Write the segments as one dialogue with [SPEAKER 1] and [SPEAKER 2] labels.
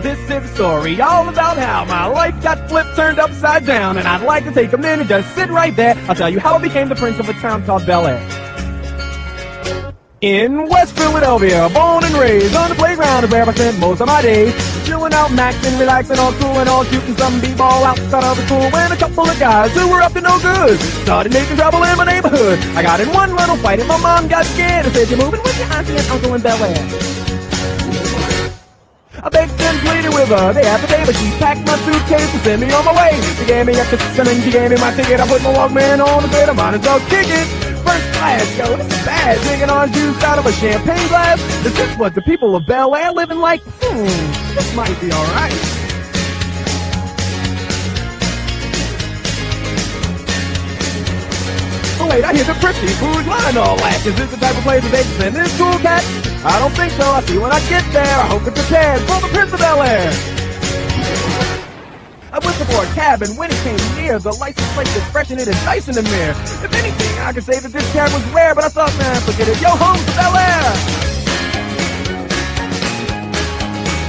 [SPEAKER 1] this is a story all about how my life got flipped, turned upside down, and I'd like to take a minute, just sit right there. I'll tell you how I became the prince of a town called Bel Air. In West Philadelphia, born and raised, on the playground is where I spent most of my days. Chilling out, maxing, relaxing, all cool and all shooting some b-ball outside of the school when a couple of guys who were up to no good started making trouble in my neighborhood. I got in one little fight and my mom got scared and said, "You're moving with your auntie and uncle in Bel Air." I begged and pleaded with her day after day, but she packed my suitcase to send me on my way. She gave me a kiss and then she gave me my ticket. I put my Walkman on the bed, I might as well kick it. First class, yo, this is bad. Drinking orange juice out of a champagne glass. Is this what the people of Bel Air living like? This might be alright. Oh wait, I hear the pretty bourgeois and all that. Is this the type of place that they can send this cool cat? I don't think so. I'll see when I get there. I hope it's prepared for the Prince of Bel Air. I whistled for a cab, and when it came near, the license plate was fresh and it had dice in the mirror. If anything, I could say that this cab was rare, but I thought, man, forget it. Yo, home to Bel Air.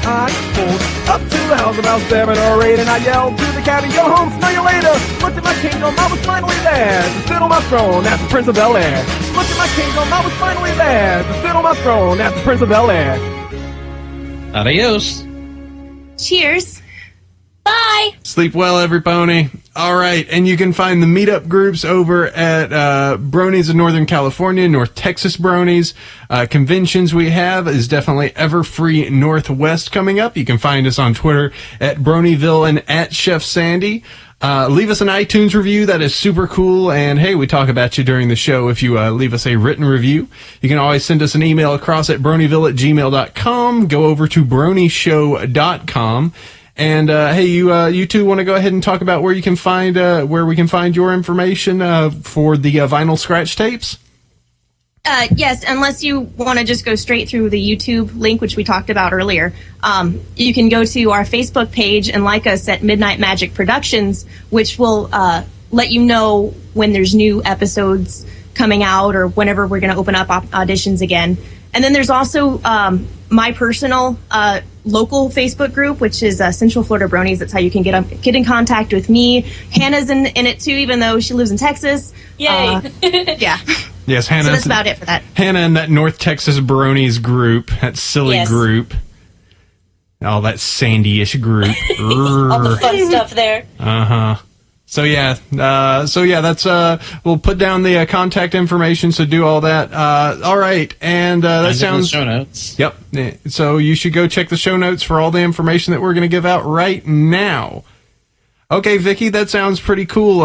[SPEAKER 1] I pulled up to the house about 7 or 8, and I yelled to the cabby, "Yo, home, smell you later." Looked at my kingdom, I was finally there to sit on my throne as the Prince of Bel Air. Looked at my kingdom, I was finally there to sit on my throne as the Prince of Bel Air.
[SPEAKER 2] Adios.
[SPEAKER 3] Cheers.
[SPEAKER 4] Bye.
[SPEAKER 5] Sleep well, every pony. All right, and you can find the meetup groups over at Bronies in Northern California, North Texas Bronies. Conventions we have is definitely Everfree Northwest coming up. You can find us on Twitter at Bronyville and at Chef Sandy. Leave us an iTunes review. That is super cool. And hey, we talk about you during the show if you leave us a written review. You can always send us an email across at bronyville@gmail.com. Go over to bronyshow.com. And hey, you two want to go ahead and talk about where you can find where we can find your information for the vinyl scratch tapes?
[SPEAKER 3] Yes, unless you want to just go straight through the YouTube link, which we talked about earlier. You can go to our Facebook page and like us at Midnight Magic Productions, which will let you know when there's new episodes coming out or whenever we're going to open up auditions again. And then there's also my personal local Facebook group, which is Central Florida Bronies. That's how you can get in contact with me. Hannah's in it too, even though she lives in Texas.
[SPEAKER 4] Yay.
[SPEAKER 3] Yeah.
[SPEAKER 5] Yes, Hannah.
[SPEAKER 3] So that's about it for that.
[SPEAKER 5] Hannah and that North Texas Bronies group, that silly group. Oh, that sandy-ish group.
[SPEAKER 4] All the fun stuff there.
[SPEAKER 5] Uh-huh. So yeah, that's, we'll put down the contact information, so do all that. All right, and that sounds...
[SPEAKER 2] show notes.
[SPEAKER 5] Yep, so you should go check the show notes for all the information that we're going to give out right now. Okay, Vicki, that sounds pretty cool.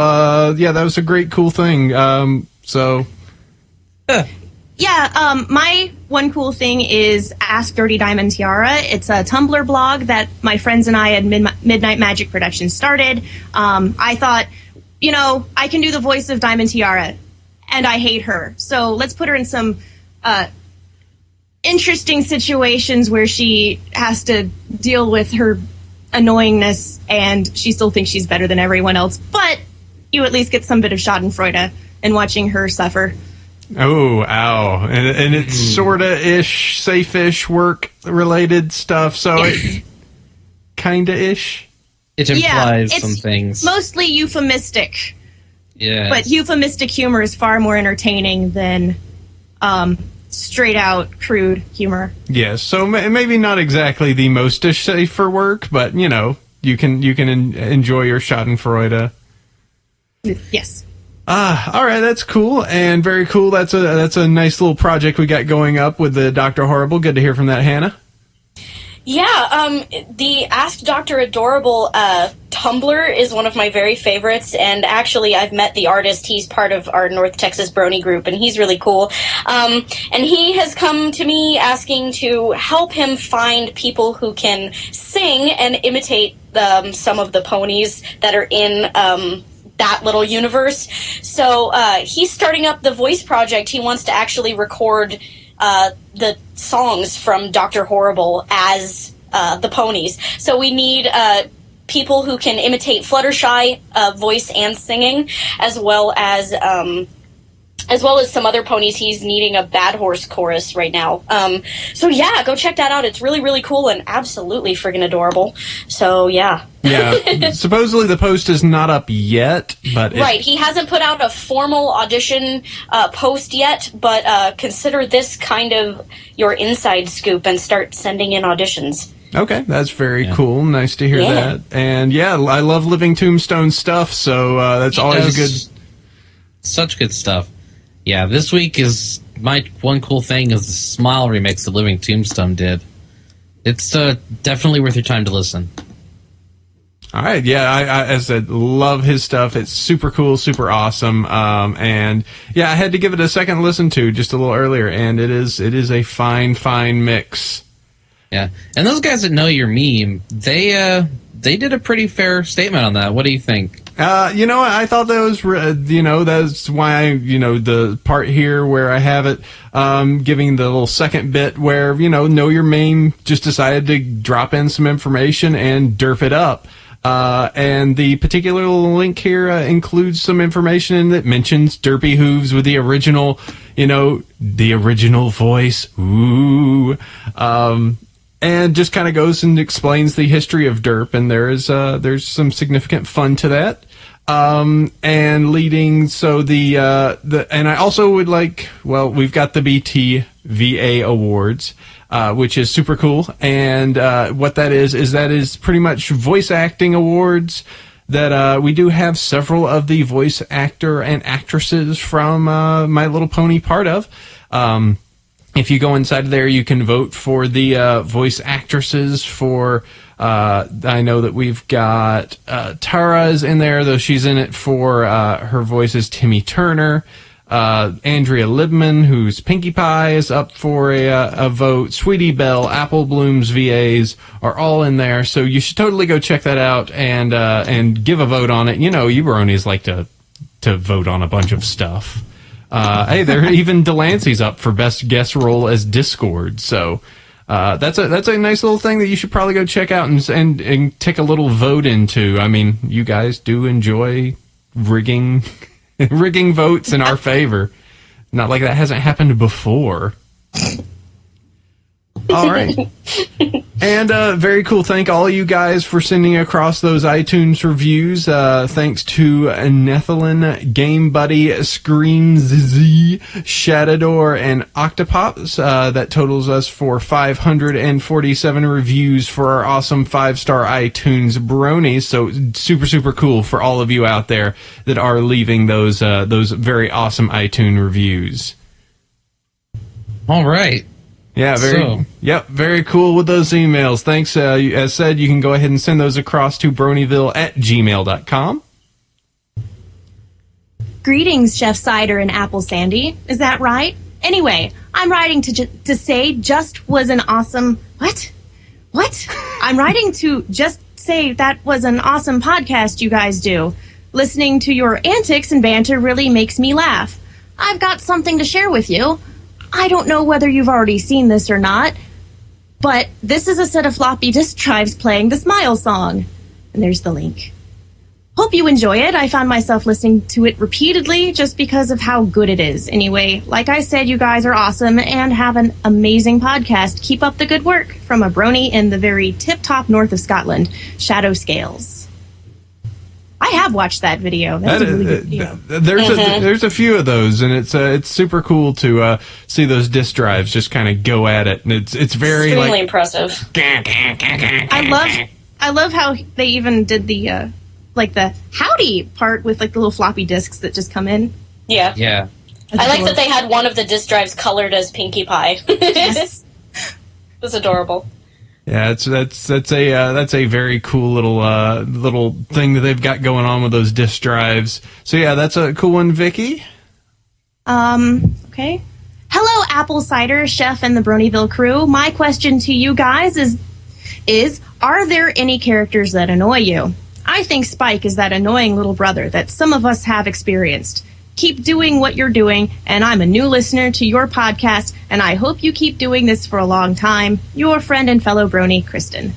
[SPEAKER 5] Yeah, that was a great, cool thing.
[SPEAKER 3] Yeah, my one cool thing is Ask Dirty Diamond Tiara. It's a Tumblr blog that my friends and I at Midnight Magic Productions started. I thought, I can do the voice of Diamond Tiara, and I hate her. So let's put her in some interesting situations where she has to deal with her annoyingness, and she still thinks she's better than everyone else. But you at least get some bit of schadenfreude in watching her suffer.
[SPEAKER 5] Oh, ow. And it's sorta-ish, safe-ish, work-related stuff, so it kinda-ish?
[SPEAKER 2] It implies some things.
[SPEAKER 3] Mostly euphemistic.
[SPEAKER 2] Yeah.
[SPEAKER 3] But euphemistic humor is far more entertaining than straight-out, crude humor.
[SPEAKER 5] Yes, so maybe not exactly the most safe for work, but, you can enjoy your schadenfreude.
[SPEAKER 3] Yes.
[SPEAKER 5] All right, that's cool and very cool. That's a nice little project we got going up with the Dr. Horrible. Good to hear from that, Hannah.
[SPEAKER 4] Yeah, the Ask Dr. Adorable Tumblr is one of my very favorites, and actually I've met the artist. He's part of our North Texas Brony group, and he's really cool. And he has come to me asking to help him find people who can sing and imitate some of the ponies that are in that little universe. So he's starting up the voice project. He wants to actually record the songs from Dr. Horrible as the ponies. So we need people who can imitate Fluttershy voice and singing, as well as as well as some other ponies. He's needing a Bad Horse chorus right now. So yeah, go check that out. It's really, really cool and absolutely friggin' adorable. So yeah.
[SPEAKER 5] Yeah. Supposedly the post is not up yet, but
[SPEAKER 4] right. He hasn't put out a formal audition post yet, but consider this kind of your inside scoop and start sending in auditions.
[SPEAKER 5] Okay, that's very cool. Nice to hear that. And yeah, I love Living Tombstone stuff, so that's always good.
[SPEAKER 2] Such good stuff. Yeah, this week is my one cool thing is the Smile remix that Living Tombstone did. It's definitely worth your time to listen.
[SPEAKER 5] All right, yeah, I as I said, love his stuff. It's super cool, super awesome, and yeah, I had to give it a second listen to just a little earlier, and it is a fine mix.
[SPEAKER 2] Yeah, and those guys that know your meme, they did a pretty fair statement on that. What do you think?
[SPEAKER 5] I thought that was, that's why, the part here where I have it, giving the little second bit where, know your meme just decided to drop in some information and derp it up. And the particular link here includes some information that mentions Derpy Hooves with the original, the original voice. Ooh. And just kind of goes and explains the history of derp, and there's some significant fun to that. And leading, so and I also would we've got the BTVA Awards, which is super cool. And, what that is pretty much voice acting awards that, we do have several of the voice actor and actresses from, My Little Pony part of. If you go inside of there, you can vote for the voice actresses for, I know that we've got Tara's in there, though she's in it for her voice is Timmy Turner. Andrea Libman, who's Pinkie Pie, is up for a vote. Sweetie Belle, Apple Bloom's VAs are all in there, so you should totally go check that out and give a vote on it. You bronies like to vote on a bunch of stuff. Hey, even Delancey's up for best guest role as Discord. So that's a nice little thing that you should probably go check out and take a little vote into. I mean, you guys do enjoy rigging votes in our favor. Not like that hasn't happened before. All right. And very cool. Thank all you guys for sending across those iTunes reviews. Thanks to Nethelin, Game Buddy, Screams Z, Shadador, and Octopops. That totals us for 547 reviews for our awesome 5-star iTunes bronies. So super, super cool for all of you out there that are leaving those very awesome iTunes reviews.
[SPEAKER 2] All right.
[SPEAKER 5] Yeah, very cool with those emails. Thanks. As said, you can go ahead and send those across to bronyville@gmail.com.
[SPEAKER 3] Greetings, Chef Cider and Apple Sandy. Is that right? Anyway, I'm writing to say just was an awesome... What? I'm writing to just say that was an awesome podcast you guys do. Listening to your antics and banter really makes me laugh. I've got something to share with you. I don't know whether you've already seen this or not, but this is a set of floppy disk drives playing the Smile song. And there's the link. Hope you enjoy it. I found myself listening to it repeatedly just because of how good it is. Anyway, like I said, you guys are awesome and have an amazing podcast. Keep up the good work. From a brony in the very tip-top north of Scotland, Shadow Scales. I have watched that video. That's a really good video.
[SPEAKER 5] There's a few of those, and it's super cool to see those disk drives just kind of go at it, and it's very
[SPEAKER 4] extremely impressive.
[SPEAKER 3] I love how they even did the the howdy part with the little floppy disks that just come in.
[SPEAKER 4] Yeah. I like that they had one of the disk drives colored as Pinkie Pie.
[SPEAKER 3] Yes.
[SPEAKER 4] It was adorable.
[SPEAKER 5] Yeah, that's a very cool little thing that they've got going on with those disk drives. So yeah, that's a cool one, Vicki.
[SPEAKER 3] Okay. Hello, Apple Cider, Chef, and the Bronyville crew. My question to you guys is are there any characters that annoy you? I think Spike is that annoying little brother that some of us have experienced. Keep doing what you're doing, and I'm a new listener to your podcast, and I hope you keep doing this for a long time. Your friend and fellow brony, Kristen.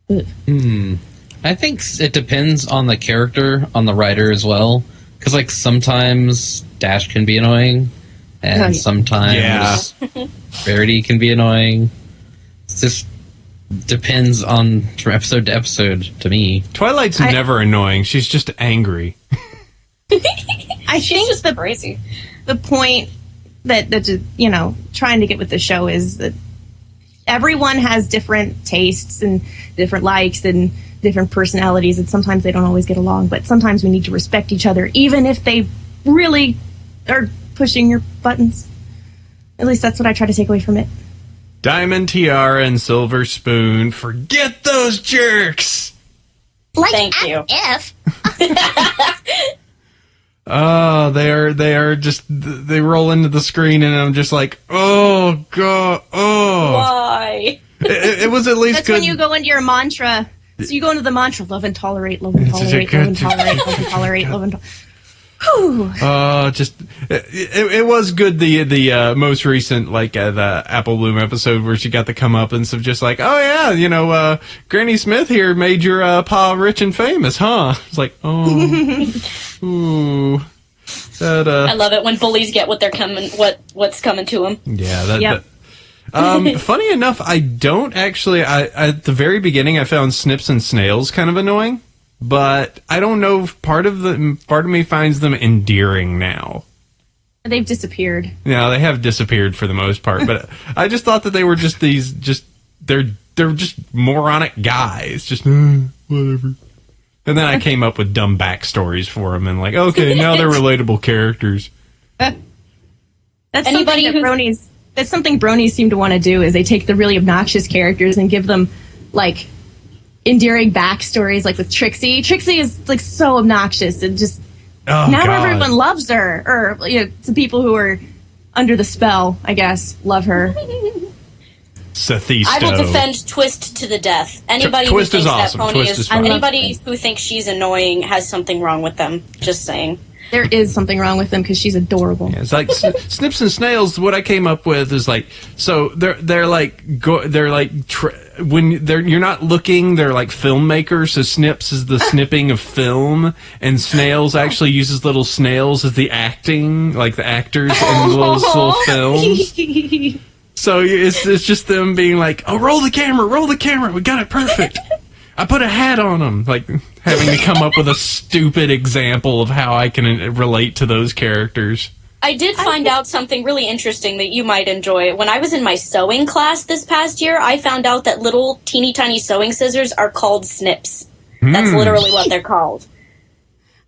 [SPEAKER 2] I think it depends on the character, on the writer as well, Because, like, sometimes Dash can be annoying, and sometimes Rarity can be annoying. It just depends on from episode to episode to me.
[SPEAKER 5] Twilight's never annoying. She's just angry.
[SPEAKER 3] I think just
[SPEAKER 4] crazy.
[SPEAKER 3] The point that trying to get with the show is that everyone has different tastes and different likes and different personalities, and sometimes they don't always get along, but sometimes we need to respect each other, even if they really are pushing your buttons. At least that's what I try to take away from it.
[SPEAKER 5] Diamond Tiara and Silver Spoon, forget those jerks!
[SPEAKER 4] Thank you.
[SPEAKER 5] Oh, they are just, they roll into the screen and I'm just like, oh, God, oh.
[SPEAKER 4] Why?
[SPEAKER 5] It was at least
[SPEAKER 3] That's
[SPEAKER 5] good.
[SPEAKER 3] when you go into your mantra. So you go into the mantra, love and tolerate, love and tolerate, love and tolerate, love and tolerate, love and tolerate.
[SPEAKER 5] It was good, the most recent, like, the Apple Bloom episode where she got the comeuppance of just like, oh yeah, Granny Smith here made your pa rich and famous, huh? It's like, oh, ooh.
[SPEAKER 4] I love it when bullies get what they're what's coming to them.
[SPEAKER 5] Yeah, funny enough, I don't actually, at the very beginning I found Snips and Snails kind of annoying. But I don't know if part of me finds them endearing now.
[SPEAKER 3] They've disappeared.
[SPEAKER 5] Yeah, they have disappeared for the most part. But I just thought that they were just they're just moronic guys. Just whatever. And then I came up with dumb backstories for them, and like, okay, now they're relatable characters.
[SPEAKER 3] That's something Bronies seem to want to do. Is they take the really obnoxious characters and give them like endearing backstories, like with Trixie. Trixie is like so obnoxious and just everyone loves her, or some people who are under the spell, I guess, love her.
[SPEAKER 5] Sethisto.
[SPEAKER 4] I will defend Twist to the death. Anybody
[SPEAKER 5] Twist
[SPEAKER 4] who thinks
[SPEAKER 5] is awesome.
[SPEAKER 4] that Pony
[SPEAKER 5] Twist
[SPEAKER 4] is
[SPEAKER 5] is fun.
[SPEAKER 4] anybody who thinks she's annoying has something wrong with them. Just saying.
[SPEAKER 3] There is something wrong with them because she's adorable.
[SPEAKER 5] Yeah, it's like Snips and Snails. What I came up with is like, so they're like when you're not looking, they're like filmmakers. So Snips is the snipping of film, and Snails actually uses little snails as the acting, like the actors in those little films. So it's just them being like, oh, roll the camera, we got it perfect. I put a hat on them, like having to come up with a stupid example of how I can relate to those characters.
[SPEAKER 4] I did find out something really interesting that you might enjoy. When I was in my sewing class this past year, I found out that little teeny tiny sewing scissors are called snips. That's literally what they're called.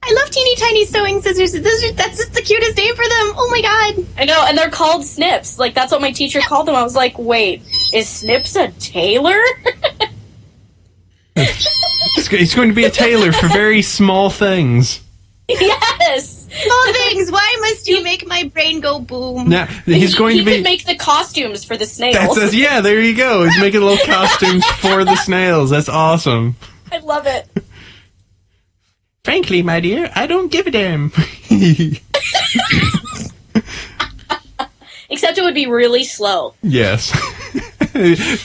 [SPEAKER 3] I love teeny tiny sewing scissors. That's just the cutest name for them. Oh my god.
[SPEAKER 4] I know, and they're called snips. Like, that's what my teacher called them. I was like, wait, is Snips a tailor?
[SPEAKER 5] He's going to be a tailor for very small things.
[SPEAKER 4] Yes!
[SPEAKER 3] Small things. Why must you make my brain go boom?
[SPEAKER 5] Now, he's going to be...
[SPEAKER 4] He could make the costumes for the snails.
[SPEAKER 5] Yeah, there you go. He's making little costumes for the snails. That's awesome.
[SPEAKER 4] I love it.
[SPEAKER 5] Frankly, my dear, I don't give a damn.
[SPEAKER 4] Except it would be really slow.
[SPEAKER 5] Yes.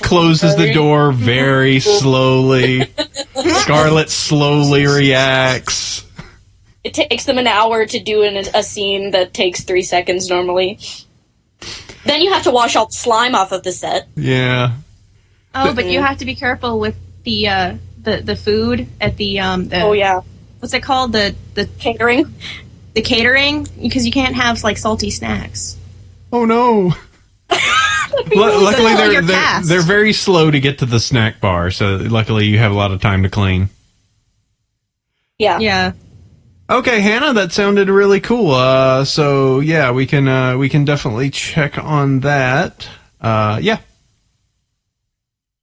[SPEAKER 5] Closes the door very slowly. Scarlet slowly reacts.
[SPEAKER 4] It takes them an hour to do a scene that takes 3 seconds normally. Then you have to wash all the slime off of the set.
[SPEAKER 5] Yeah.
[SPEAKER 3] Oh, but you have to be careful with the food at the
[SPEAKER 4] oh yeah.
[SPEAKER 3] What's it called? The
[SPEAKER 4] catering?
[SPEAKER 3] The catering, because you can't have like salty snacks.
[SPEAKER 5] Oh no. Luckily, they're very slow to get to the snack bar, so luckily you have a lot of time to clean.
[SPEAKER 4] Yeah.
[SPEAKER 3] Yeah.
[SPEAKER 5] Okay, Hannah, that sounded really cool. So yeah, we can definitely check on that. Yeah.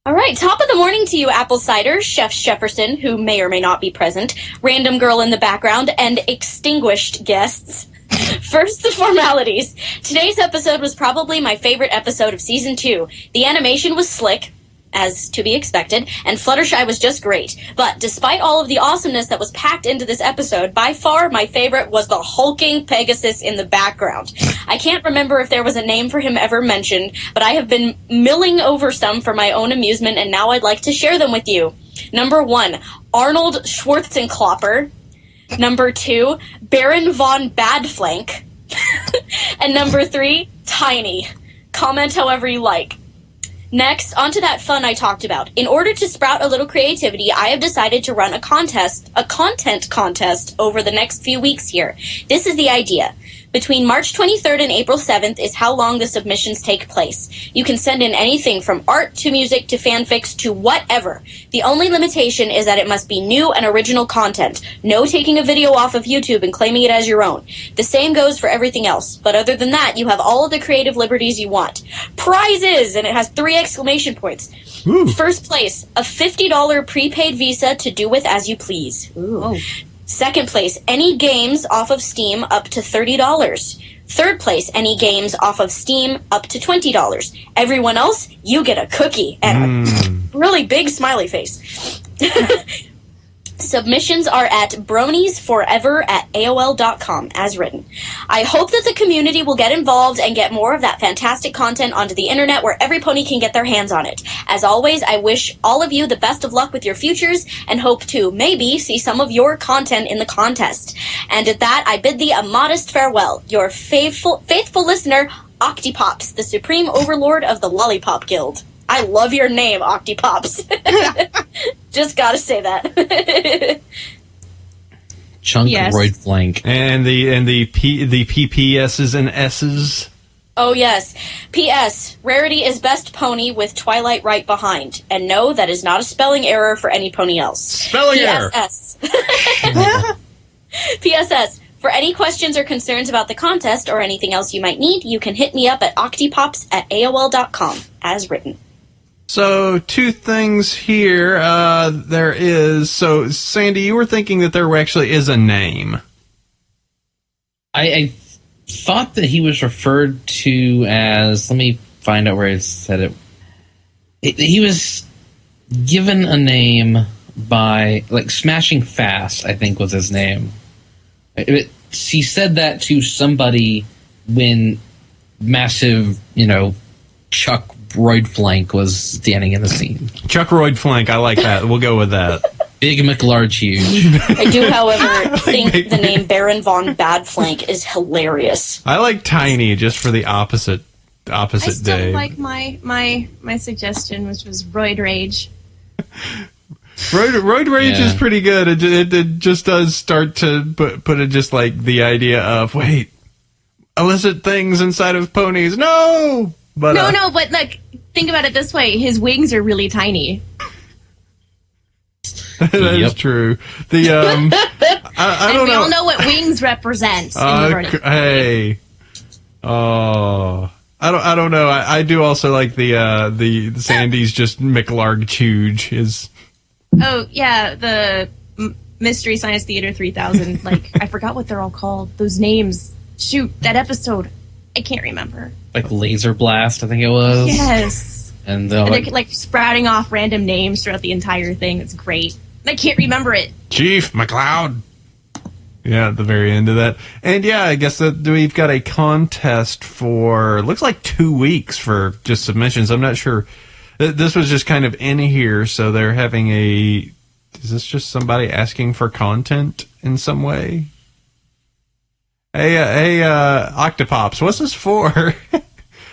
[SPEAKER 4] All right, top of the morning to you, Apple Cider, Chef Jefferson, who may or may not be present, random girl in the background, and extinguished guests. First, the formalities. Today's episode was probably my favorite episode of Season 2. The animation was slick, as to be expected, and Fluttershy was just great. But despite all of the awesomeness that was packed into this episode, by far my favorite was the hulking Pegasus in the background. I can't remember if there was a name for him ever mentioned, but I have been milling over some for my own amusement, and now I'd like to share them with you. Number 1, Arnold Schwarzenklopper. Number 2, Baron von Badflank. And number 3, Tiny. Comment however you like. Next, onto that fun I talked about. In order to sprout a little creativity, I have decided to run a content contest over the next few weeks here. This is the idea. Between March 23rd and April 7th is how long the submissions take place. You can send in anything from art to music to fanfics to whatever. The only limitation is that it must be new and original content. No taking a video off of YouTube and claiming it as your own. The same goes for everything else. But other than that, you have all of the creative liberties you want. Prizes! And it has 3 exclamation points.
[SPEAKER 5] Ooh.
[SPEAKER 4] First place, a $50 prepaid Visa to do with as you please.
[SPEAKER 3] Ooh. Oh.
[SPEAKER 4] Second place, any games off of Steam up to $30. Third place, any games off of Steam up to $20. Everyone else, you get a cookie and a really big smiley face. Submissions are at broniesforever@aol.com, as written. I hope that the community will get involved and get more of that fantastic content onto the internet where every pony can get their hands on it. As always, I wish all of you the best of luck with your futures and hope to, maybe, see some of your content in the contest. And at that, I bid thee a modest farewell. Your faithful listener, Octopops, the supreme overlord of the Lollipop Guild. I love your name, Octopops. Just gotta say that.
[SPEAKER 2] Chunk
[SPEAKER 3] Yes.
[SPEAKER 2] Royd Flank.
[SPEAKER 5] And the PPSs and S's.
[SPEAKER 4] Oh, yes. P.S. Rarity is best pony with Twilight right behind. And no, that is not a spelling error for any pony else.
[SPEAKER 5] Spelling error.
[SPEAKER 4] P.S.S. P.S.S. For any questions or concerns about the contest or anything else you might need, you can hit me up at octopops@aol.com, as written.
[SPEAKER 5] So, 2 things here. There is... So, Sandy, you were thinking that there actually is a name.
[SPEAKER 2] I thought that he was referred to as... Let me find out where it said it. He was given a name by... Like, Smashing Fast, I think was his name. He said that to somebody when massive, Chuck Royd Flank was standing in the scene.
[SPEAKER 5] Chuck Royd Flank, I like that. We'll go with that.
[SPEAKER 2] Big McLarge huge.
[SPEAKER 4] I do, however, think the name Baron von Badflank is hilarious.
[SPEAKER 5] I like Tiny just for the opposite
[SPEAKER 3] I still
[SPEAKER 5] day.
[SPEAKER 3] like my suggestion, which was Roid Rage.
[SPEAKER 5] Roid Rage
[SPEAKER 2] Yeah.
[SPEAKER 5] is pretty good. It just does start to put it just like the idea of, wait, illicit things inside of ponies. No! But,
[SPEAKER 3] No, but like, think about it this way: his wings are really tiny.
[SPEAKER 5] that is
[SPEAKER 2] Yep.
[SPEAKER 5] true. The I
[SPEAKER 3] And
[SPEAKER 5] don't
[SPEAKER 3] we
[SPEAKER 5] know.
[SPEAKER 3] all know what wings represent. In the Brony.
[SPEAKER 5] Hey, oh, I don't know. I do also like the Sandy's just McLarg Huge is.
[SPEAKER 3] Oh yeah, the Mystery Science Theater 3000. Like, I forgot what they're all called. Those names. Shoot, that episode. I can't remember.
[SPEAKER 2] Like Laser Blast, I think it was.
[SPEAKER 3] Yes.
[SPEAKER 2] And
[SPEAKER 3] And they're like sprouting off random names throughout the entire thing. It's great. I can't remember it.
[SPEAKER 5] Chief McLeod. Yeah, at the very end of that. And yeah, I guess that we've got a contest for, looks like 2 weeks for just submissions. I'm not sure. This was just kind of in here, so they're having a... Is this just somebody asking for content in some way? Hey, Octopops, what's this for?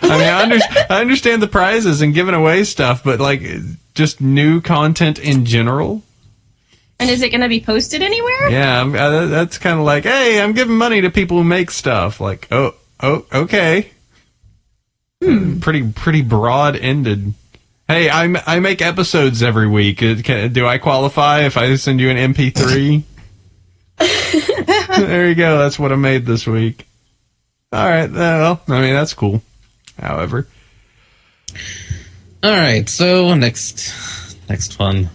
[SPEAKER 5] I mean, I understand the prizes and giving away stuff, but like, just new content in general?
[SPEAKER 3] And is it going to be posted anywhere?
[SPEAKER 5] Yeah, that's kind of like, hey, I'm giving money to people who make stuff. Like, oh, okay. Pretty broad-ended. Hey, I make episodes every week. Do I qualify if I send you an MP3? There you go. That's what I made this week. All right. Well, I mean, that's cool. However.
[SPEAKER 2] All right, so next one.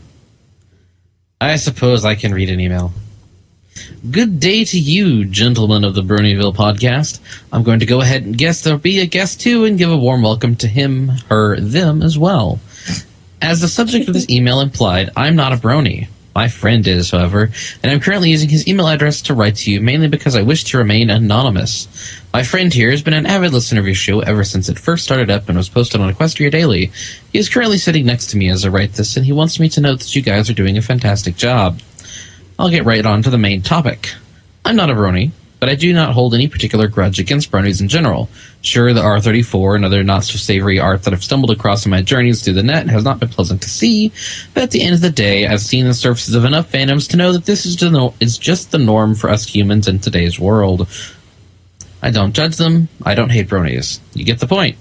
[SPEAKER 2] I suppose I can read an email. Good day to you, gentlemen of the Bronyville podcast. I'm going to go ahead and guess there'll be a guest too and give a warm welcome to him, her, them as well. As the subject of this email implied, I'm not a Brony. My friend is, however, and I'm currently using his email address to write to you mainly because I wish to remain anonymous. My friend here has been an avid listener of your show ever since it first started up and was posted on Equestria Daily. He is currently sitting next to me as I write this, and he wants me to note that you guys are doing a fantastic job. I'll get right on to the main topic. I'm not a brony, but I do not hold any particular grudge against bronies in general. Sure, the R34 and other not-so-savory art that I've stumbled across in my journeys through the net has not been pleasant to see, but at the end of the day, I've seen the surfaces of enough fandoms to know that this is just the norm for us humans in today's world. I don't judge them. I don't hate bronies. You get the point.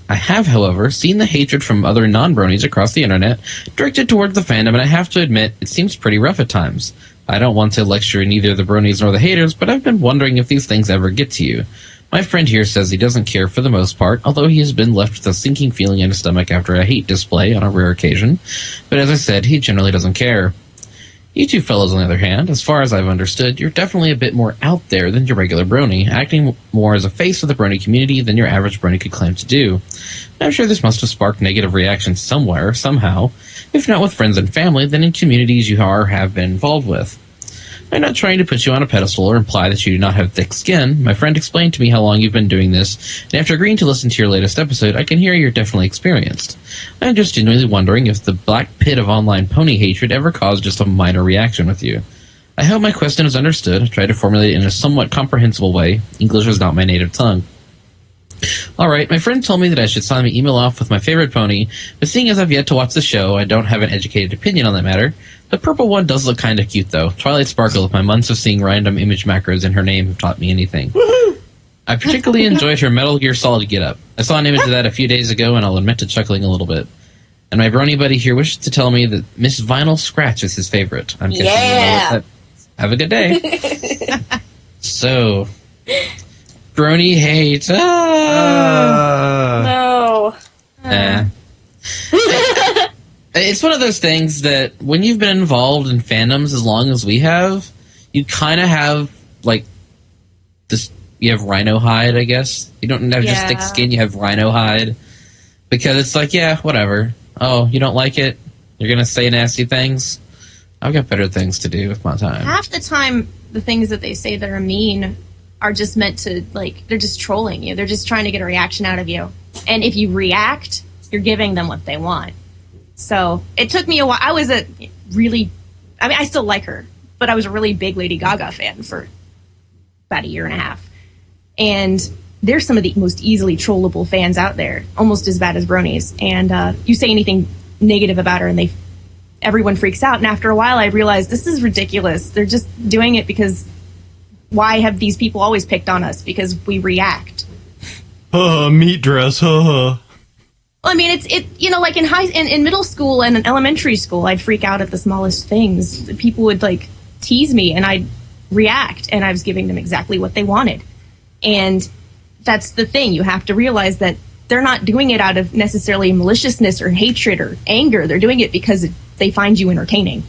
[SPEAKER 2] I have, however, seen the hatred from other non-bronies across the internet directed towards the fandom, and I have to admit, it seems pretty rough at times. I don't want to lecture neither the bronies nor the haters, but I've been wondering if these things ever get to you. My friend here says he doesn't care for the most part, although he has been left with a sinking feeling in his stomach after a hate display on a rare occasion. But as I said, he generally doesn't care. You two fellows, on the other hand, as far as I've understood, you're definitely a bit more out there than your regular brony, acting more as a face of the brony community than your average brony could claim to do. I'm sure this must have sparked negative reactions somewhere, somehow, if not with friends and family, then in communities you are or have been involved with. I'm not trying to put you on a pedestal or imply that you do not have thick skin. My friend explained to me how long you've been doing this, and after agreeing to listen to your latest episode, I can hear you're definitely experienced. I'm just genuinely wondering if the black pit of online pony hatred ever caused just a minor reaction with you. I hope my question is understood. I tried to formulate it in a somewhat comprehensible way. English is not my native tongue. Alright, my friend told me that I should sign my email off with my favorite pony, but seeing as I've yet to watch the show, I don't have an educated opinion on that matter. The purple one does look kinda cute, though. Twilight Sparkle, with my months of seeing random image macros in her name, have taught me anything. Woohoo! I particularly enjoyed her Metal Gear Solid get-up. I saw an image of that a few days ago, and I'll admit to chuckling a little bit. And my brony buddy here wishes to tell me that Miss Vinyl Scratch is his favorite. I'm guessing you know what that. Have a good day. So, brony hate.
[SPEAKER 4] No.
[SPEAKER 2] It's one of those things that when you've been involved in fandoms as long as we have, you kind of have, like, this. You have rhino hide, I guess. You don't have just thick skin, you have rhino hide. Because it's like, yeah, whatever. Oh, you don't like it? You're going to say nasty things? I've got better things to do with my time.
[SPEAKER 3] Half the time, the things that they say that are mean are just meant to, like, they're just trolling you. They're just trying to get a reaction out of you. And if you react, you're giving them what they want. So it took me a while. I still like her, but I was a really big Lady Gaga fan for about a year and a half. And they're some of the most easily trollable fans out there, almost as bad as bronies. And you say anything negative about her and everyone freaks out. And after a while, I realized this is ridiculous. They're just doing it because why have these people always picked on us? Because we react.
[SPEAKER 5] Meat dress,
[SPEAKER 3] Well, I mean, like in middle school and in elementary school, I'd freak out at the smallest things. People would, like, tease me, and I'd react, and I was giving them exactly what they wanted. And that's the thing. You have to realize that they're not doing it out of necessarily maliciousness or hatred or anger. They're doing it because they find you entertaining.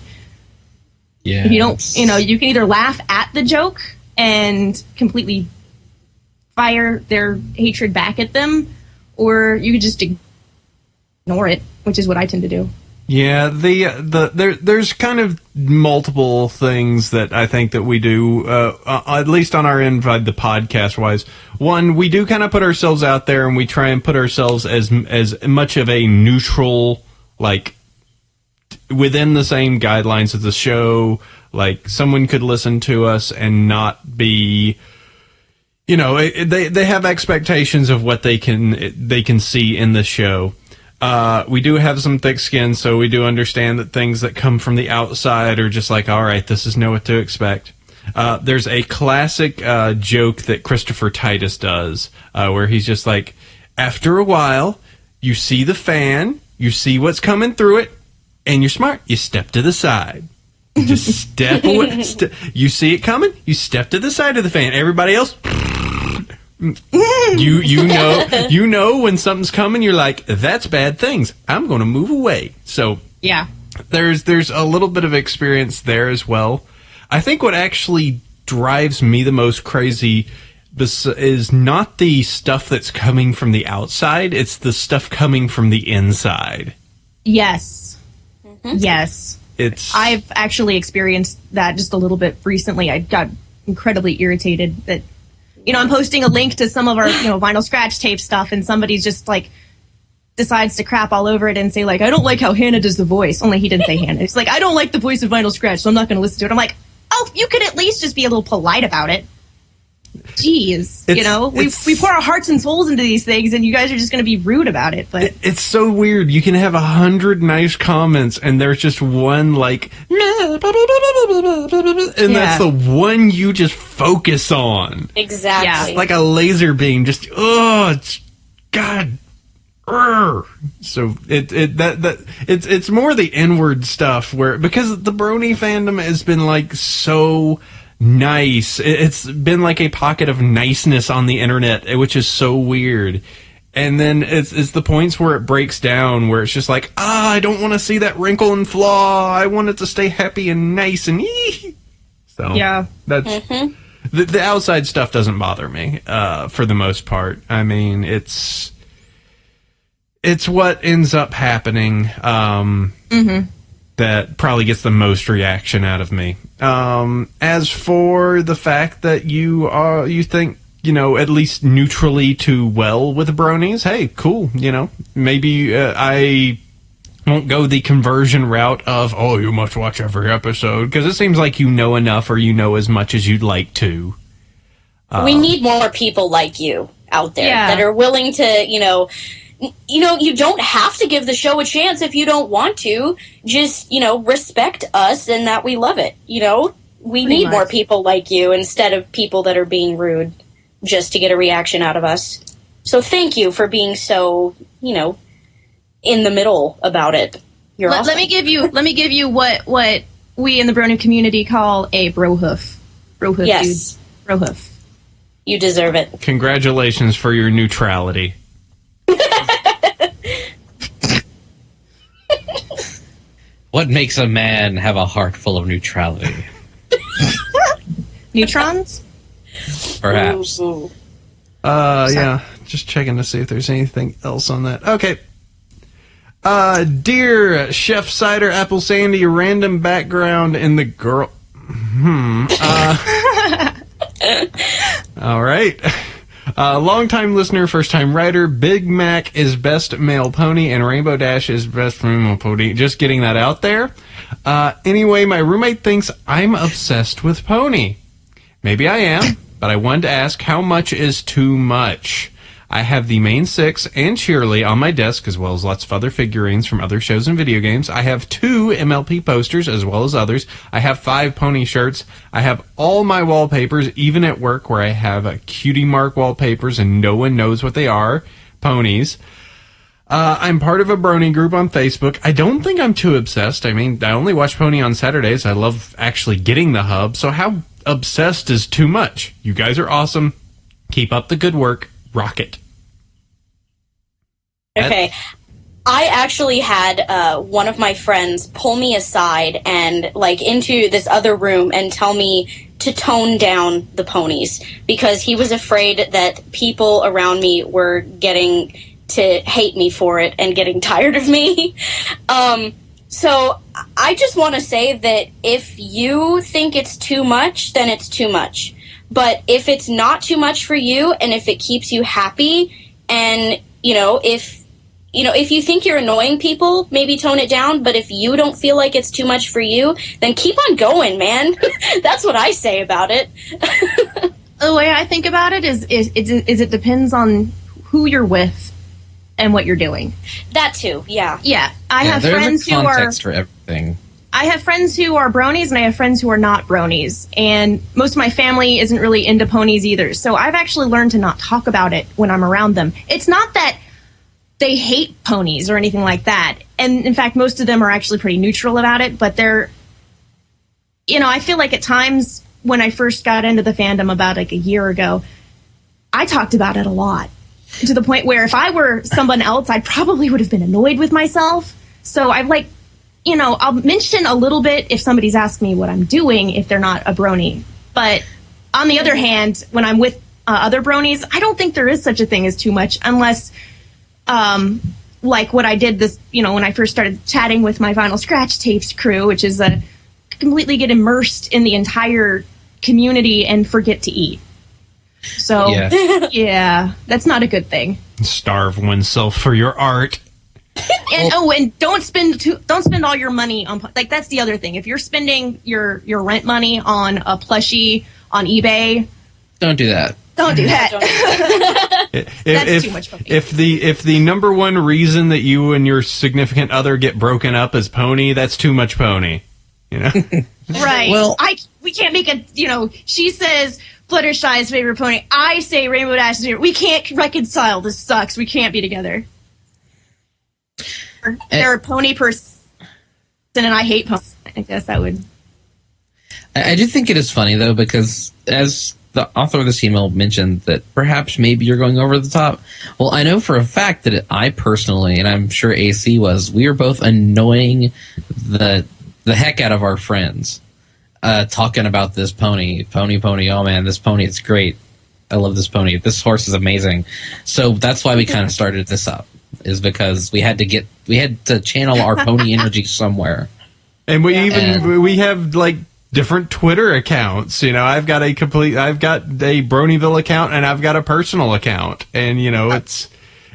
[SPEAKER 2] Yeah.
[SPEAKER 3] If you don't, you can either laugh at the joke and completely fire their hatred back at them, or you could just ignore it, which is what I tend to do.
[SPEAKER 5] Yeah, there's kind of multiple things that I think that we do, at least on our end, the podcast wise. One, we do kind of put ourselves out there, and we try and put ourselves as much of a neutral, like, within the same guidelines of the show. Like, someone could listen to us and not be, they have expectations of what they can see in the show. We do have some thick skin, so we do understand that things that come from the outside are just like, all right, this is know what to expect. There's a classic joke that Christopher Titus does, where he's just like, after a while, you see the fan, you see what's coming through it, and you're smart. You step to the side. You just step away. You see it coming, you step to the side of the fan. Everybody else... You know when something's coming, you're like, that's bad things. I'm going to move away. So
[SPEAKER 3] yeah,
[SPEAKER 5] there's a little bit of experience there as well. I think what actually drives me the most crazy is not the stuff that's coming from the outside, it's the stuff coming from the inside.
[SPEAKER 3] Yes. Mm-hmm. Yes. I've actually experienced that just a little bit recently. I got incredibly irritated that I'm posting a link to some of our, vinyl scratch tape stuff, and somebody's just like, decides to crap all over it and say, like, I don't like how Hanna does the voice. Only he didn't say Hanna. It's like, I don't like the voice of Vinyl Scratch, so I'm not going to listen to it. I'm like, oh, you could at least just be a little polite about it. Jeez, we pour our hearts and souls into these things, and you guys are just going to be rude about it. But
[SPEAKER 5] it's so weird. You can have 100 nice comments, and there's just one like, and that's the one you just focus on.
[SPEAKER 4] Exactly.
[SPEAKER 5] It's like a laser beam. Just it's God. So it's more the inward stuff because the Brony fandom has been like so nice. It's been like a pocket of niceness on the internet, which is so weird. And then it's the points where it breaks down, where it's just like, I don't want to see that wrinkle and flaw. I want it to stay happy and nice and So
[SPEAKER 3] yeah,
[SPEAKER 5] that's the outside stuff doesn't bother me for the most part. I mean, it's what ends up happening that probably gets the most reaction out of me. As for the fact that you think, at least neutrally to well with the bronies, hey, cool. Maybe I won't go the conversion route of, you must watch every episode, because it seems like you know enough or you know as much as you'd like to.
[SPEAKER 4] We need more people like you out there that are willing to, you don't have to give the show a chance if you don't want to. Just, respect us and that we love it. We need more people like you instead of people that are being rude just to get a reaction out of us. So thank you for being so, in the middle about it. You're awesome.
[SPEAKER 3] Let me give you what we in the Brony community call a brohoof. Brohoof,
[SPEAKER 4] yes.
[SPEAKER 3] Dude. Brohoof.
[SPEAKER 4] You deserve it.
[SPEAKER 5] Congratulations for your neutrality.
[SPEAKER 2] What makes a man have a heart full of neutrality?
[SPEAKER 3] Neutrons?
[SPEAKER 2] Perhaps.
[SPEAKER 4] Ooh.
[SPEAKER 5] Yeah. Just checking to see if there's anything else on that. Okay. Dear Chef Cider, Apple Sandy, random background in the girl... All right. Long-time listener, first-time writer. Big Mac is best male pony, and Rainbow Dash is best female pony. Just getting that out there. Anyway, my roommate thinks I'm obsessed with pony. Maybe I am, but I wanted to ask, how much is too much? I have the main 6 and Cheerly on my desk, as well as lots of other figurines from other shows and video games. I have 2 MLP posters, as well as others. I have 5 pony shirts. I have all my wallpapers, even at work, where I have cutie mark wallpapers, and no one knows what they are. Ponies. I'm part of a Brony group on Facebook. I don't think I'm too obsessed. I mean, I only watch Pony on Saturdays. I love actually getting the hub. So how obsessed is too much? You guys are awesome. Keep up the good work. Rock it.
[SPEAKER 4] Okay. I actually had one of my friends pull me aside and into this other room and tell me to tone down the ponies because he was afraid that people around me were getting to hate me for it and getting tired of me. So I just want to say that if you think it's too much, then it's too much. But if it's not too much for you and if it keeps you happy and, if you think you're annoying people, maybe tone it down. But if you don't feel like it's too much for you, then keep on going, man. That's what I say about it.
[SPEAKER 3] The way I think about it is it depends on who you're with and what you're doing.
[SPEAKER 4] That too, yeah.
[SPEAKER 3] Yeah, I have friends who are...
[SPEAKER 2] context for everything.
[SPEAKER 3] I have friends who are bronies and I have friends who are not bronies. And most of my family isn't really into ponies either. So I've actually learned to not talk about it when I'm around them. It's not that they hate ponies or anything like that. And in fact, most of them are actually pretty neutral about it. But they're, I feel like at times when I first got into the fandom about a year ago, I talked about it a lot. To the point where if I were someone else, I probably would have been annoyed with myself. So I've I'll mention a little bit if somebody's asking me what I'm doing if they're not a brony. But on the other hand, when I'm with other bronies, I don't think there is such a thing as too much unless, like what I did when I first started chatting with my Vinyl Scratch Tapes crew, which is completely get immersed in the entire community and forget to eat. So, yeah, that's not a good thing.
[SPEAKER 5] Starve oneself for your art.
[SPEAKER 3] And don't spend all your money on, like, that's the other thing. If you're spending your rent money on a plushie on eBay,
[SPEAKER 2] don't do that.
[SPEAKER 3] Don't do that. That's too much pony.
[SPEAKER 5] If the number one reason that you and your significant other get broken up is pony, that's too much pony. You know?
[SPEAKER 3] Right.
[SPEAKER 2] Well,
[SPEAKER 3] we can't make a, she says Fluttershy's favorite pony. I say Rainbow Dash's favorite. We can't reconcile. This sucks. We can't be together. They're a pony person, and I hate ponies. I guess that would.
[SPEAKER 2] I do think it is funny, though, because as the author of this email mentioned that perhaps maybe you're going over the top. Well, I know for a fact that I personally, and I'm sure AC was, we were both annoying the heck out of our friends, talking about this pony. Oh man, this pony, it's great. I love this pony. This horse is amazing. So that's why we kind of started this up, is because we had to channel our pony energy somewhere.
[SPEAKER 5] And we have like different Twitter accounts. I've got a Bronyville account and I've got a personal account, and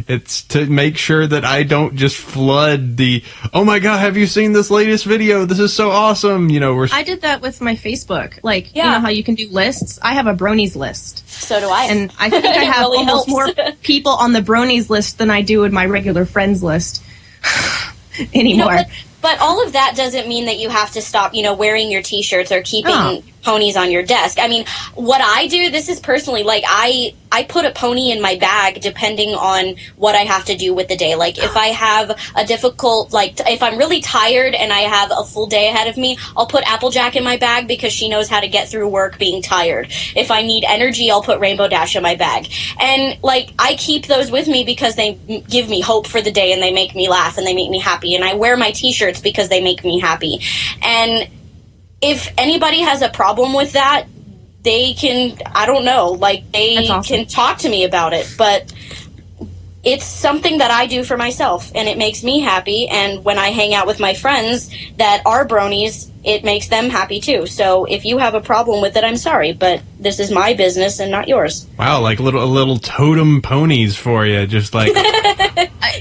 [SPEAKER 5] it's to make sure that I don't just flood the, oh my god, have you seen this latest video? This is so awesome.
[SPEAKER 3] I did that with my Facebook. Like, you know how you can do lists? I have a Bronies list.
[SPEAKER 4] So do I.
[SPEAKER 3] And I think I have
[SPEAKER 4] really
[SPEAKER 3] almost
[SPEAKER 4] helps.
[SPEAKER 3] more people on the Bronies list than I do in my regular friends list anymore.
[SPEAKER 4] But all of that doesn't mean that you have to stop, wearing your T-shirts or keeping ponies on your desk. I mean, what I do, this is personally, like, I put a pony in my bag depending on what I have to do with the day. Like, if I have a difficult, if I'm really tired and I have a full day ahead of me, I'll put Applejack in my bag because she knows how to get through work being tired. If I need energy, I'll put Rainbow Dash in my bag. And, I keep those with me because they give me hope for the day and they make me laugh and they make me happy. And I wear my T-shirts because they make me happy. And if anybody has a problem with that, they can, I don't know, they can talk to me about it. But it's something that I do for myself, and it makes me happy. And when I hang out with my friends that are bronies, it makes them happy too. So if you have a problem with it, I'm sorry, but this is my business and not yours.
[SPEAKER 5] Wow, like little totem ponies for you, just like.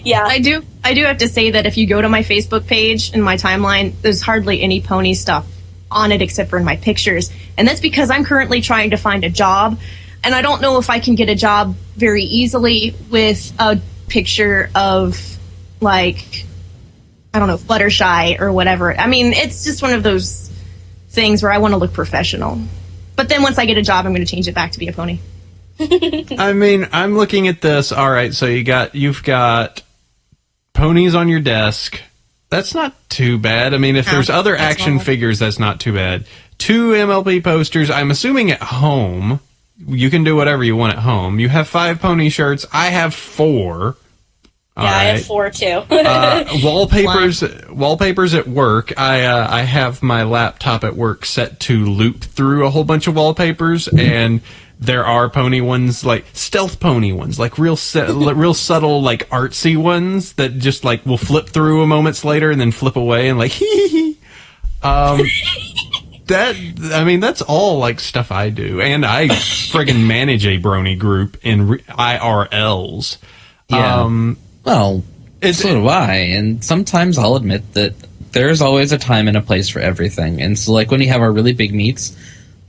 [SPEAKER 3] Yeah, I do have to say that if you go to my Facebook page and my timeline, there's hardly any pony stuff on it except for in my pictures. And that's because I'm currently trying to find a job, and I don't know if I can get a job very easily with a picture of, Fluttershy or whatever. I mean, it's just one of those things where I want to look professional. But then once I get a job, I'm going to change it back to be a pony.
[SPEAKER 5] I mean, I'm looking at this. All right, so you've got ponies on your desk. That's not too bad. I mean, if there's other action figures, that's not too bad. 2 MLP posters, I'm assuming at home. You can do whatever you want at home. You have 5 pony shirts. I have 4.
[SPEAKER 4] Yeah, I have 4 too.
[SPEAKER 5] Wallpapers at work. I have my laptop at work set to loop through a whole bunch of wallpapers, and there are pony ones, like stealth pony ones, like real subtle, like artsy ones that just will flip through a moments later and then flip away and hee hee. That's all stuff I do, and I friggin' manage a brony group in IRLs.
[SPEAKER 2] Yeah. So do I, and sometimes I'll admit that there's always a time and a place for everything. And so, when we have our really big meets,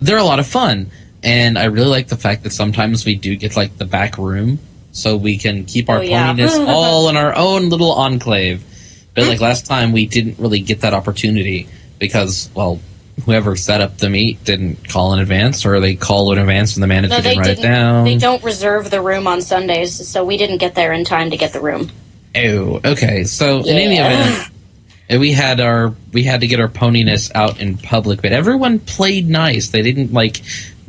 [SPEAKER 2] they're a lot of fun. And I really like the fact that sometimes we do get the back room, so we can keep our poniness all in our own little enclave. But last time, we didn't really get that opportunity because, whoever set up the meet didn't call in advance, or they call in advance and the manager didn't write it down.
[SPEAKER 4] They don't reserve the room on Sundays, so we didn't get there in time to get the room.
[SPEAKER 2] Oh, okay. So in any event, we had to get our poniness out in public, but everyone played nice. They didn't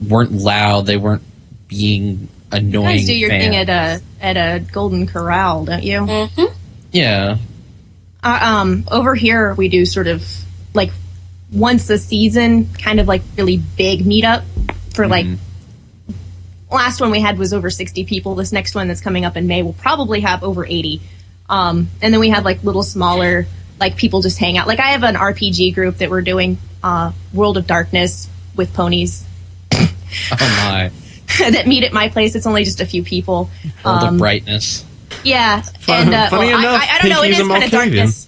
[SPEAKER 2] weren't loud. They weren't being annoying. You guys
[SPEAKER 3] do your thing at a Golden Corral, don't you?
[SPEAKER 4] Mm-hmm.
[SPEAKER 2] Yeah.
[SPEAKER 3] Over here we do sort of once a season, kind of really big meetup for last one we had was over 60 people. This next one that's coming up in May will probably have over 80. And then we have little smaller people just hang out. I have an RPG group that we're doing World of Darkness with ponies.
[SPEAKER 2] Oh my.
[SPEAKER 3] That meet at my place. It's only just a few people.
[SPEAKER 2] World of Brightness.
[SPEAKER 3] Yeah,
[SPEAKER 5] Funny enough,
[SPEAKER 3] I don't know. It
[SPEAKER 5] Pinkie's
[SPEAKER 3] is
[SPEAKER 5] a
[SPEAKER 3] kind of
[SPEAKER 5] Malkavian.
[SPEAKER 3] darkness.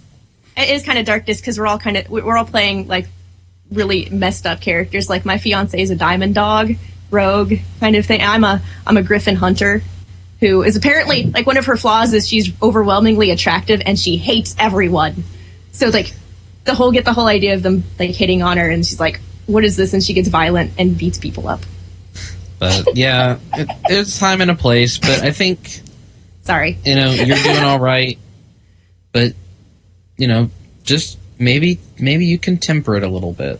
[SPEAKER 3] It is kind of darkness because we're all playing like really messed up characters. Like my fiance is a diamond dog, rogue kind of thing. I'm a griffin hunter, who is apparently like one of her flaws is she's overwhelmingly attractive and she hates everyone. So like get the whole idea of them like hitting on her, and she's like, "What is this?" And she gets violent and beats people up.
[SPEAKER 2] But yeah, it's time and a place. But I think,
[SPEAKER 3] Sorry,
[SPEAKER 2] you're doing all right. But just maybe you can temper it a little bit.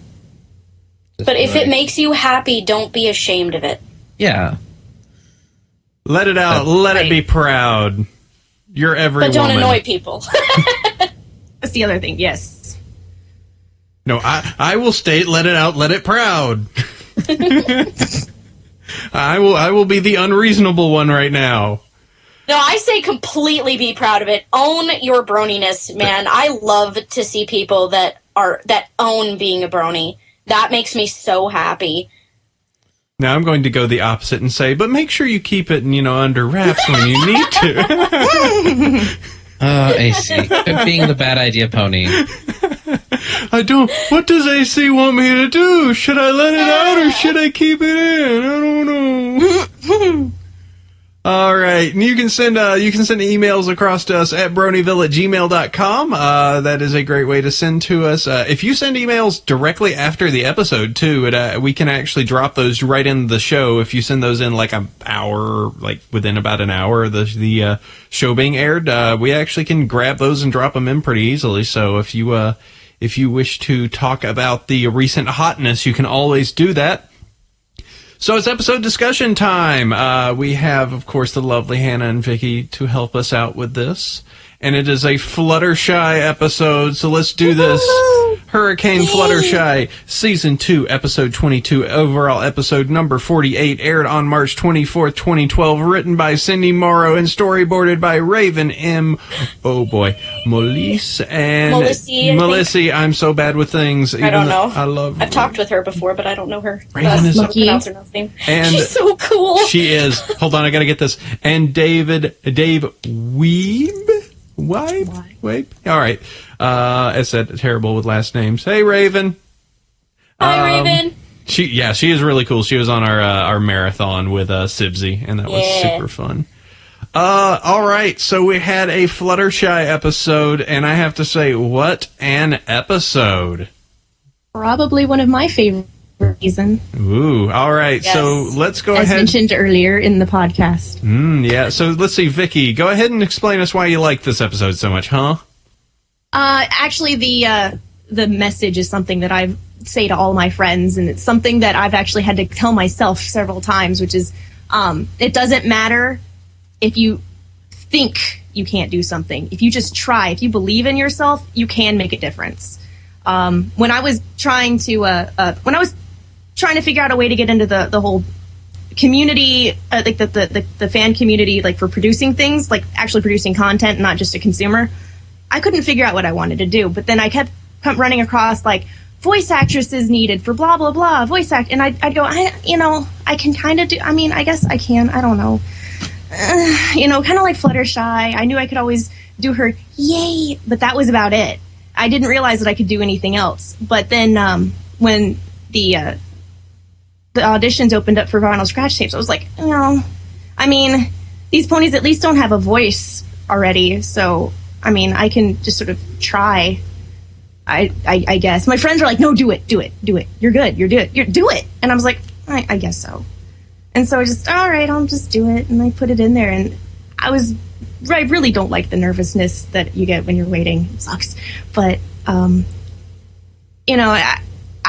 [SPEAKER 4] But if it makes you happy, don't be ashamed of it.
[SPEAKER 2] Yeah.
[SPEAKER 5] Let it out. Let it be proud. You're every
[SPEAKER 4] But don't
[SPEAKER 5] woman.
[SPEAKER 4] annoy people.
[SPEAKER 3] that's the other thing. Yes.
[SPEAKER 5] No, I will state, let it out, let it proud. I will be the unreasonable one right now.
[SPEAKER 4] No, I say completely be proud of it. Own your broniness, man. I love to see people that own being a brony. That makes me so happy.
[SPEAKER 5] Now I'm going to go the opposite and say, but make sure you keep it, under wraps when you need to.
[SPEAKER 2] AC. Being the bad idea pony.
[SPEAKER 5] I don't. What does AC want me to do? Should I let it out or should I keep it in? I don't know. All right. And you can send emails across to us at bronyville@gmail.com. That is a great way to send to us. If you send emails directly after the episode, too, we can actually drop those right in the show. If you send those in like an hour, like within about an hour of the show being aired, we actually can grab those and drop them in pretty easily. So if you wish to talk about the recent hotness, you can always do that. So it's episode discussion time. We have, of course, the lovely Hanna and Vicki to help us out with this. And it is a Fluttershy episode, so let's do this. Hurricane Fluttershy, Season 2, Episode 22, overall episode number 48, aired on March 24th, 2012, written by Cindy Morrow and storyboarded by Raven M. Oh boy, Melisse and Melissy. I'm so bad with things.
[SPEAKER 4] I don't know.
[SPEAKER 5] I love.
[SPEAKER 4] I've talked with her before, but I don't know her.
[SPEAKER 5] Raven is
[SPEAKER 4] pronounce her last name.
[SPEAKER 5] And
[SPEAKER 4] she's so cool.
[SPEAKER 5] She is. Hold on, I gotta get this. And Dave Weeb. Wait. All right. I said terrible with last names. Hey, Raven.
[SPEAKER 4] Hi, Raven.
[SPEAKER 5] She is really cool. She was on our marathon with Sibsy, and that was super fun. All right. So we had a Fluttershy episode, and I have to say, what an episode!
[SPEAKER 3] Probably one of my favorite seasons.
[SPEAKER 5] Ooh. All right. Yes. So let's go ahead.
[SPEAKER 3] As mentioned earlier in the podcast.
[SPEAKER 5] Yeah. So let's see, Vicki, go ahead and explain us why you like this episode so much, huh?
[SPEAKER 3] Actually, the message is something that I say to all my friends, and it's something that I've actually had to tell myself several times, which is, it doesn't matter if you think you can't do something. If you just try, if you believe in yourself, you can make a difference. When I was trying to figure out a way to get into the whole community, like the fan community, like for producing things, like actually producing content, not just a consumer, I couldn't figure out what I wanted to do. But then I kept running across like voice actresses needed for blah blah blah voice act, and I'd go, I can kind of do. I mean, I guess I can. I don't know. Kind of like Fluttershy. I knew I could always do her yay, but that was about it. I didn't realize that I could do anything else. But then when the auditions opened up for vinyl scratch tapes, I was like, I mean, these ponies at least don't have a voice already, so I mean, I can just sort of try. I guess my friends were like, no, do it. You're good. Do it. And I was like, I guess so. And so I just, all right, I'll just do it. And I put it in there, and I really don't like the nervousness that you get when you're waiting. It sucks. But, I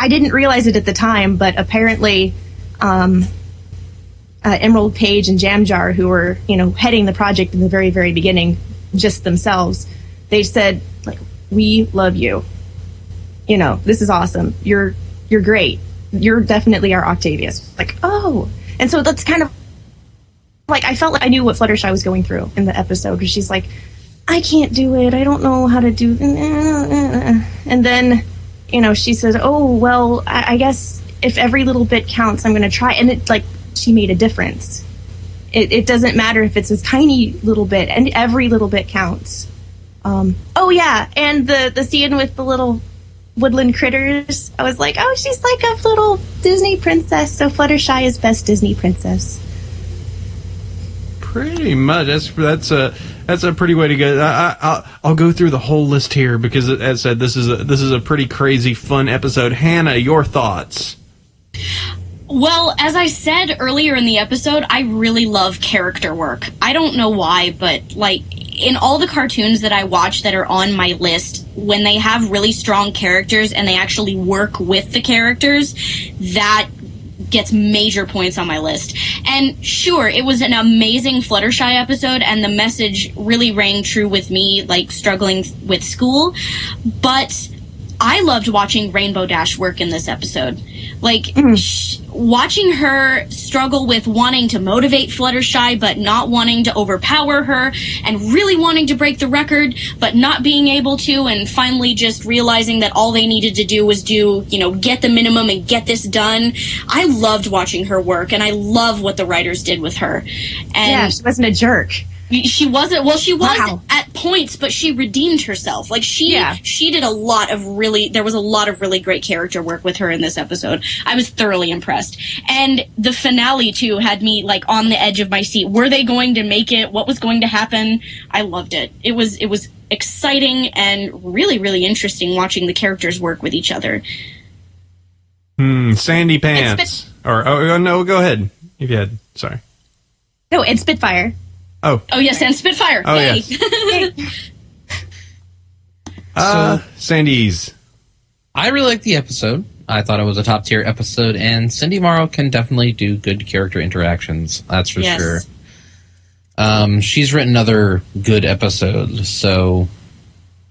[SPEAKER 3] didn't realize it at the time, but apparently, Emerald Page and Jam Jar, who were, heading the project in the very, very beginning, just themselves, they said, like, we love you. This is awesome. You're great. You're definitely our Octavius. Like, oh. And so that's kind of like, I felt like I knew what Fluttershy was going through in the episode, because she's like, I can't do it. I don't know how to do. And then, she said, oh, well, I guess if every little bit counts, I'm going to try. And it's like, she made a difference. it doesn't matter if it's a tiny little bit, and every little bit counts. Oh yeah, and the scene with the little woodland critters, I was like, oh, she's like a little Disney princess, so Fluttershy is best Disney princess.
[SPEAKER 5] Pretty much. That's a pretty way to go. I'll go through the whole list here because, as I said, this is a pretty crazy, fun episode. Hannah, your thoughts?
[SPEAKER 4] Well, as I said earlier in the episode, I really love character work. I don't know why, but like in all the cartoons that I watch that are on my list, when they have really strong characters and they actually work with the characters, that gets major points on my list. And sure, it was an amazing Fluttershy episode, and the message really rang true with me, like struggling with school, but I loved watching Rainbow Dash work in this episode. Like, watching her struggle with wanting to motivate Fluttershy, but not wanting to overpower her, and really wanting to break the record, but not being able to, and finally just realizing that all they needed to do was get the minimum and get this done. I loved watching her work, and I love what the writers did with her. And
[SPEAKER 3] yeah, she wasn't a jerk.
[SPEAKER 4] She wasn't. Well, she was
[SPEAKER 3] Wow.
[SPEAKER 4] at points, but she redeemed herself. Like she did a lot of there was a lot of really great character work with her in this episode. I was thoroughly impressed. And the finale too had me like on the edge of my seat. Were they going to make it? What was going to happen? I loved it. It was exciting and really, really interesting watching the characters work with each other.
[SPEAKER 5] Sandy Pants. Oh no, go ahead. If you had, sorry.
[SPEAKER 3] No, and Spitfire.
[SPEAKER 5] Oh
[SPEAKER 4] yes, and Spitfire.
[SPEAKER 5] Oh,
[SPEAKER 4] Yay.
[SPEAKER 5] Yes. Sandy's.
[SPEAKER 2] I really liked the episode. I thought it was a top tier episode, and Cindy Morrow can definitely do good character interactions. That's for sure. She's written other good episodes, so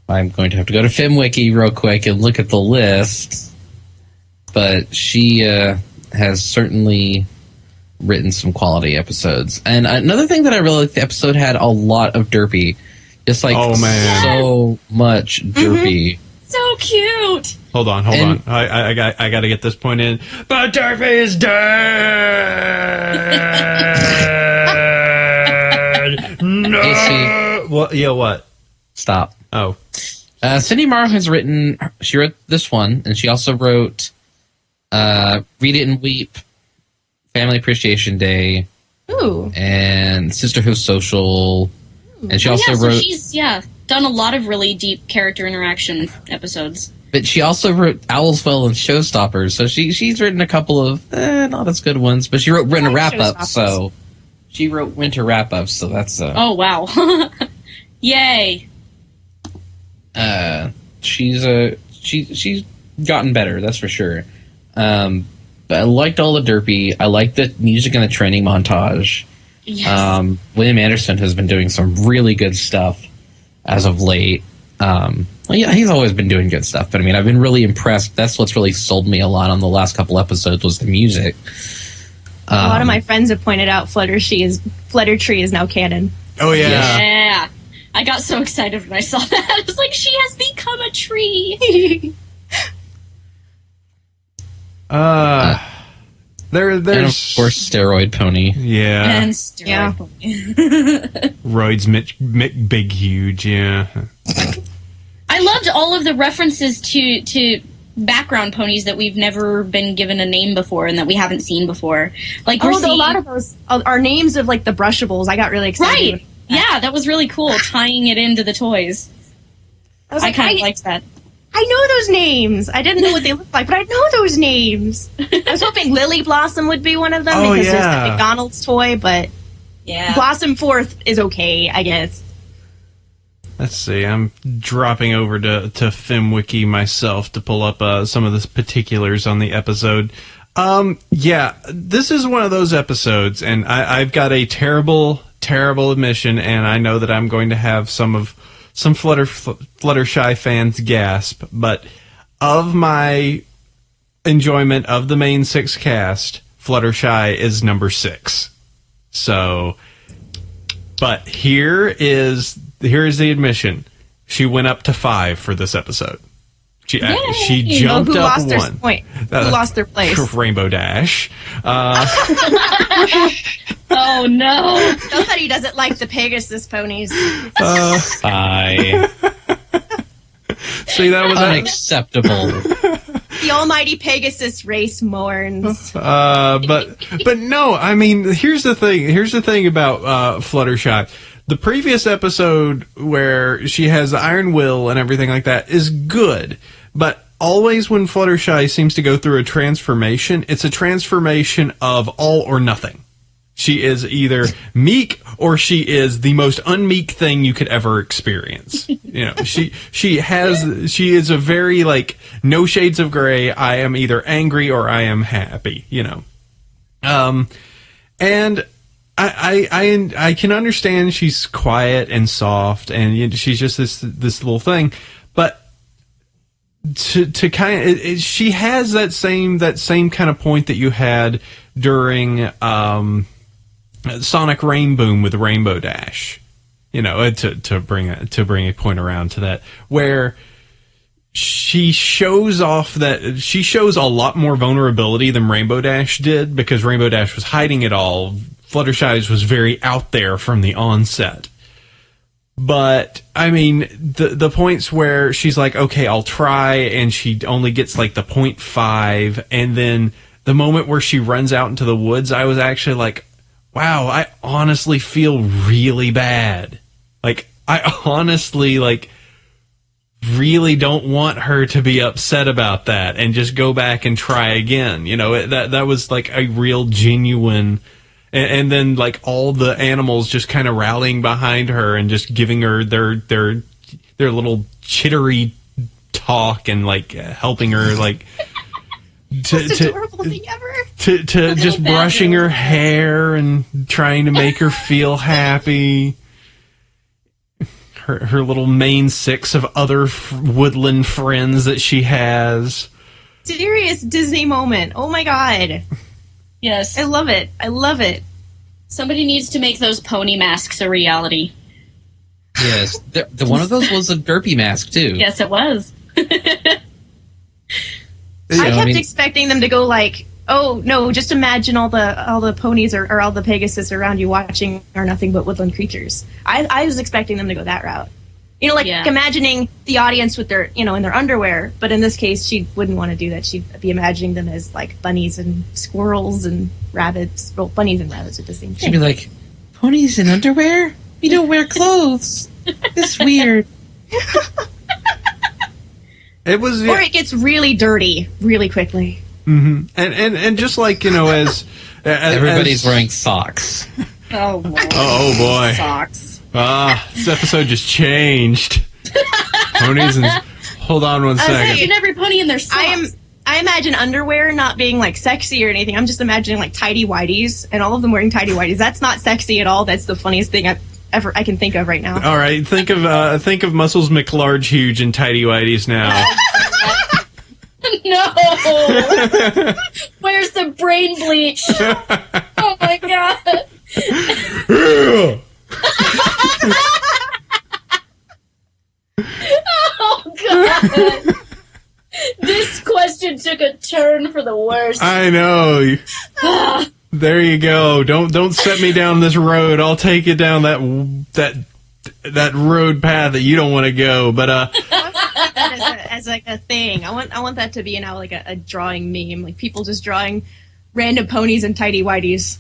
[SPEAKER 2] I'm going to have to go to FemWiki real quick and look at the list. But she has certainly written some quality episodes. And another thing that I really liked, the episode had a lot of derpy. Just like so much derpy.
[SPEAKER 4] So cute.
[SPEAKER 5] Hold on. I got to get this point in. But Derpy is dead. No. Well, yeah. What?
[SPEAKER 2] Stop.
[SPEAKER 5] Oh.
[SPEAKER 2] Cindy Morrow has written. She wrote this one, and she also wrote "Read It and Weep," Family Appreciation Day, and Sisterhood Social, and she also wrote. So she's
[SPEAKER 4] done a lot of really deep character interaction episodes.
[SPEAKER 2] But she also wrote Owlsville and Showstoppers, so she's written a couple of not as good ones. But she wrote Winter Wrap-Ups, so she wrote Winter Wrap-Ups, so that's
[SPEAKER 4] oh wow, yay!
[SPEAKER 2] She's gotten better, that's for sure. But I liked all the derpy. I liked the music in the training montage.
[SPEAKER 4] Yes.
[SPEAKER 2] William Anderson has been doing some really good stuff as of late. He's always been doing good stuff, but I mean, I've been really impressed. That's what's really sold me a lot on the last couple episodes was the music.
[SPEAKER 3] A lot of my friends have pointed out Fluttershy is now canon.
[SPEAKER 5] Oh yeah.
[SPEAKER 4] Yeah. I got so excited when I saw that. I was like, she has become a tree.
[SPEAKER 2] There's and of course Steroid Pony.
[SPEAKER 5] Yeah.
[SPEAKER 4] And Steroid Pony.
[SPEAKER 5] Roids Mick Big Huge, yeah.
[SPEAKER 4] I loved all of the references to background ponies that we've never been given a name before and that we haven't seen before. Like a lot of those
[SPEAKER 3] are names of like the Brushables. I got really excited.
[SPEAKER 4] Right. Yeah, that was really cool, tying it into the toys. I kind of liked that.
[SPEAKER 3] I know those names. I didn't know what they looked like, but I know those names. I was hoping Lily Blossom would be one of them because there's the McDonald's toy, but Blossom Fourth is okay, I guess.
[SPEAKER 5] Let's see. I'm dropping over to FemWiki myself to pull up some of the particulars on the episode. This is one of those episodes, and I've got a terrible admission, and I know that I'm going to have some Fluttershy fans gasp, but of my enjoyment of the main 6 cast, Fluttershy is number 6. So, but here is the admission. She went up to 5 for this episode. She jumped
[SPEAKER 3] who
[SPEAKER 5] up
[SPEAKER 3] lost
[SPEAKER 5] one.
[SPEAKER 3] Who lost their place?
[SPEAKER 5] Rainbow Dash.
[SPEAKER 4] Oh no!
[SPEAKER 3] Nobody doesn't like the Pegasus ponies.
[SPEAKER 2] Sigh.
[SPEAKER 5] See, that was
[SPEAKER 2] Unacceptable.
[SPEAKER 3] The almighty Pegasus race mourns.
[SPEAKER 5] but no, I mean, here's the thing about Fluttershy. The previous episode where she has the Iron Will and everything like that is good, but always when Fluttershy seems to go through a transformation, it's a transformation of all or nothing. She is either meek or she is the most unmeek thing you could ever experience. You know, she is a very, like, no shades of gray. I am either angry or I am happy, you know. And I can understand she's quiet and soft and she's just this little thing, but to kind of, she has that same kind of point that you had during Sonic Rainboom with Rainbow Dash, you know, to bring a point around to that, where she shows a lot more vulnerability than Rainbow Dash did, because Rainbow Dash was hiding it all. Fluttershy's was very out there from the onset. But, I mean, the points where she's like, okay, I'll try, and she only gets like the 0.5, and then the moment where she runs out into the woods, I was actually like, wow, I honestly feel really bad. Like, I honestly, like, really don't want her to be upset about that and just go back and try again. You know, that was like a real genuine... And then, like, all the animals just kind of rallying behind her and just giving her their little chittery talk and, like, helping her, like...
[SPEAKER 3] Most adorable thing ever.
[SPEAKER 5] To just brushing her hair and trying to make her feel happy. Her little main six of other woodland friends that she has.
[SPEAKER 3] Serious Disney moment. Oh my god.
[SPEAKER 4] Yes.
[SPEAKER 3] I love it. I love it.
[SPEAKER 4] Somebody needs to make those pony masks a reality.
[SPEAKER 2] Yes. The one of those was a derpy mask, too.
[SPEAKER 4] Yes, it was.
[SPEAKER 3] I kept expecting them to go like, oh no, just imagine all the ponies or all the Pegasus around you watching are nothing but woodland creatures. I was expecting them to go that route. You know, like imagining the audience with their, you know, in their underwear, but in this case, she wouldn't want to do that. She'd be imagining them as like bunnies and squirrels and rabbits. Well, bunnies and rabbits are the same thing.
[SPEAKER 2] She'd be like, ponies in underwear? You don't wear clothes. It's weird.
[SPEAKER 5] It was,
[SPEAKER 3] or it gets really dirty really quickly.
[SPEAKER 5] Mm-hmm. And just like, you know, as
[SPEAKER 2] everybody's wearing socks.
[SPEAKER 4] Oh boy.
[SPEAKER 5] Oh boy.
[SPEAKER 4] Socks.
[SPEAKER 5] This episode just changed. Ponies and... Hold on one second.
[SPEAKER 4] And every pony in their socks.
[SPEAKER 3] I imagine underwear not being, like, sexy or anything. I'm just imagining, like, tighty-whities, and all of them wearing tighty-whities. That's not sexy at all. That's the funniest thing I can think of right now.
[SPEAKER 5] All right, think of Muscles McLarge Huge and tighty-whities now.
[SPEAKER 4] No! Where's the brain bleach? Oh my god! Oh god! This question took a turn for the worse.
[SPEAKER 5] I know. There you go. Don't set me down this road. I'll take you down that road path that you don't want to go. But
[SPEAKER 3] as like a thing, I want that to be now like a drawing meme, like people just drawing random ponies and tighty whities.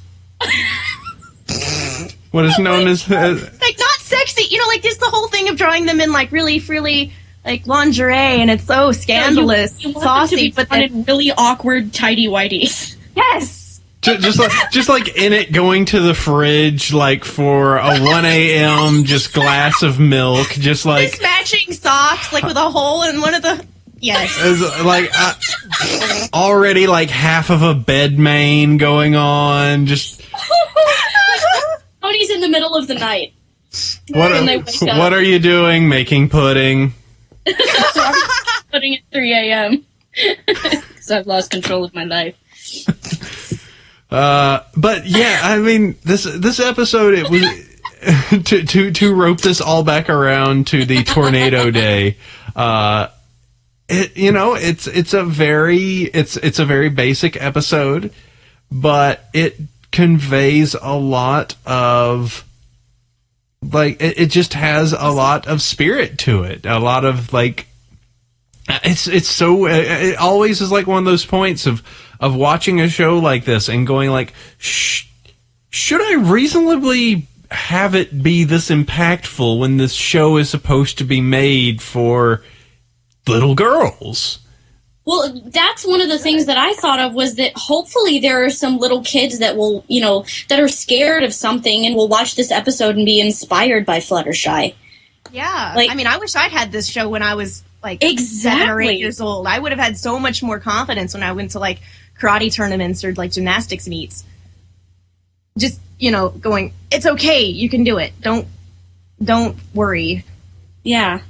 [SPEAKER 5] What is known as
[SPEAKER 3] like not sexy, you know, like just the whole thing of drawing them in like really frilly like lingerie, and it's so scandalous,
[SPEAKER 4] you want
[SPEAKER 3] saucy,
[SPEAKER 4] but then really awkward tighty whities.
[SPEAKER 3] Yes.
[SPEAKER 5] Just like in it, going to the fridge like for a 1 a.m. just glass of milk, just like
[SPEAKER 3] matching socks, like with a hole in one of the. Yes.
[SPEAKER 5] Like already like half of a bed main going on. Just
[SPEAKER 4] Ponies in the middle of the night.
[SPEAKER 5] What are you doing? Making pudding.
[SPEAKER 4] Pudding at 3 a.m. because I've lost control of my life.
[SPEAKER 5] But yeah, I mean, this episode, it was to rope this all back around to the tornado day. it's a very basic episode, but it conveys a lot of, like, it just has a lot of spirit to it. A lot of, like, it always is like one of those points of watching a show like this and going like, should I reasonably have it be this impactful when this show is supposed to be made for little girls?
[SPEAKER 4] Well, that's one of the things that I thought of, was that hopefully there are some little kids that will, that are scared of something and will watch this episode and be inspired by Fluttershy.
[SPEAKER 3] Yeah. I wish I'd had this show when I was, like,
[SPEAKER 4] exactly
[SPEAKER 3] 7 or 8 years old. I would have had so much more confidence when I went to, like, karate tournaments or, like, gymnastics meets. Just, going, it's okay, you can do it. Don't worry.
[SPEAKER 4] Yeah.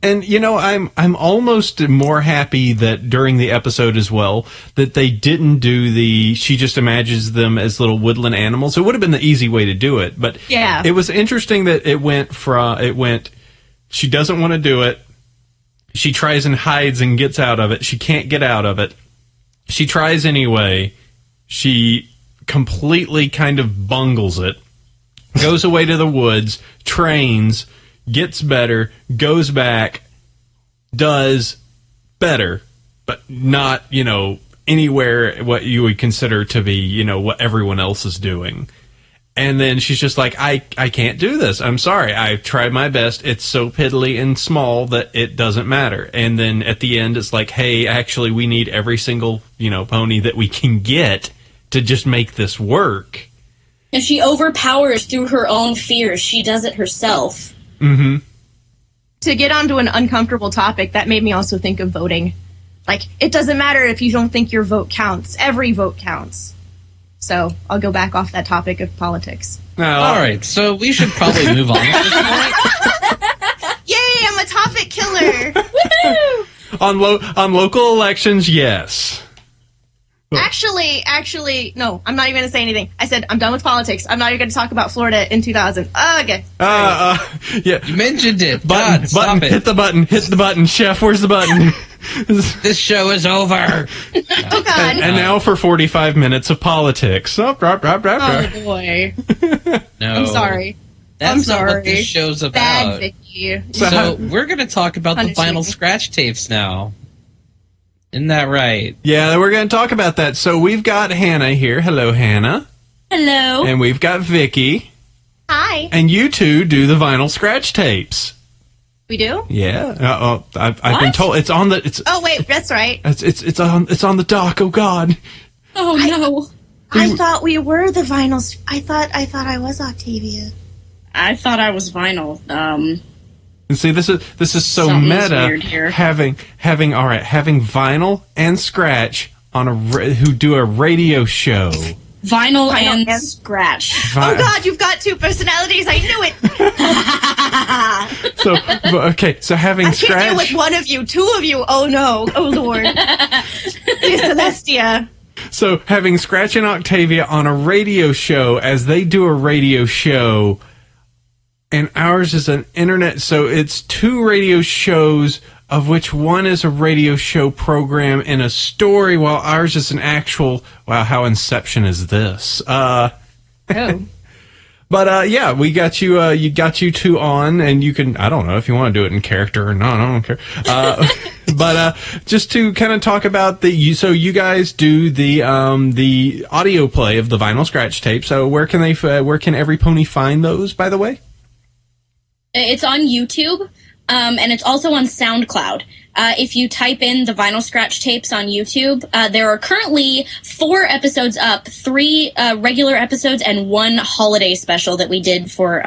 [SPEAKER 5] And, I'm almost more happy that during the episode as well, that they didn't do she just imagines them as little woodland animals. It would have been the easy way to do it. But
[SPEAKER 3] yeah,
[SPEAKER 5] it was interesting that it went, she doesn't want to do it. She tries and hides and gets out of it. She can't get out of it. She tries anyway. She completely kind of bungles it. Goes away to the woods, trains, gets better, goes back, does better, but not, anywhere what you would consider to be, what everyone else is doing. And then she's just like, I can't do this. I'm sorry. I've tried my best. It's so piddly and small that it doesn't matter. And then at the end, it's like, hey, actually, we need every single, pony that we can get to just make this work.
[SPEAKER 4] And she overpowers through her own fears. She does it herself.
[SPEAKER 5] Mm-hmm.
[SPEAKER 3] To get onto an uncomfortable topic, that made me also think of voting. Like, it doesn't matter if you don't think your vote counts. Every vote counts. So I'll go back off that topic of politics.
[SPEAKER 2] All right, so we should probably move on at this point.
[SPEAKER 3] Yay, I'm a topic killer!
[SPEAKER 5] Woohoo! On local elections, yes.
[SPEAKER 3] Actually, no, I'm not even going to say anything. I said I'm done with politics. I'm not even going to talk about Florida in 2000. Okay.
[SPEAKER 5] Yeah.
[SPEAKER 2] You mentioned it.
[SPEAKER 5] Button,
[SPEAKER 2] Stop it.
[SPEAKER 5] hit the button. Chef, where's the button?
[SPEAKER 2] This show is over.
[SPEAKER 3] Oh, God.
[SPEAKER 5] And now for 45 minutes of politics.
[SPEAKER 3] Oh, boy.
[SPEAKER 2] No.
[SPEAKER 3] I'm sorry.
[SPEAKER 2] That's
[SPEAKER 3] I'm
[SPEAKER 2] not what
[SPEAKER 3] sorry.
[SPEAKER 2] this show's about.
[SPEAKER 3] Bad Vicki.
[SPEAKER 2] So we're going to talk about the
[SPEAKER 3] Punish
[SPEAKER 2] final
[SPEAKER 3] me.
[SPEAKER 2] scratch tapes now. Isn't that right?
[SPEAKER 5] Yeah, we're going to talk about that. So we've got Hanna here. Hello, Hanna.
[SPEAKER 4] Hello.
[SPEAKER 5] And we've got Vicki.
[SPEAKER 3] Hi.
[SPEAKER 5] And you two do the vinyl scratch tapes.
[SPEAKER 3] We do?
[SPEAKER 5] Yeah. I've been told it's on the.
[SPEAKER 3] Oh, wait, that's right.
[SPEAKER 5] It's on the dock. Oh God.
[SPEAKER 4] Oh no.
[SPEAKER 3] I thought we were the vinyls. I thought I was Octavia.
[SPEAKER 4] I thought I was vinyl.
[SPEAKER 5] And see, this is so
[SPEAKER 4] Something's
[SPEAKER 5] meta.
[SPEAKER 4] weird here.
[SPEAKER 5] Having vinyl and scratch on who do a radio show.
[SPEAKER 4] Vinyl and scratch.
[SPEAKER 3] Oh God, you've got two personalities. I knew it.
[SPEAKER 5] So having
[SPEAKER 3] I
[SPEAKER 5] scratch.
[SPEAKER 3] can't deal with one of you. Two of you. Oh no. Oh Lord. Dear Celestia.
[SPEAKER 5] So having Scratch and Octavia on a radio show as they do a radio show, and ours is an internet, so it's two radio shows of which one is a radio show program in a story, while ours is an actual. Wow, how Inception is this?
[SPEAKER 3] Oh.
[SPEAKER 5] But yeah, we got you. You got you two on, and you can. I don't know if you want to do it in character or not. I don't care. But just to kind of talk about so you guys do the audio play of the vinyl scratch tape. So where can every pony find those? By the way,
[SPEAKER 4] It's on YouTube, and it's also on SoundCloud. If you type in the vinyl scratch tapes on YouTube, there are currently 4 episodes up, 3 regular episodes, and 1 holiday special that we did for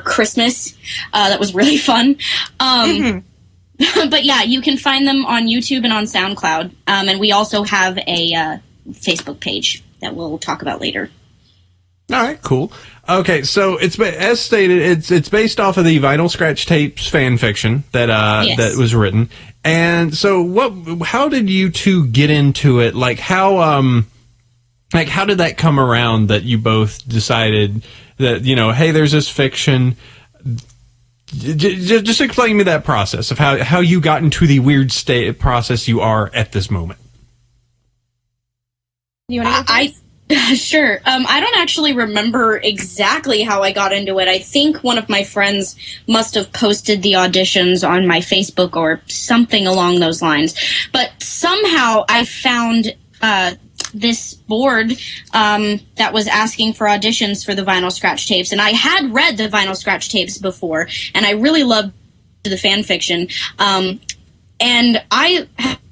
[SPEAKER 4] Christmas. That was really fun. But yeah, you can find them on YouTube and on SoundCloud. And we also have a Facebook page that we'll talk about later.
[SPEAKER 5] all right, cool. Okay, so as stated, it's based off of the Vinyl Scratch Tapes fan fiction that
[SPEAKER 4] Yes.
[SPEAKER 5] that was written. And so, how did you two get into it? Like how did that come around that you both decided that hey, there's this fiction. Just explain to me that process of how you got into the weird state process you are at this moment.
[SPEAKER 3] You want to go first?
[SPEAKER 4] Sure. I don't actually remember exactly how I got into it. I think one of my friends must have posted the auditions on my Facebook or something along those lines. But somehow I found this board that was asking for auditions for the vinyl scratch tapes. And I had read the vinyl scratch tapes before, and I really loved the fan fiction. And I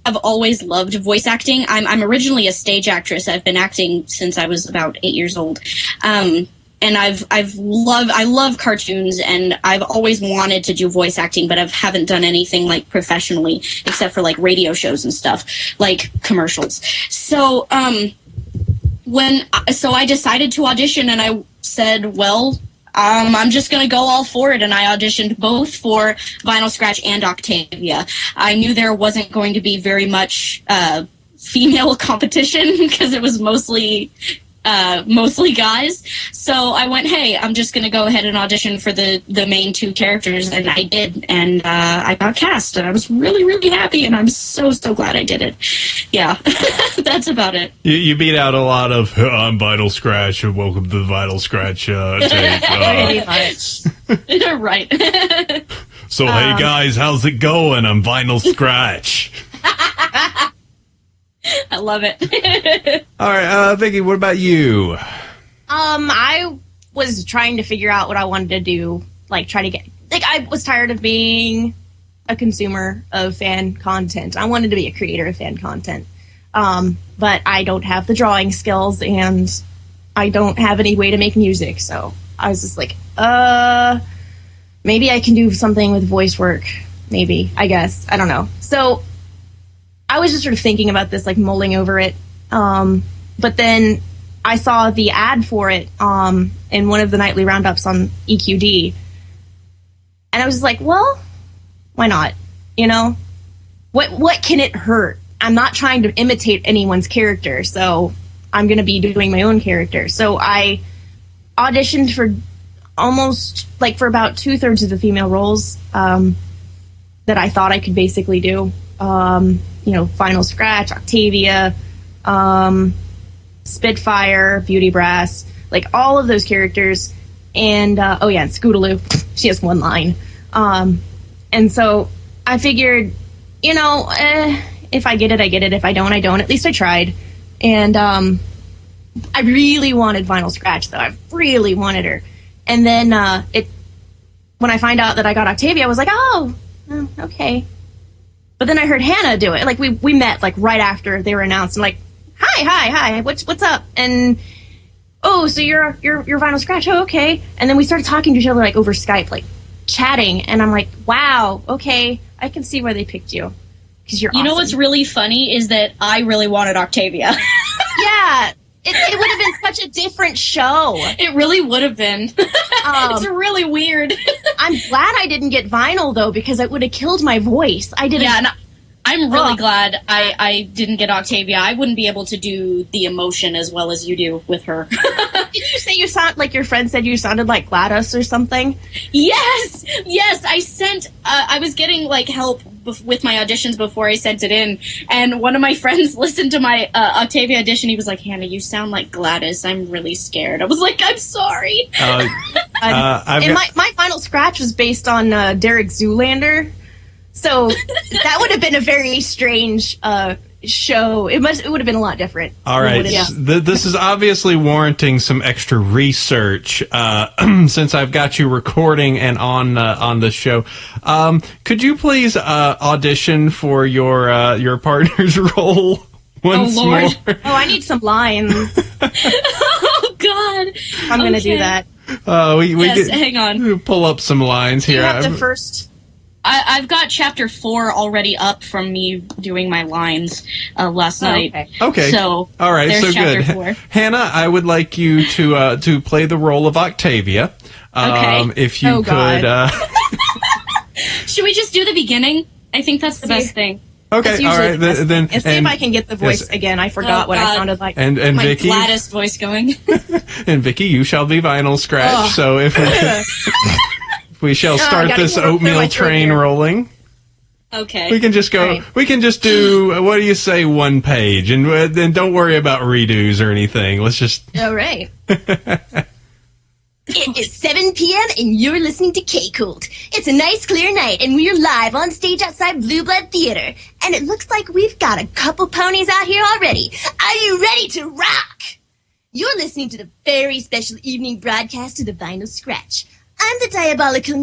[SPEAKER 4] have always loved voice acting. I'm originally a stage actress. I've been acting since I was about 8 years old. And I love cartoons, and I've always wanted to do voice acting, but I haven't done anything like professionally except for like radio shows and stuff, like commercials. So I decided to audition, and I said, well, I'm just going to go all for it, and I auditioned both for Vinyl Scratch and Octavia. I knew there wasn't going to be very much female competition because it was mostly guys. So I went, hey, I'm just going to go ahead and audition for the main two characters, and I did, and I got cast, and I was really, really happy, and I'm so glad I did it. Yeah, that's about it.
[SPEAKER 5] You beat out a lot of, I'm Vinyl Scratch, and welcome to the Vinyl Scratch tape.
[SPEAKER 4] Right.
[SPEAKER 5] So, hey guys, how's it going? I'm Vinyl Scratch.
[SPEAKER 4] I love it.
[SPEAKER 5] All right, Vicki, what about you?
[SPEAKER 3] I was trying to figure out what I wanted to do, I was tired of being a consumer of fan content. I wanted to be a creator of fan content. But I don't have the drawing skills, and I don't have any way to make music, so I was just like, maybe I can do something with voice work. Maybe, I guess. I don't know. So I was just sort of thinking about this, like mulling over it. But then I saw the ad for it in one of the nightly roundups on EQD. And I was just like, well, why not? You know? What can it hurt? I'm not trying to imitate anyone's character, so I'm going to be doing my own character. So I auditioned for for about 2/3 of the female roles that I thought I could basically do. Vinyl Scratch, Octavia, Spitfire, Beauty Brass, like all of those characters. And, and Scootaloo. She has one line. And so I figured, if I get it, I get it. If I don't, I don't. At least I tried. And I really wanted Vinyl Scratch, though. I really wanted her. And then when I find out that I got Octavia, I was like, oh okay. But then I heard Hanna do it. Like we met like right after they were announced. I'm like, hi, what's up? And so you're Vinyl Scratch. Oh, okay. And then we started talking to each other like over Skype, like chatting. And I'm like, wow, okay, I can see why they picked you. Because you're awesome.
[SPEAKER 4] You know what's really funny is that I really wanted Octavia.
[SPEAKER 3] Yeah. It would have been such a different show.
[SPEAKER 4] It really would have been. It's really weird.
[SPEAKER 3] I'm glad I didn't get Vinyl, though, because it would have killed my voice. I didn't.
[SPEAKER 4] Yeah, I'm really glad I didn't get Octavia. I wouldn't be able to do the emotion as well as you do with her.
[SPEAKER 3] Did you say you sound like your friend said you sounded like Gladys or something?
[SPEAKER 4] Yes. I sent. I was getting like help with my auditions before I sent it in, and one of my friends listened to my Octavia audition. He was like, "Hannah, you sound like Gladys. I'm really scared." I was like, "I'm sorry."
[SPEAKER 3] My Vinyl Scratch was based on Derek Zoolander. So that would have been a very strange show. It would have been a lot different.
[SPEAKER 5] All right. This is obviously warranting some extra research since I've got you recording and on the show. Could you please audition for your partner's role once more?
[SPEAKER 3] Oh, I need some lines.
[SPEAKER 4] Oh, God.
[SPEAKER 3] I'm going to do that.
[SPEAKER 4] Hang on.
[SPEAKER 5] Pull up some lines here.
[SPEAKER 3] You have to first...
[SPEAKER 4] I've got chapter 4 already up from me doing my lines last night.
[SPEAKER 5] Okay.
[SPEAKER 4] So,
[SPEAKER 5] all right.
[SPEAKER 4] There's
[SPEAKER 5] so
[SPEAKER 4] chapter
[SPEAKER 5] good.
[SPEAKER 4] 4.
[SPEAKER 5] Hannah, I would like you to play the role of Octavia.
[SPEAKER 4] Okay.
[SPEAKER 5] If you could.
[SPEAKER 4] Should we just do the beginning? I think that's the best thing.
[SPEAKER 5] Okay. All right. Then
[SPEAKER 3] see if I can get the voice again. I forgot what I sounded like.
[SPEAKER 5] And
[SPEAKER 4] my
[SPEAKER 5] Vicki,
[SPEAKER 4] Gladys voice going.
[SPEAKER 5] And Vicki, you shall be Vinyl Scratch. So if We shall start this oatmeal train rolling.
[SPEAKER 4] Okay.
[SPEAKER 5] We can just go. Right. We can just do. What do you say? One page, and then don't worry about redos or anything. Let's just.
[SPEAKER 3] All right. It is 7 p.m. and you're listening to K-Cult. It's a nice, clear night, and we're live on stage outside Blue Blood Theater. And it looks like we've got a couple ponies out here already. Are you ready to rock? You're listening to the very special evening broadcast of the Vinyl Scratch. I'm the diabolical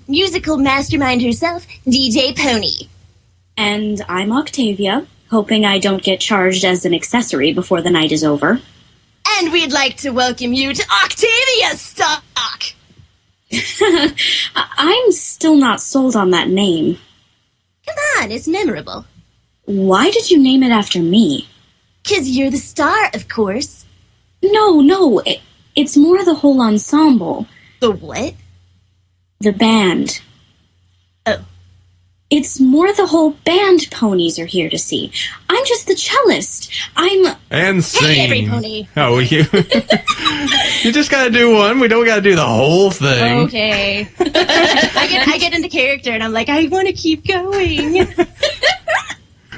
[SPEAKER 3] musical mastermind herself, DJ Pony.
[SPEAKER 6] And I'm Octavia, hoping I don't get charged as an accessory before the night is over.
[SPEAKER 3] And we'd like to welcome you to Octavia Stock!
[SPEAKER 6] I'm still not sold on that name.
[SPEAKER 3] Come on, it's memorable.
[SPEAKER 6] Why did you name it after me?
[SPEAKER 3] 'Cause you're the star, of course.
[SPEAKER 6] No, it's more the whole ensemble.
[SPEAKER 3] The what?
[SPEAKER 6] The band.
[SPEAKER 3] Oh.
[SPEAKER 6] It's more the whole band ponies are here to see. I'm just the cellist.
[SPEAKER 5] And sing.
[SPEAKER 3] Hey, every pony.
[SPEAKER 5] Oh, you just gotta do one. We don't gotta do the whole thing.
[SPEAKER 3] Okay. I get into character and I'm like, I want to keep going.
[SPEAKER 5] You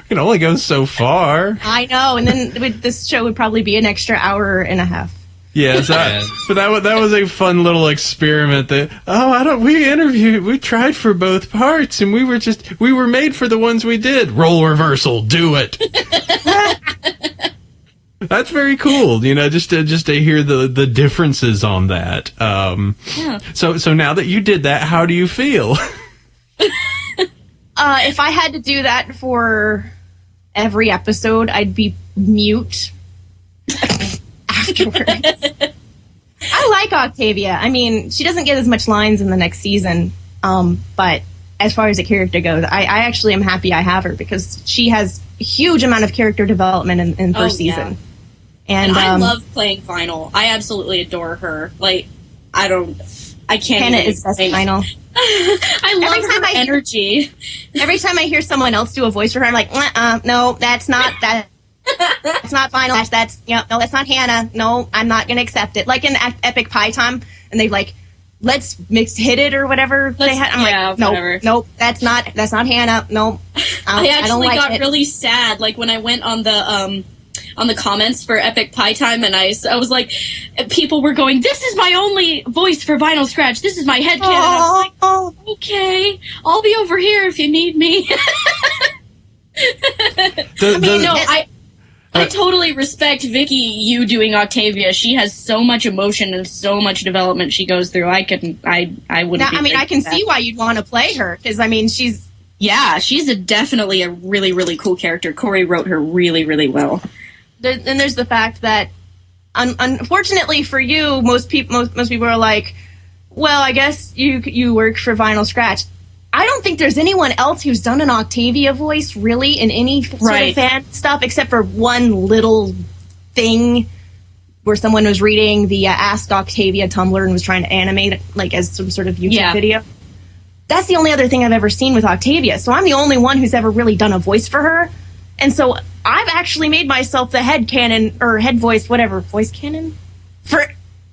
[SPEAKER 5] can only go so far.
[SPEAKER 3] I know, and then this show would probably be an extra hour and a half.
[SPEAKER 5] Yes, but that was a fun little experiment. We tried for both parts, and we were made for the ones we did. Role reversal, do it. That's very cool, just to hear the differences on that.
[SPEAKER 3] Yeah.
[SPEAKER 5] So now that you did that, how do you feel?
[SPEAKER 3] If I had to do that for every episode, I'd be mute. Afterwards. I like Octavia. I mean, she doesn't get as much lines in the next season, but as far as a character goes, I actually am happy I have her because she has a huge amount of character development in first season.
[SPEAKER 4] And I love playing Vinyl. I absolutely adore her. Like, I can't.
[SPEAKER 3] Hanna is best Vinyl.
[SPEAKER 4] I love her energy.
[SPEAKER 3] Every time I hear someone else do a voice for her, I'm like, no, that's not that. That's not Vinyl. No, that's not Hanna. No, I'm not going to accept it. Like in Epic Pie Time, and they like, let's hit it or whatever they had. I'm like, nope, that's not Hanna. No,
[SPEAKER 4] I actually got really sad. Like when I went on the comments for Epic Pie Time, and I was like, people were going, "This is my only voice for Vinyl Scratch. This is my headcanon." I was like, okay, I'll be over here if you need me. I totally respect Vicki, you doing Octavia. She has so much emotion and so much development she goes through. I wouldn't.
[SPEAKER 3] I can see why you'd want to play her because she's
[SPEAKER 4] definitely a really, really cool character. Corey wrote her really, really well.
[SPEAKER 3] Then there's the fact that, unfortunately for you, most people are like, well, I guess you work for Vinyl Scratch. I don't think there's anyone else who's done an Octavia voice really in any sort of fan stuff except for one little thing where someone was reading the Ask Octavia Tumblr and was trying to animate it like as some sort of YouTube video. That's the only other thing I've ever seen with Octavia. So I'm the only one who's ever really done a voice for her. And so I've actually made myself the head canon or head voice, whatever, voice canon for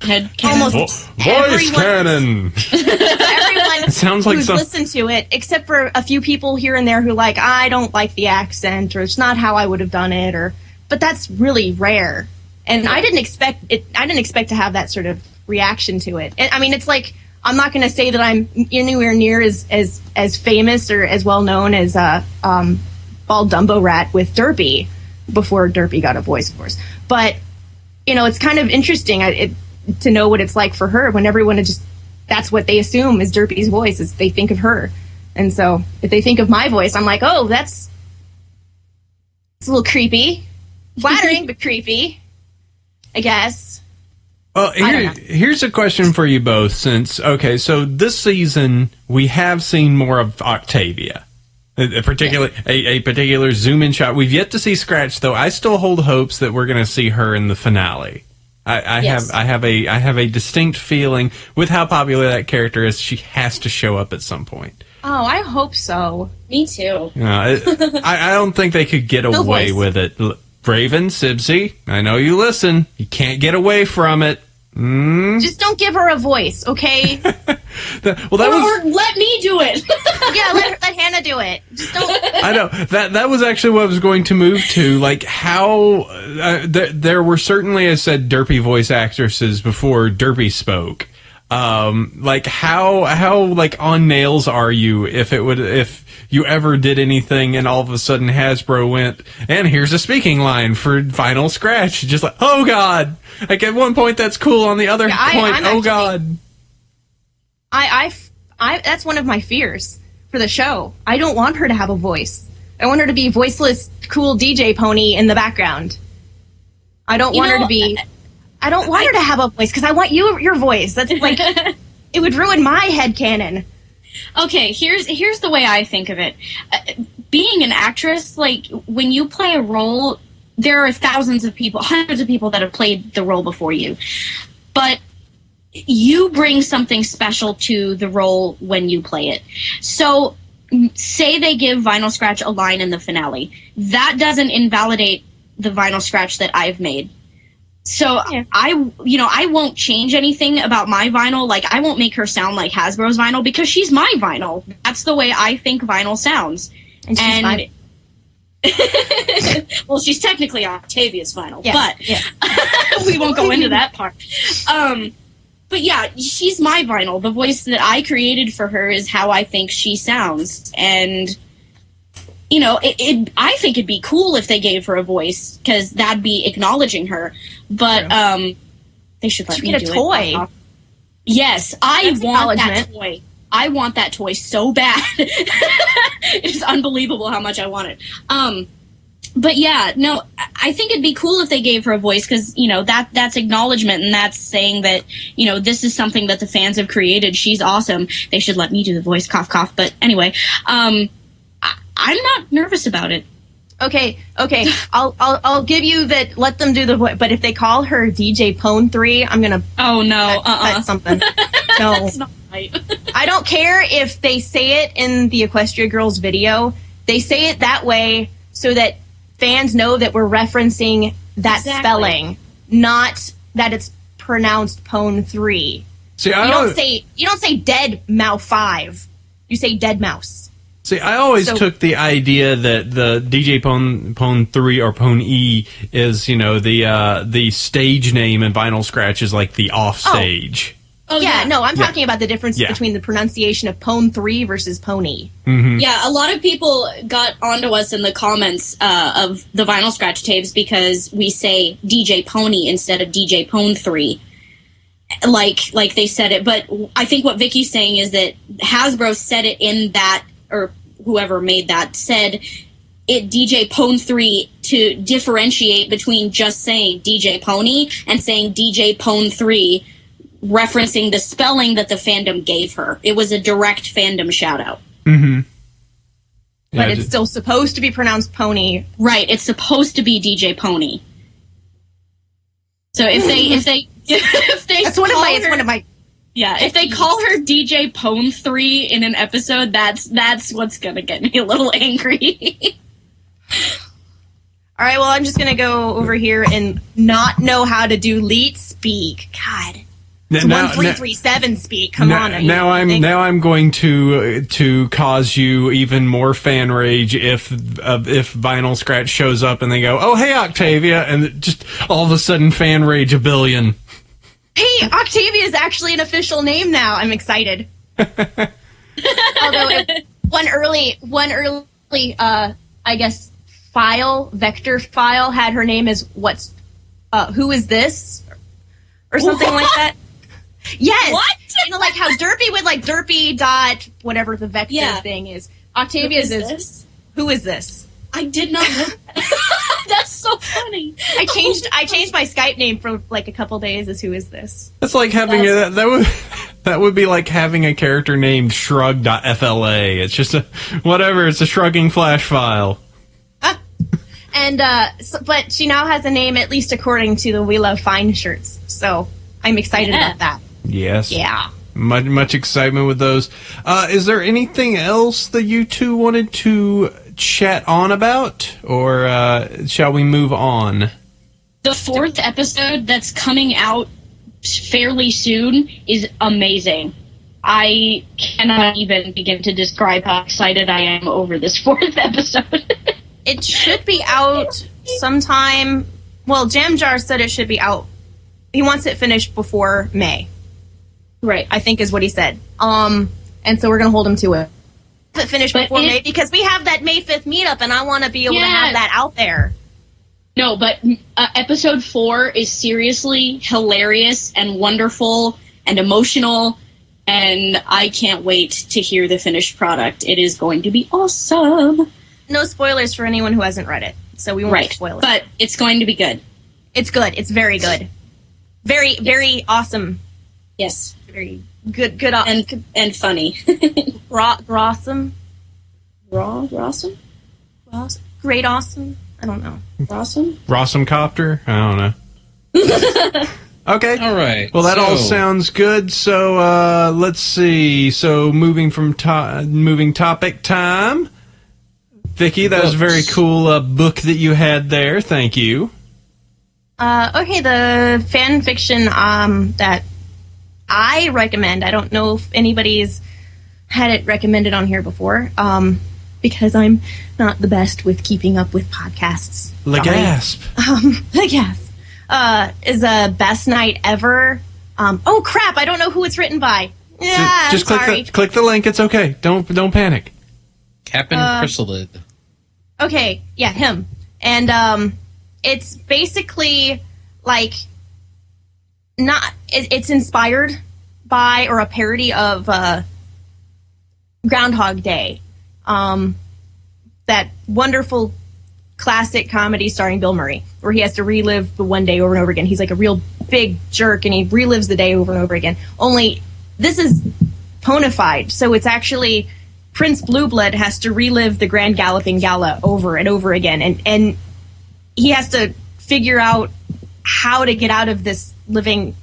[SPEAKER 4] head canon.
[SPEAKER 3] Almost
[SPEAKER 5] voice canon.
[SPEAKER 3] Everyone
[SPEAKER 5] sounds like
[SPEAKER 3] who's listened to it, except for a few people here and there who like, I don't like the accent, or it's not how I would have done it, but that's really rare. And I didn't expect it. I didn't expect to have that sort of reaction to it. And, I mean, it's like I'm not going to say that I'm anywhere near as famous or as well known as Bald Dumbo Rat with Derpy before Derpy got a voice, of course. But it's kind of interesting to know what it's like for her when everyone that's what they assume is Derpy's voice, is they think of her. And so if they think of my voice, I'm like, oh, it's a little creepy. Flattering, but creepy, I guess.
[SPEAKER 5] Well, here's a question for you both. So this season, we have seen more of Octavia. A particular zoom-in shot. We've yet to see Scratch, though. I still hold hopes that we're going to see her in the finale. I have a distinct feeling with how popular that character is. She has to show up at some point.
[SPEAKER 3] Oh, I hope so.
[SPEAKER 4] Me too.
[SPEAKER 5] I don't think they could get away with it. Raven, Sibsy, I know you listen. You can't get away from it.
[SPEAKER 3] Just don't give her a voice, okay?
[SPEAKER 4] Or let me do it.
[SPEAKER 3] Yeah, let Hannah do it. Just don't.
[SPEAKER 5] I know that was actually what I was going to move to. Like how there were certainly, I said, derpy voice actresses before Derpy spoke. Like how like on nails are you if you ever did anything and all of a sudden Hasbro went, and here's a speaking line for Final Scratch, just like, oh god. Like at one point that's cool, on the other point, oh god.
[SPEAKER 3] I that's one of my fears for the show. I don't want her to have a voice. I want her to be voiceless, cool DJ pony in the background. I don't want her to be. I don't want her to have a voice because I want your voice. That's like it would ruin my headcanon.
[SPEAKER 6] Okay, here's the way I think of it. Being an actress, like when you play a role, there are thousands of people, hundreds of people that have played the role before you, but you bring something special to the role when you play it. So, say they give Vinyl Scratch a line in the finale. That doesn't invalidate the Vinyl Scratch that I've made. So, yeah. I won't change anything about my vinyl. Like, I won't make her sound like Hasbro's vinyl because she's my vinyl. That's the way I think vinyl sounds.
[SPEAKER 3] And she's my...
[SPEAKER 6] Well, she's technically Octavia's vinyl,
[SPEAKER 3] yes,
[SPEAKER 6] but
[SPEAKER 3] yes.
[SPEAKER 6] We won't go into that part. But yeah, she's my vinyl. The voice that I created for her is how I think she sounds. And, I think it'd be cool if they gave her a voice, because that'd be acknowledging her. But they should let me
[SPEAKER 3] get
[SPEAKER 6] do
[SPEAKER 3] a toy.
[SPEAKER 6] It. Yes, I want that toy. I want that toy so bad. It's unbelievable how much I want it. But yeah, no, I think it'd be cool if they gave her a voice, because, that's acknowledgement, and that's saying that, this is something that the fans have created. She's awesome. They should let me do the voice, cough, cough. But anyway, I'm not nervous about it.
[SPEAKER 3] Okay. I'll give you that. Let them do the voice. But if they call her DJ Pone 3, I'm gonna.
[SPEAKER 6] Oh no!
[SPEAKER 3] That's something. No,
[SPEAKER 6] that's not right.
[SPEAKER 3] I don't care if they say it in the Equestria Girls video. They say it that way so that fans know that we're referencing that spelling, not that it's pronounced Pone 3.
[SPEAKER 5] See,
[SPEAKER 3] you don't say Dead Mouse 5. You say Dead Mouse.
[SPEAKER 5] See, I always took the idea that the DJ Pone 3 or Pone E is, the stage name, and Vinyl Scratch is like the off stage.
[SPEAKER 3] Oh yeah, no, I'm talking about the difference between the pronunciation of Pone 3 versus Pony.
[SPEAKER 5] Mm-hmm.
[SPEAKER 6] Yeah, a lot of people got onto us in the comments of the Vinyl Scratch tapes because we say DJ Pony instead of DJ Pone 3. Like they said it, but I think what Vicky's saying is that Hasbro said it in that, or whoever made that said it DJ Pone 3 to differentiate between just saying DJ Pony and saying DJ Pone 3, referencing the spelling that the fandom gave her. It was a direct fandom shout out.
[SPEAKER 5] Mm-hmm.
[SPEAKER 3] But it's still supposed to be pronounced Pony.
[SPEAKER 6] Right, it's supposed to be DJ Pony. So if they
[SPEAKER 3] it's one of my
[SPEAKER 6] yeah, if they call her DJ Pone 3 in an episode, that's what's gonna get me a little angry.
[SPEAKER 3] All right, well, I'm just gonna go over here and not know how to do leet speak. God, it's 1337 speak. Come on.
[SPEAKER 5] Now I'm going to cause you even more fan rage if Vinyl Scratch shows up and they go, "Oh, hey, Octavia," and just all of a sudden fan rage a billion.
[SPEAKER 3] Hey, Octavia is actually an official name now. I'm excited. Although one early, I guess, vector file had her name as who is this? Or something like that. Yes.
[SPEAKER 6] What?
[SPEAKER 3] Like how Derpy would Derpy dot whatever the vector thing is. Octavia's is who is this?
[SPEAKER 6] I did not know that. That's so funny.
[SPEAKER 3] I changed my Skype name for a couple days as who is this?
[SPEAKER 5] That's like having that would be like having a character named shrug.fla. It's just it's a shrugging flash file.
[SPEAKER 3] And but she now has a name, at least according to the We Love Fine shirts. So I'm excited about that.
[SPEAKER 5] Yes.
[SPEAKER 3] Yeah.
[SPEAKER 5] Much excitement with those. Is there anything else that you two wanted to chat on about, or shall we move on?
[SPEAKER 6] The 4th episode that's coming out fairly soon is amazing. I cannot even begin to describe how excited I am over this 4th episode.
[SPEAKER 3] It should be out sometime. Well, Jam Jar said it should be out. He wants it finished before May.
[SPEAKER 6] Right.
[SPEAKER 3] I think is what he said. And so we're going to hold him to it. It finished before May because we have that May 5th meetup and I want to be able to have that out there.
[SPEAKER 6] No, but episode 4 is seriously hilarious and wonderful and emotional, and I can't wait to hear the finished product. It is going to be awesome.
[SPEAKER 3] No spoilers for anyone who hasn't read it, so we won't spoil it.
[SPEAKER 6] But it's going to be good.
[SPEAKER 3] It's good. It's very good. Very, very awesome.
[SPEAKER 4] Yes.
[SPEAKER 3] Very good. Good.
[SPEAKER 4] And funny.
[SPEAKER 3] Awesome.
[SPEAKER 4] Rawsome?
[SPEAKER 3] Great awesome. I don't know.
[SPEAKER 4] Rawsome?
[SPEAKER 5] Rawsome copter? I don't know. Okay.
[SPEAKER 2] All right.
[SPEAKER 5] Well, that all sounds good. So let's see. So moving topic time. Vicki, that was a very cool book that you had there. Thank you.
[SPEAKER 3] Okay, the fan fiction that I recommend. I don't know if anybody's had it recommended on here before. Because I'm not the best with keeping up with podcasts.
[SPEAKER 5] Gasp.
[SPEAKER 3] Gasp. Is a Best Night Ever. Oh crap! I don't know who it's written by. Yeah,
[SPEAKER 5] just click the link. It's okay. Don't panic.
[SPEAKER 2] Captain Chrysalid.
[SPEAKER 3] Okay, yeah, him. And it's basically like it's inspired by or a parody of Groundhog Day. That wonderful classic comedy starring Bill Murray, where he has to relive the one day over and over again. He's like a real big jerk, and he relives the day over and over again. Only this is ponified, so it's actually Prince Blueblood has to relive the Grand Galloping Gala over and over again, and he has to figure out how to get out of this living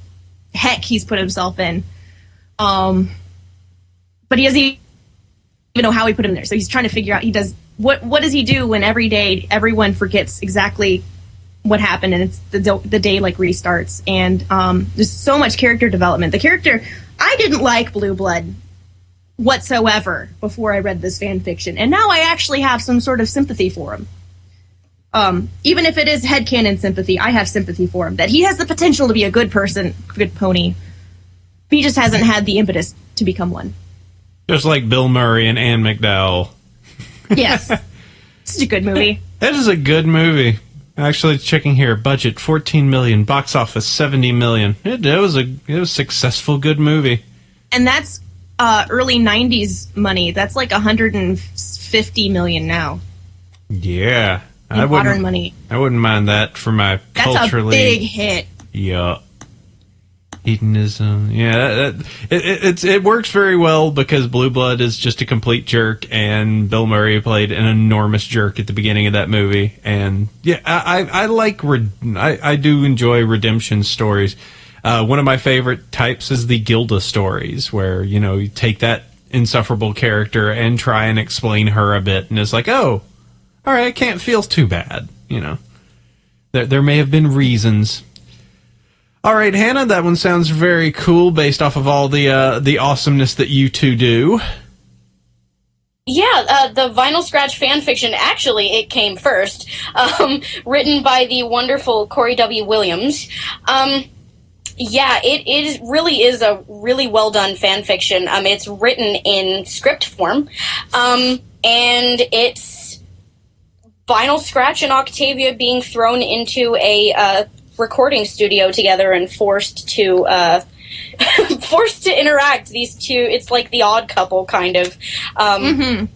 [SPEAKER 3] heck he's put himself in. But he doesn't even know how he put him there, so he's trying to figure out. He does what does he do when every day everyone forgets exactly what happened, and it's the day like restarts, and there's so much character development. The character, I didn't like Blue Blood whatsoever before I read this fan fiction, and now I actually have some sort of sympathy for him. Even if it is headcanon sympathy, I have sympathy for him, that he has the potential to be a good person, good pony. He just hasn't had the impetus to become one.
[SPEAKER 5] Just like Bill Murray and Ann McDowell.
[SPEAKER 3] Yes. This is a good movie.
[SPEAKER 5] That is a good movie. Actually, checking here, budget $14 million, box office $70 million. It was a successful, good movie.
[SPEAKER 3] And that's early '90s money. That's like $150 million now.
[SPEAKER 5] Yeah,
[SPEAKER 3] modern money.
[SPEAKER 5] I wouldn't mind that for my culturally.
[SPEAKER 3] That's a big hit.
[SPEAKER 5] Yeah. Hedonism. Yeah, it works very well because Blue Blood is just a complete jerk, and Bill Murray played an enormous jerk at the beginning of that movie. And yeah, I do enjoy redemption stories. One of my favorite types is the Gilda stories, where you take that insufferable character and try and explain her a bit, and it's like, oh, all right, I can't feel too bad. There may have been reasons. All right, Hannah, that one sounds very cool based off of all the awesomeness that you two do.
[SPEAKER 4] Yeah, the Vinyl Scratch fan fiction, actually, it came first, written by the wonderful Corey W. Williams. Yeah, it really is a really well-done fan fiction. It's written in script form, and it's Vinyl Scratch and Octavia being thrown into a recording studio together and forced to interact. These two, it's like the Odd Couple kind of.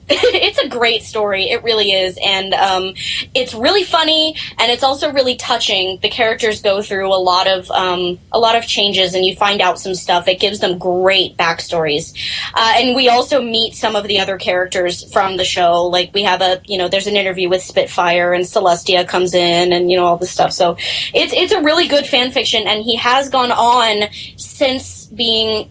[SPEAKER 4] It's a great story, it really is, and it's really funny, and it's also really touching. The characters go through a lot of changes, and you find out some stuff. It gives them great backstories, and we also meet some of the other characters from the show. Like we have there's an interview with Spitfire, and Celestia comes in, and all this stuff. So it's a really good fan fiction, and he has gone on since being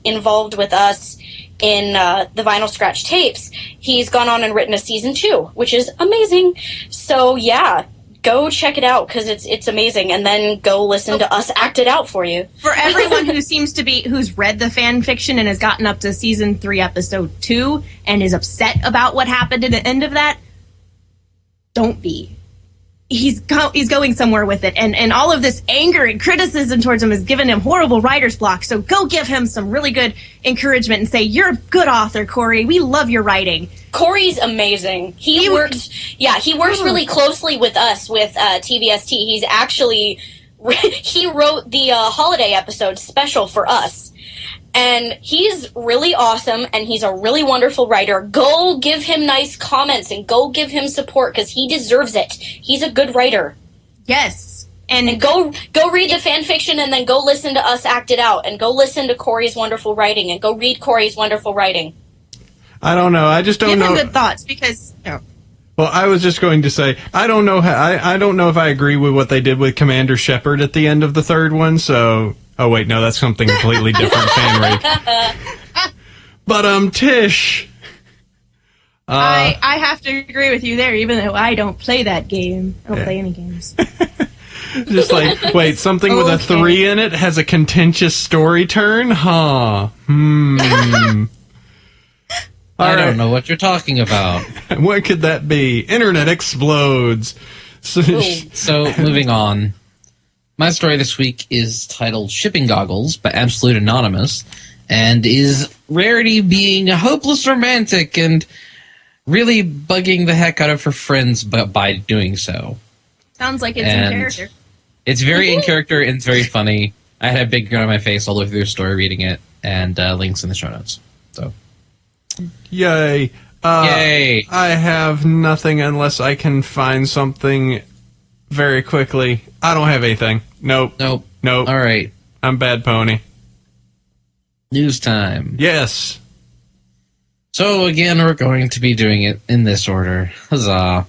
[SPEAKER 4] involved with us in the Vinyl Scratch tapes. He's gone on and written a season 2, which is amazing. So yeah, go check it out because it's amazing, and then go listen to us act it out for you.
[SPEAKER 3] For everyone who's read the fan fiction and has gotten up to season 3, episode 2, and is upset about what happened at the end of that, don't be. He's going somewhere with it, and all of this anger and criticism towards him has given him horrible writer's block. So go give him some really good encouragement and say, "You're a good author, Corey. We love your writing."
[SPEAKER 4] Corey's amazing. He works really closely with us with TVST. He's actually he wrote the holiday episode special for us. And he's really awesome, and he's a really wonderful writer. Go give him nice comments and go give him support because he deserves it. He's a good writer.
[SPEAKER 3] Yes.
[SPEAKER 4] And go read the fan fiction and then go listen to us act it out and go listen to Corey's wonderful writing and go read Corey's wonderful writing.
[SPEAKER 5] I don't know. I just don't know.
[SPEAKER 3] Give him good thoughts because... No.
[SPEAKER 5] Well, I was just going to say, I don't know I don't know if I agree with what they did with Commander Shepard at the end of the third one, so... Oh, wait, no, that's something completely different, fan rate. But, Tish...
[SPEAKER 3] I have to agree with you there, even though I don't play that game. I don't play any games.
[SPEAKER 5] Just like, wait, something with a 3 in it has a contentious story turn? Huh.
[SPEAKER 2] I don't know what you're talking about.
[SPEAKER 5] What could that be? Internet explodes.
[SPEAKER 2] So, moving on. My story this week is titled Shipping Goggles by Absolute Anonymous, and is Rarity being a hopeless romantic and really bugging the heck out of her friends by doing so.
[SPEAKER 3] Sounds like it's in character.
[SPEAKER 2] It's very in character and it's very funny. I had a big grin on my face all the way through the story reading it, and links in the show notes. So,
[SPEAKER 5] Yay.
[SPEAKER 2] Yay.
[SPEAKER 5] I have nothing unless I can find something very quickly. I don't have anything. Nope.
[SPEAKER 2] All right.
[SPEAKER 5] I'm Bad Pony.
[SPEAKER 2] News time.
[SPEAKER 5] Yes.
[SPEAKER 2] So, again, we're going to be doing it in this order. Huzzah.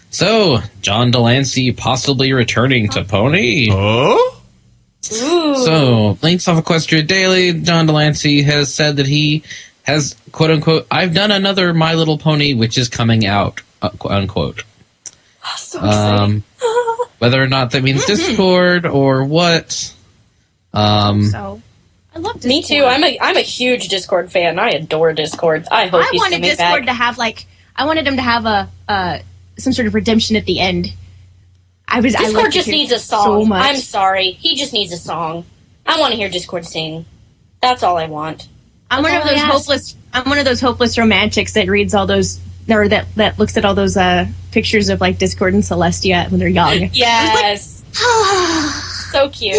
[SPEAKER 2] So, John Delancey possibly returning to Pony.
[SPEAKER 5] Oh?
[SPEAKER 4] Ooh.
[SPEAKER 2] So, links off Equestria Daily, John Delancey has said that he has, quote-unquote, I've done another My Little Pony, which is coming out, unquote.
[SPEAKER 4] So exciting.
[SPEAKER 2] Whether or not that means Discord or what.
[SPEAKER 3] So I love Discord.
[SPEAKER 4] Me too. I'm a huge Discord fan. I adore Discord. I hope he's coming back.
[SPEAKER 3] Discord to have I wanted him to have some sort of redemption at the end.
[SPEAKER 4] Discord just needs a song.
[SPEAKER 3] So much.
[SPEAKER 4] I'm sorry. He just needs a song. I want to hear Discord sing. That's all I want.
[SPEAKER 3] I'm one of those hopeless romantics that reads all those, or that looks at all those pictures of like Discord and Celestia when they're young.
[SPEAKER 4] Yes. So cute.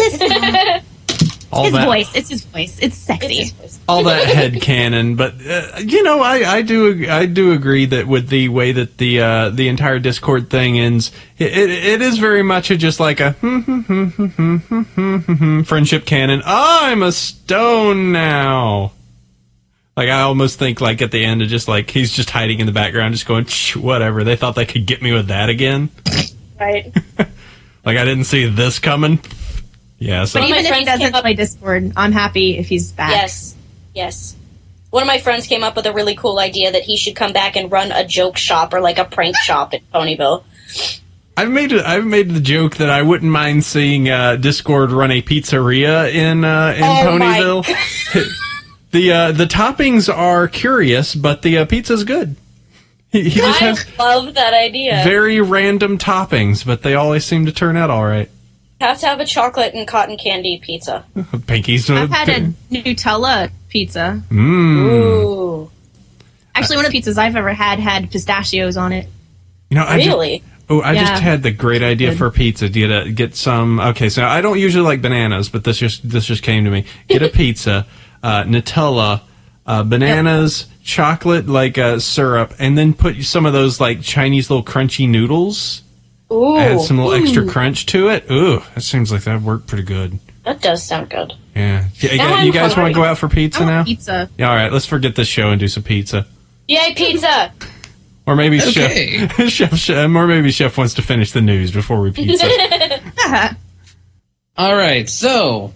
[SPEAKER 3] It's his voice. It's sexy.
[SPEAKER 5] All that headcanon, but I do agree that with the way that the entire Discord thing ends, it is very much just like a friendship canon. I'm a stone now. Like, I almost think, like, at the end, of just, like, he's just hiding in the background, just going, whatever. They thought they could get me with that again.
[SPEAKER 4] Right.
[SPEAKER 5] Like, I didn't see this coming. Yeah, so.
[SPEAKER 3] But even if he doesn't play Discord, I'm happy if he's back.
[SPEAKER 4] Yes. One of my friends came up with a really cool idea that he should come back and run a joke shop or, like, a prank shop in Bronyville.
[SPEAKER 5] I've made the joke that I wouldn't mind seeing Discord run a pizzeria in Ponyville. The toppings are curious, but the pizza's good. He just has
[SPEAKER 4] love that idea.
[SPEAKER 5] Very random toppings, but they always seem to turn out all right.
[SPEAKER 4] Have to have a chocolate and cotton candy pizza.
[SPEAKER 5] Pinkie's.
[SPEAKER 3] I've had a Nutella pizza.
[SPEAKER 4] Ooh.
[SPEAKER 3] Actually, one of the pizzas I've ever had pistachios on it.
[SPEAKER 4] Really?
[SPEAKER 5] I just had the great idea for pizza. Do you get some? Okay, so I don't usually like bananas, but this just came to me. Get a pizza. Nutella, bananas, chocolate, like syrup, and then put some of those like Chinese little crunchy noodles.
[SPEAKER 4] Ooh.
[SPEAKER 5] Add some little extra crunch to it. Ooh, that seems like that worked pretty good.
[SPEAKER 4] That does sound good.
[SPEAKER 5] Yeah. You guys want to go out for pizza now?
[SPEAKER 3] Pizza.
[SPEAKER 5] Yeah, all right, let's forget this show and do some pizza.
[SPEAKER 4] Yay, pizza!
[SPEAKER 5] Or maybe Chef wants to finish the news before we pizza.
[SPEAKER 2] All right, so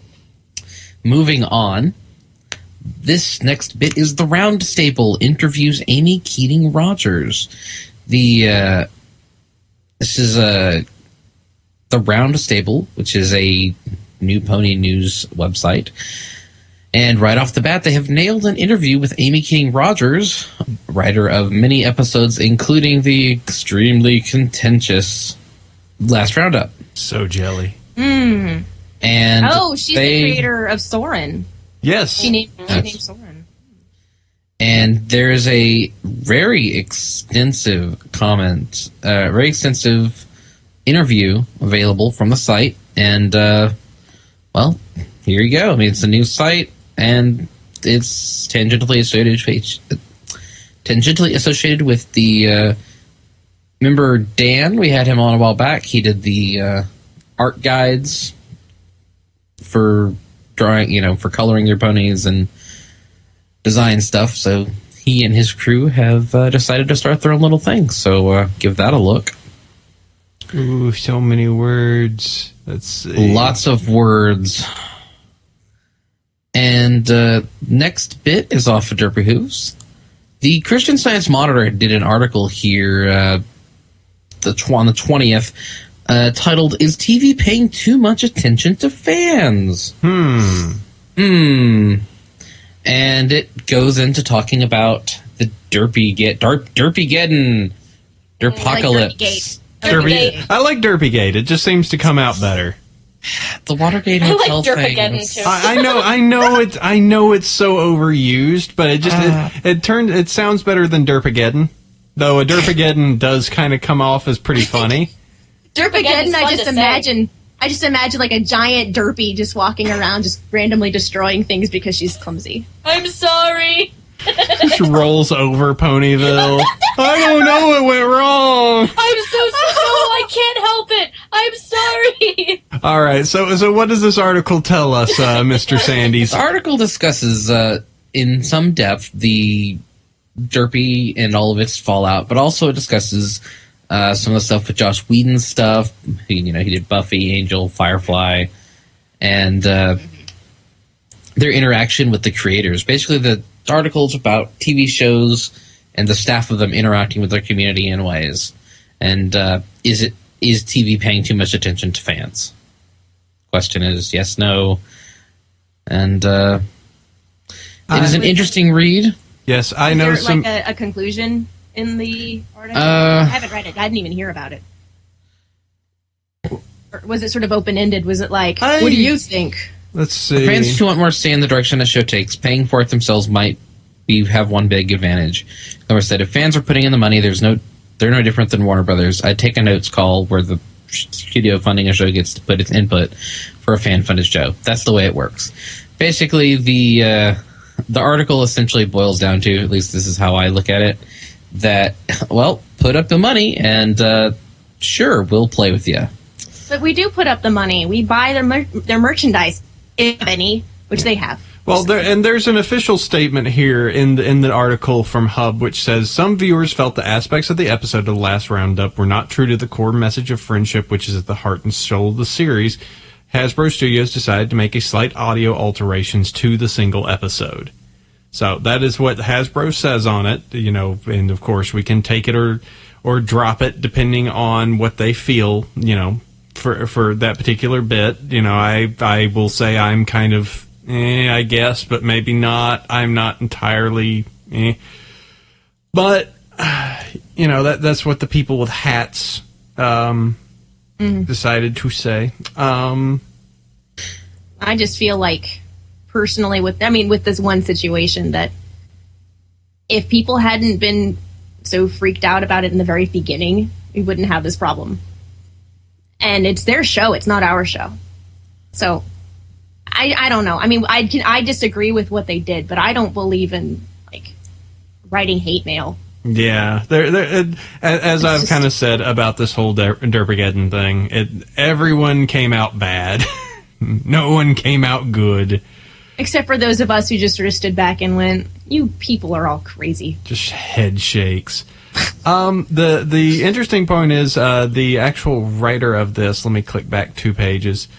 [SPEAKER 2] moving on. This next bit is the Round Staple interviews Amy Keating Rogers. This is the Round Stable, which is a new pony news website. And right off the bat, they have nailed an interview with Amy King Rogers, writer of many episodes, including the extremely contentious Last Roundup.
[SPEAKER 5] So jelly.
[SPEAKER 3] Mm.
[SPEAKER 2] And
[SPEAKER 3] she's the creator of Soren.
[SPEAKER 5] Yes.
[SPEAKER 3] She named Soren.
[SPEAKER 2] And there is a very extensive interview available from the site. And, well, here you go. I mean, it's a new site, and it's tangentially associated with the remember Dan? We had him on a while back. He did the art guides for drawing, for coloring your ponies and design stuff. So he and his crew have decided to start their own little thing. So give that a look.
[SPEAKER 5] Ooh, so many words. Let's see.
[SPEAKER 2] Lots of words. And next bit is off of Derpy Hooves. The Christian Science Monitor did an article here on the 20th titled, "Is TV Paying Too Much Attention to Fans?" And it goes into talking about the Derpygeddon. Derpocalypse.
[SPEAKER 5] I like Derpygate. It just seems to come out better.
[SPEAKER 2] The Watergate Hotel thing.
[SPEAKER 5] I know it's so overused, but it sounds better than Derpygeddon. Though a Derpygeddon does kind of come off as pretty funny.
[SPEAKER 3] Derpygeddon, I just imagine like a giant derpy just walking around, just randomly destroying things because she's clumsy.
[SPEAKER 4] I'm sorry.
[SPEAKER 5] Just rolls over Ponyville. I don't know what went wrong.
[SPEAKER 4] I'm so sorry. I can't help it. I'm sorry.
[SPEAKER 5] All right. So what does this article tell us, Mr. Sandys?
[SPEAKER 2] The article discusses in some depth the Derpy and all of its fallout, but also it discusses some of the stuff with Joss Whedon's stuff. He did Buffy, Angel, Firefly, and their interaction with the creators. Basically, the articles about TV shows and the staff of them interacting with their community in ways. And is TV paying too much attention to fans? Question is yes, no. And it is an interesting read.
[SPEAKER 5] Yes, I know some.
[SPEAKER 3] Like a conclusion in the article? I haven't read it. I didn't even hear about it. Or was it sort of open-ended? Was it like, what do you think?
[SPEAKER 5] Let's see.
[SPEAKER 2] Fans who want more say in the direction the show takes, paying for it themselves might have one big advantage. However, said if fans are putting in the money, they're no different than Warner Brothers. I'd take a notes call where the studio funding a show gets to put its input for a fan-funded show. That's the way it works. Basically, the article essentially boils down to, at least this is how I look at it, that, well, put up the money and sure, we'll play with you.
[SPEAKER 3] But we do put up the money. We buy their merchandise, if any, which they have.
[SPEAKER 5] Well, there's an official statement here in the article from Hub, which says some viewers felt the aspects of the episode of the last roundup were not true to the core message of friendship, which is at the heart and soul of the series. Hasbro Studios decided to make a slight audio alterations to the single episode. So that is what Hasbro says on it, and of course we can take it or drop it depending on what they feel, for that particular bit. I will say I'm kind of I guess, but maybe not. I'm not entirely But that's what the people with hats decided to say. I
[SPEAKER 3] just feel like personally with this one situation that if people hadn't been so freaked out about it in the very beginning, we wouldn't have this problem. And it's their show, it's not our show. So I don't know. I disagree with what they did, but I don't believe in writing hate mail.
[SPEAKER 5] Yeah, as I've kind of said about this whole Derpygeddon thing, everyone came out bad. No one came out good.
[SPEAKER 3] Except for those of us who just sort of stood back and went, you people are all crazy.
[SPEAKER 5] Just head shakes. The interesting point is the actual writer of this, let me click back 2 pages,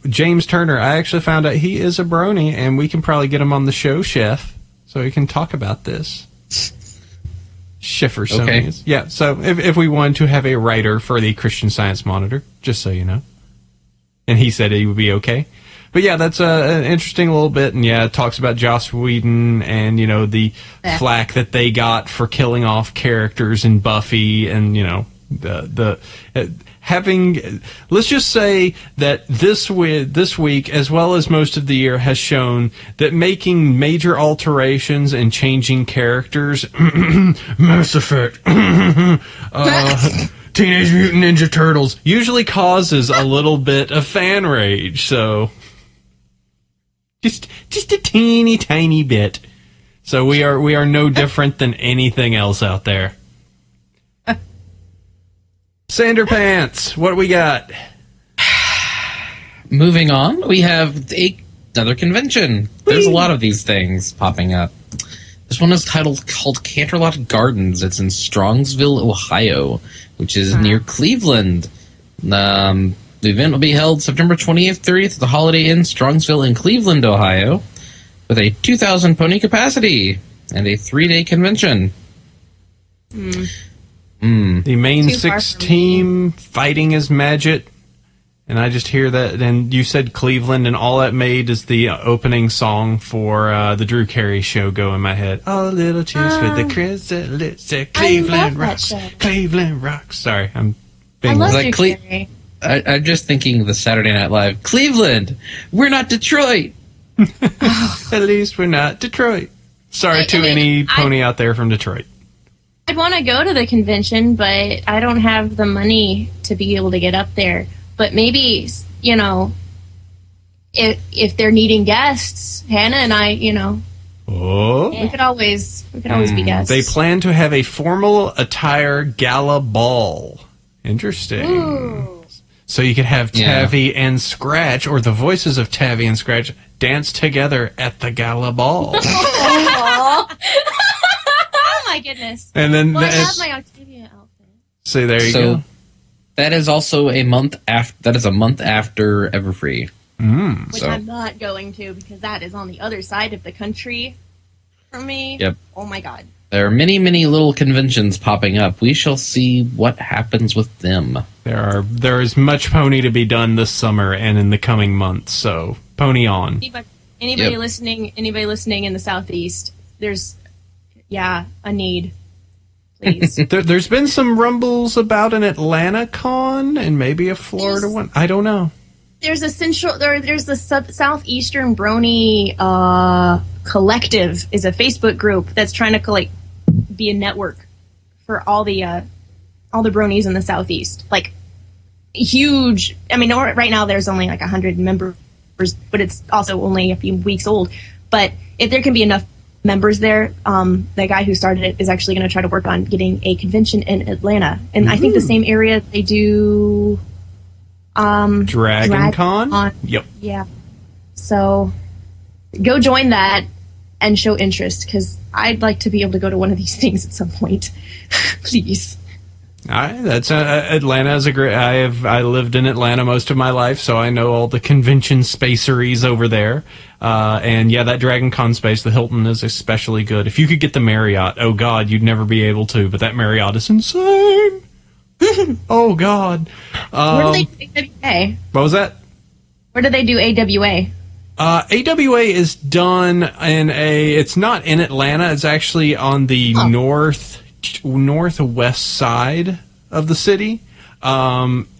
[SPEAKER 5] James Turner, I actually found out he is a Brony, and we can probably get him on the show, Chef, so he can talk about this. Schiffersonius. Okay. Yeah, so if we wanted to have a writer for the Christian Science Monitor, just so you know. And he said he would be okay. But yeah, that's an interesting little bit, and yeah, it talks about Joss Whedon and, you know, the flack that they got for killing off characters in Buffy, and, you know, having, let's just say that this week, as well as most of the year, has shown that making major alterations and changing characters, Mass Effect, Teenage Mutant Ninja Turtles, usually causes a little bit of fan rage, so just a teeny tiny bit. So we are no different than anything else out there. Sander Pants, what do we got?
[SPEAKER 2] Moving on, we have another convention. There's a lot of these things popping up. This one is called Canterlot Gardens. It's in Strongsville, Ohio, which is near Cleveland. The event will be held September 28th, 30th at the Holiday Inn, Strongsville in Cleveland, Ohio, with a 2,000 pony capacity and a 3-day convention.
[SPEAKER 5] The main 6 team fighting is Magic, and I just hear that. And you said Cleveland, and all that made is the opening song for the Drew Carey show go in my head. All little cheers with the chrysalis, Cleveland rocks, Cleveland rocks. Sorry, I'm being
[SPEAKER 3] like Carey.
[SPEAKER 2] I'm just thinking the Saturday Night Live. Cleveland, we're not Detroit.
[SPEAKER 5] At least we're not Detroit. Sorry to any pony out there from Detroit.
[SPEAKER 3] I'd want to go to the convention, but I don't have the money to be able to get up there. But maybe, you know, if they're needing guests, Hanna and I, you know, we could always be guests.
[SPEAKER 5] They plan to have a formal attire gala ball. Interesting.
[SPEAKER 3] Ooh.
[SPEAKER 5] So you could have Tavi and Scratch, or the voices of Tavi and Scratch, dance together at the gala ball.
[SPEAKER 3] Oh my goodness.
[SPEAKER 5] And then
[SPEAKER 3] I have my Octavia outfit.
[SPEAKER 5] So there you go.
[SPEAKER 2] That is also a month after. That is a month after Everfree.
[SPEAKER 3] Which I'm not going to, because that is on the other side of the country from me.
[SPEAKER 2] Yep.
[SPEAKER 3] Oh my god.
[SPEAKER 2] There are many, many little conventions popping up. We shall see what happens with them.
[SPEAKER 5] There is much pony to be done this summer and in the coming months, so pony on.
[SPEAKER 3] Anybody listening in the Southeast, there's a need. Please.
[SPEAKER 5] There's been some rumbles about an Atlanta con and maybe a Florida one. I don't know.
[SPEAKER 3] There's there's the Southeastern Brony Collective is a Facebook group that's trying to be a network for all the bronies in the Southeast. Like huge. I mean, right now there's only 100 members, but it's also only a few weeks old. But if there can be enough members there, the guy who started it is actually going to try to work on getting a convention in Atlanta. And I think the same area they do
[SPEAKER 5] Dragon Con? Yep.
[SPEAKER 3] Yeah. So go join that and show interest, because I'd like to be able to go to one of these things at some point. Please.
[SPEAKER 5] All right, that's Atlanta is a great. I lived in Atlanta most of my life, so I know all the convention spaceries over there. And yeah, that Dragon Con space, the Hilton, is especially good. If you could get the Marriott, oh god, you'd never be able to. But that Marriott is insane. Oh god.
[SPEAKER 3] Where do they do AWA?
[SPEAKER 5] What was that?
[SPEAKER 3] Where do they do AWA?
[SPEAKER 5] AWA is done in it's not in Atlanta. It's actually on the northwest side of the city.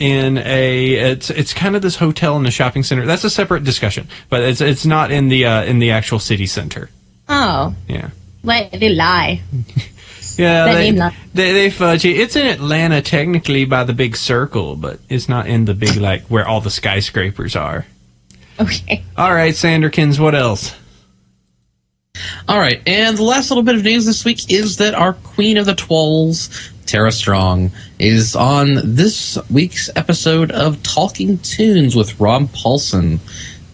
[SPEAKER 5] It's kind of this hotel in the shopping center. That's a separate discussion, but it's not in the actual city center.
[SPEAKER 3] Oh.
[SPEAKER 5] Yeah.
[SPEAKER 3] They lie.
[SPEAKER 5] Yeah, they fudge it. It's in Atlanta technically by the big circle, but it's not in the big where all the skyscrapers are.
[SPEAKER 3] Okay.
[SPEAKER 5] All right, Sanderkins, what else?
[SPEAKER 2] All right, and the last little bit of news this week is that our Queen of the Twirls, Tara Strong, is on this week's episode of Talking Tunes with Rob Paulson.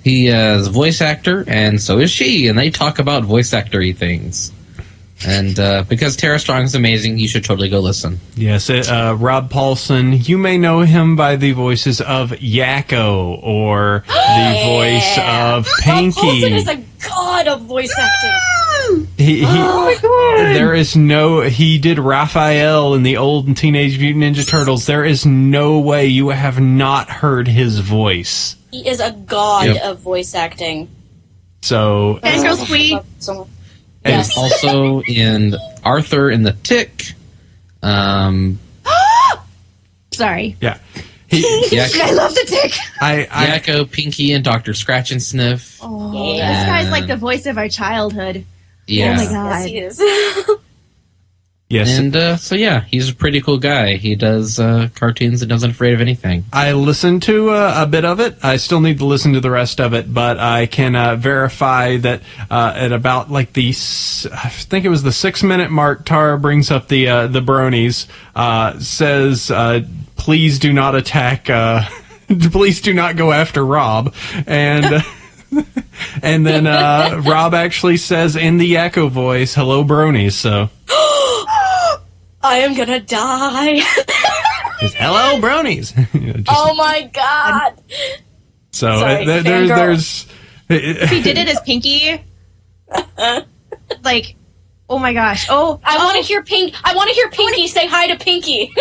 [SPEAKER 2] He is a voice actor, and so is she, and they talk about voice actor-y things. And because Tara Strong is amazing, you should totally go listen.
[SPEAKER 5] Yes, Rob Paulson, you may know him by the voices of Yakko or the voice of Pinkie.
[SPEAKER 4] Rob Paulson is a god of voice acting.
[SPEAKER 5] There is no. He did Raphael in the old Teenage Mutant Ninja Turtles. There is no way you have not heard his voice.
[SPEAKER 4] He is a god of voice acting.
[SPEAKER 5] So
[SPEAKER 3] Fangirl Squee.
[SPEAKER 5] and
[SPEAKER 4] Yes.
[SPEAKER 2] Also in Arthur in the Tick.
[SPEAKER 3] Sorry.
[SPEAKER 5] yeah,
[SPEAKER 3] I love the Tick.
[SPEAKER 2] Yakko, Pinkie, and Dr. Scratch and Sniff.
[SPEAKER 3] Oh,
[SPEAKER 4] Yeah.
[SPEAKER 3] this guy's like the voice of our childhood.
[SPEAKER 2] Yeah.
[SPEAKER 3] Oh my
[SPEAKER 4] Yes,
[SPEAKER 3] god.
[SPEAKER 4] he is.
[SPEAKER 5] yes.
[SPEAKER 2] And so yeah, he's a pretty cool guy. He does cartoons and isn't afraid of anything.
[SPEAKER 5] I listened to a bit of it. I still need to listen to the rest of it, but I can verify that at about like I think it was the 6-minute mark, Tara brings up the bronies, says, "Please do not attack. Please do not go after Rob," and. And then Rob actually says in the Yakko voice, "Hello, bronies." So,
[SPEAKER 4] I am gonna die.
[SPEAKER 5] it's, "Hello, bronies."
[SPEAKER 4] Oh my god.
[SPEAKER 5] So
[SPEAKER 4] Sorry,
[SPEAKER 5] there's
[SPEAKER 3] If he did it as Pinkie, like, oh my gosh. Oh,
[SPEAKER 4] I want to hear Pinkie say hi to Pinkie.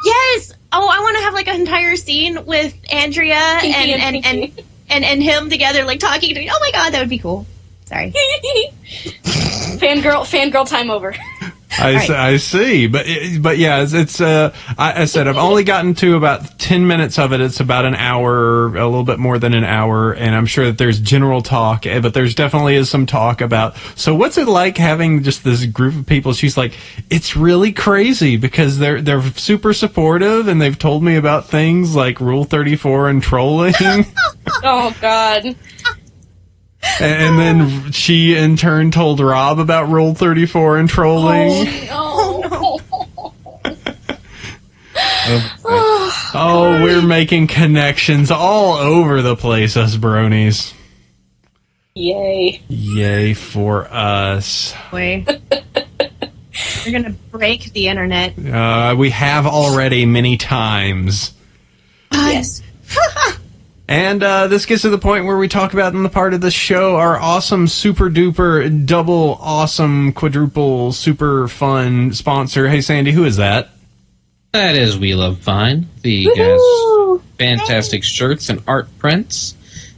[SPEAKER 3] yes. Oh, I want to have like an entire scene with Andrea
[SPEAKER 4] Pinkie
[SPEAKER 3] and
[SPEAKER 4] Pinkie.
[SPEAKER 3] and him together, like talking to me. Oh my god, that would be cool. Sorry.
[SPEAKER 4] Fangirl time over.
[SPEAKER 5] I see, but yeah, it's I said I've only gotten to about 10 minutes of it. It's about an hour, a little bit more than an hour, and I'm sure that there's general talk, but there's definitely is some talk about. So what's it like having just this group of people? She's like, it's really crazy because they're super supportive, and they've told me about things like Rule 34 and trolling.
[SPEAKER 4] Oh god.
[SPEAKER 5] And then she, in turn, told Rob about Rule 34 and trolling.
[SPEAKER 4] Oh
[SPEAKER 5] Oh, we're making connections all over the place, us bronies.
[SPEAKER 4] Yay.
[SPEAKER 5] Yay for us.
[SPEAKER 3] Boy. We're gonna break the internet.
[SPEAKER 5] We have already many times.
[SPEAKER 4] Yes.
[SPEAKER 5] And this gets to the point where we talk about in the part of the show our awesome, super duper, double awesome, quadruple, super fun sponsor. Hey, Sandy, who is that?
[SPEAKER 2] That is We Love Fine. The guys fantastic shirts and art prints.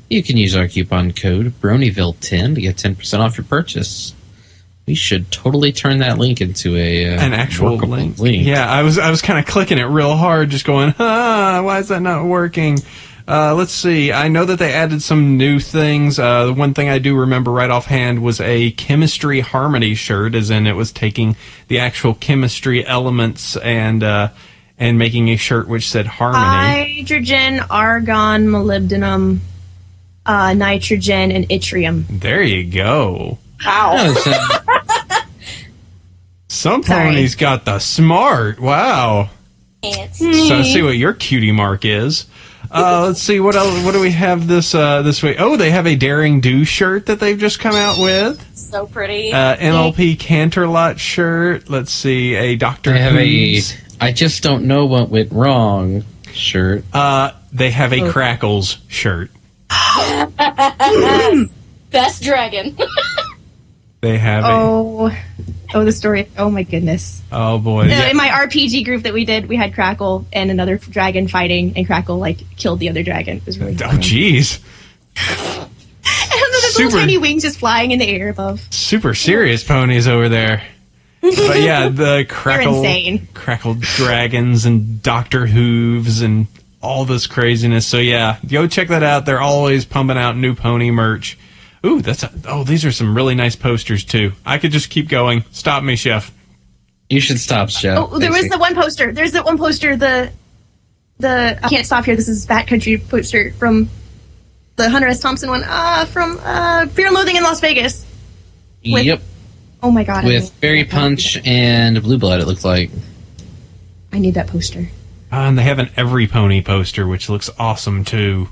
[SPEAKER 2] You can use our coupon code Bronyville10 to get 10% off your purchase. We should totally turn that link into an
[SPEAKER 5] actual link. Yeah, I was kind of clicking it real hard, just going, why is that not working? Let's see. I know that they added some new things. The one thing I do remember right offhand was a chemistry harmony shirt, as in it was taking the actual chemistry elements and making a shirt which said harmony.
[SPEAKER 3] Hydrogen, argon, molybdenum, nitrogen, and yttrium.
[SPEAKER 5] There you go.
[SPEAKER 4] Wow.
[SPEAKER 5] Some
[SPEAKER 3] Sorry.
[SPEAKER 5] ponies got the smart. Wow.
[SPEAKER 4] Fancy.
[SPEAKER 5] So I see what your cutie mark is. Let's see what else. What do we have this week? Oh, they have a Daring Do shirt that they've just come out with.
[SPEAKER 4] So pretty.
[SPEAKER 5] MLP Canterlot shirt. Let's see, a Doctor
[SPEAKER 2] They have
[SPEAKER 5] Who's.
[SPEAKER 2] I just don't know what went wrong shirt.
[SPEAKER 5] They have a Crackles shirt.
[SPEAKER 4] Best dragon.
[SPEAKER 5] They have
[SPEAKER 3] the story. Oh my goodness.
[SPEAKER 5] Oh boy.
[SPEAKER 3] In my RPG group that we did, we had Crackle and another dragon fighting, and Crackle killed the other dragon. It was really
[SPEAKER 5] Oh
[SPEAKER 3] funny.
[SPEAKER 5] jeez.
[SPEAKER 3] And the little tiny wings just flying in the air above.
[SPEAKER 5] Super serious ponies over there. But yeah, the
[SPEAKER 3] insane.
[SPEAKER 5] Crackle dragons and Doctor Hooves and all this craziness. So yeah, go check that out. They're always pumping out new pony merch. Ooh, these are some really nice posters too. I could just keep going. Stop me, Chef.
[SPEAKER 2] You should stop, Chef.
[SPEAKER 3] Oh, there was the one poster. There's the one poster. The I can't stop here. This is Bat Country poster from the Hunter S. Thompson one. From Fear and Loathing in Las Vegas.
[SPEAKER 2] Yep.
[SPEAKER 3] Oh my god.
[SPEAKER 2] With Berry Punch and Blue Blood, it looks like.
[SPEAKER 3] I need that poster.
[SPEAKER 5] And they have an Every Pony poster, which looks awesome too.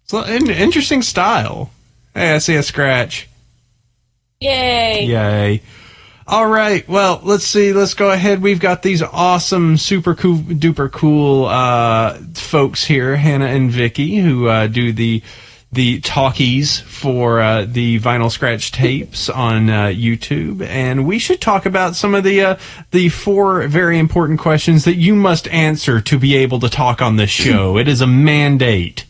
[SPEAKER 5] It's an interesting style. Hey, I see a scratch.
[SPEAKER 4] Yay.
[SPEAKER 5] Yay. All right. Well, let's see. Let's go ahead. We've got these awesome, super cool, duper cool folks here, Hanna and Vicki, who do the the talkies for the vinyl scratch tapes on YouTube, and we should talk about some of the 4 very important questions that you must answer to be able to talk on this show. It is a mandate.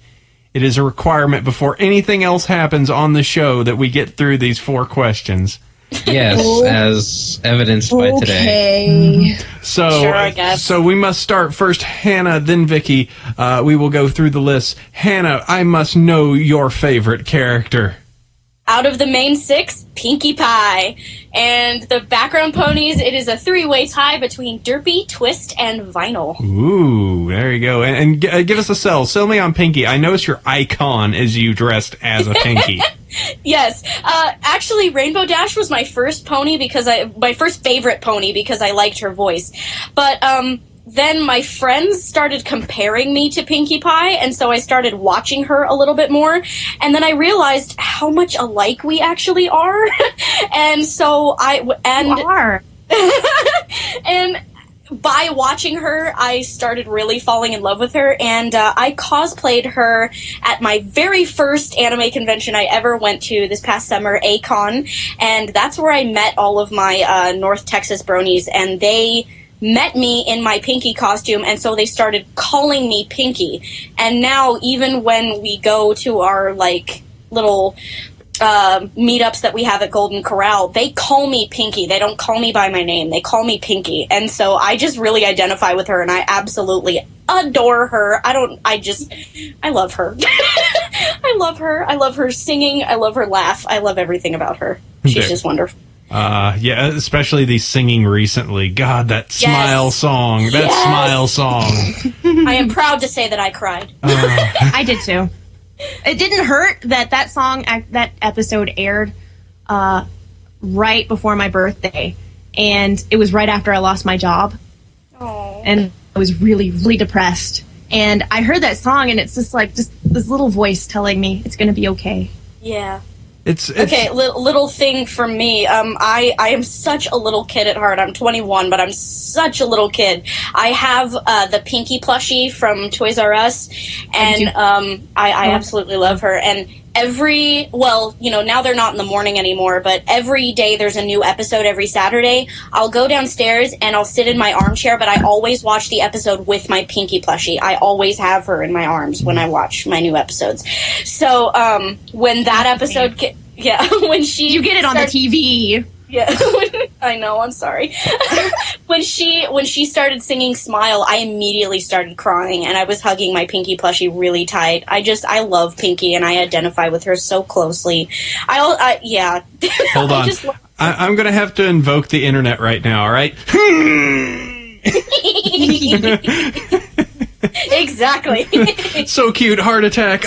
[SPEAKER 5] It is a requirement before anything else happens on the show that we get through these 4 questions.
[SPEAKER 2] Yes, as evidenced by today.
[SPEAKER 5] So,
[SPEAKER 4] Sure, I guess.
[SPEAKER 5] so we must start first, Hanna, then Vicki. We will go through the list. Hanna, I must know your favorite character.
[SPEAKER 4] Out of the main 6, Pinkie Pie. And the background ponies, it is a 3-way tie between Derpy, Twist, and Vinyl.
[SPEAKER 5] Ooh, there you go. And give us a sell. Sell me on Pinkie. I notice your icon is you dressed as a Pinkie.
[SPEAKER 4] Yes. Actually, Rainbow Dash was my first pony my first favorite pony because I liked her voice. But, then my friends started comparing me to Pinkie Pie, and so I started watching her a little bit more, and then I realized how much alike we actually are. And so
[SPEAKER 3] You are.
[SPEAKER 4] and by watching her, I started really falling in love with her, and I cosplayed her at my very first anime convention I ever went to this past summer, A-Con, and that's where I met all of my North Texas bronies, and they met me in my Pinkie costume, and so they started calling me Pinkie. And now, even when we go to our, like, little meetups that we have at Golden Corral, they call me Pinkie. They don't call me by my name. They call me Pinkie. And so I just really identify with her, and I absolutely adore her. I love her. I love her. I love her singing. I love her laugh. I love everything about her. She's just wonderful.
[SPEAKER 5] Yeah, especially the singing recently. God, that smile song. That smile song.
[SPEAKER 4] I am proud to say that I cried.
[SPEAKER 3] I did too. It didn't hurt that song, that episode aired right before my birthday, and it was right after I lost my job.
[SPEAKER 4] Aww.
[SPEAKER 3] And I was really, really depressed. And I heard that song, and it's just this little voice telling me it's going to be okay.
[SPEAKER 4] Yeah.
[SPEAKER 5] It's
[SPEAKER 4] okay, little thing from me. I am such a little kid at heart. I'm 21, but I'm such a little kid. I have the Pinkie plushie from Toys R Us, and I absolutely love her. And now they're not in the morning anymore, but every day there's a new episode every Saturday. I'll go downstairs and I'll sit in my armchair, but I always watch the episode with my Pinkie plushie. I always have her in my arms when I watch my new episodes. So when that episode, when
[SPEAKER 3] you get it on the TV.
[SPEAKER 4] Yeah, I know. I'm sorry. when she started singing "Smile," I immediately started crying, and I was hugging my Pinkie plushie really tight. I love Pinkie, and I identify with her so closely. Yeah.
[SPEAKER 5] Hold on. I'm going to have to invoke the internet right now. All right.
[SPEAKER 4] Exactly.
[SPEAKER 5] So cute. Heart attack.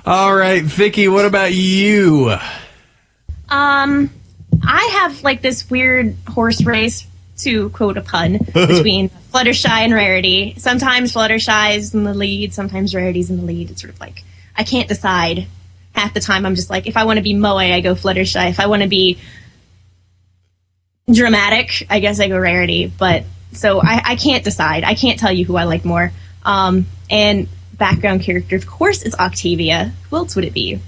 [SPEAKER 5] All right, Vicki. What about you?
[SPEAKER 3] I have like this weird horse race, to quote a pun, between Fluttershy and Rarity. Sometimes Fluttershy's in the lead, sometimes Rarity's in the lead. It's sort of like, I can't decide. Half the time I'm just like, if I want to be moe, I go Fluttershy. If I want to be dramatic, I guess I go Rarity. But, so I can't decide. I can't tell you who I like more. And background character, of course, it's Octavia. Who else would it be?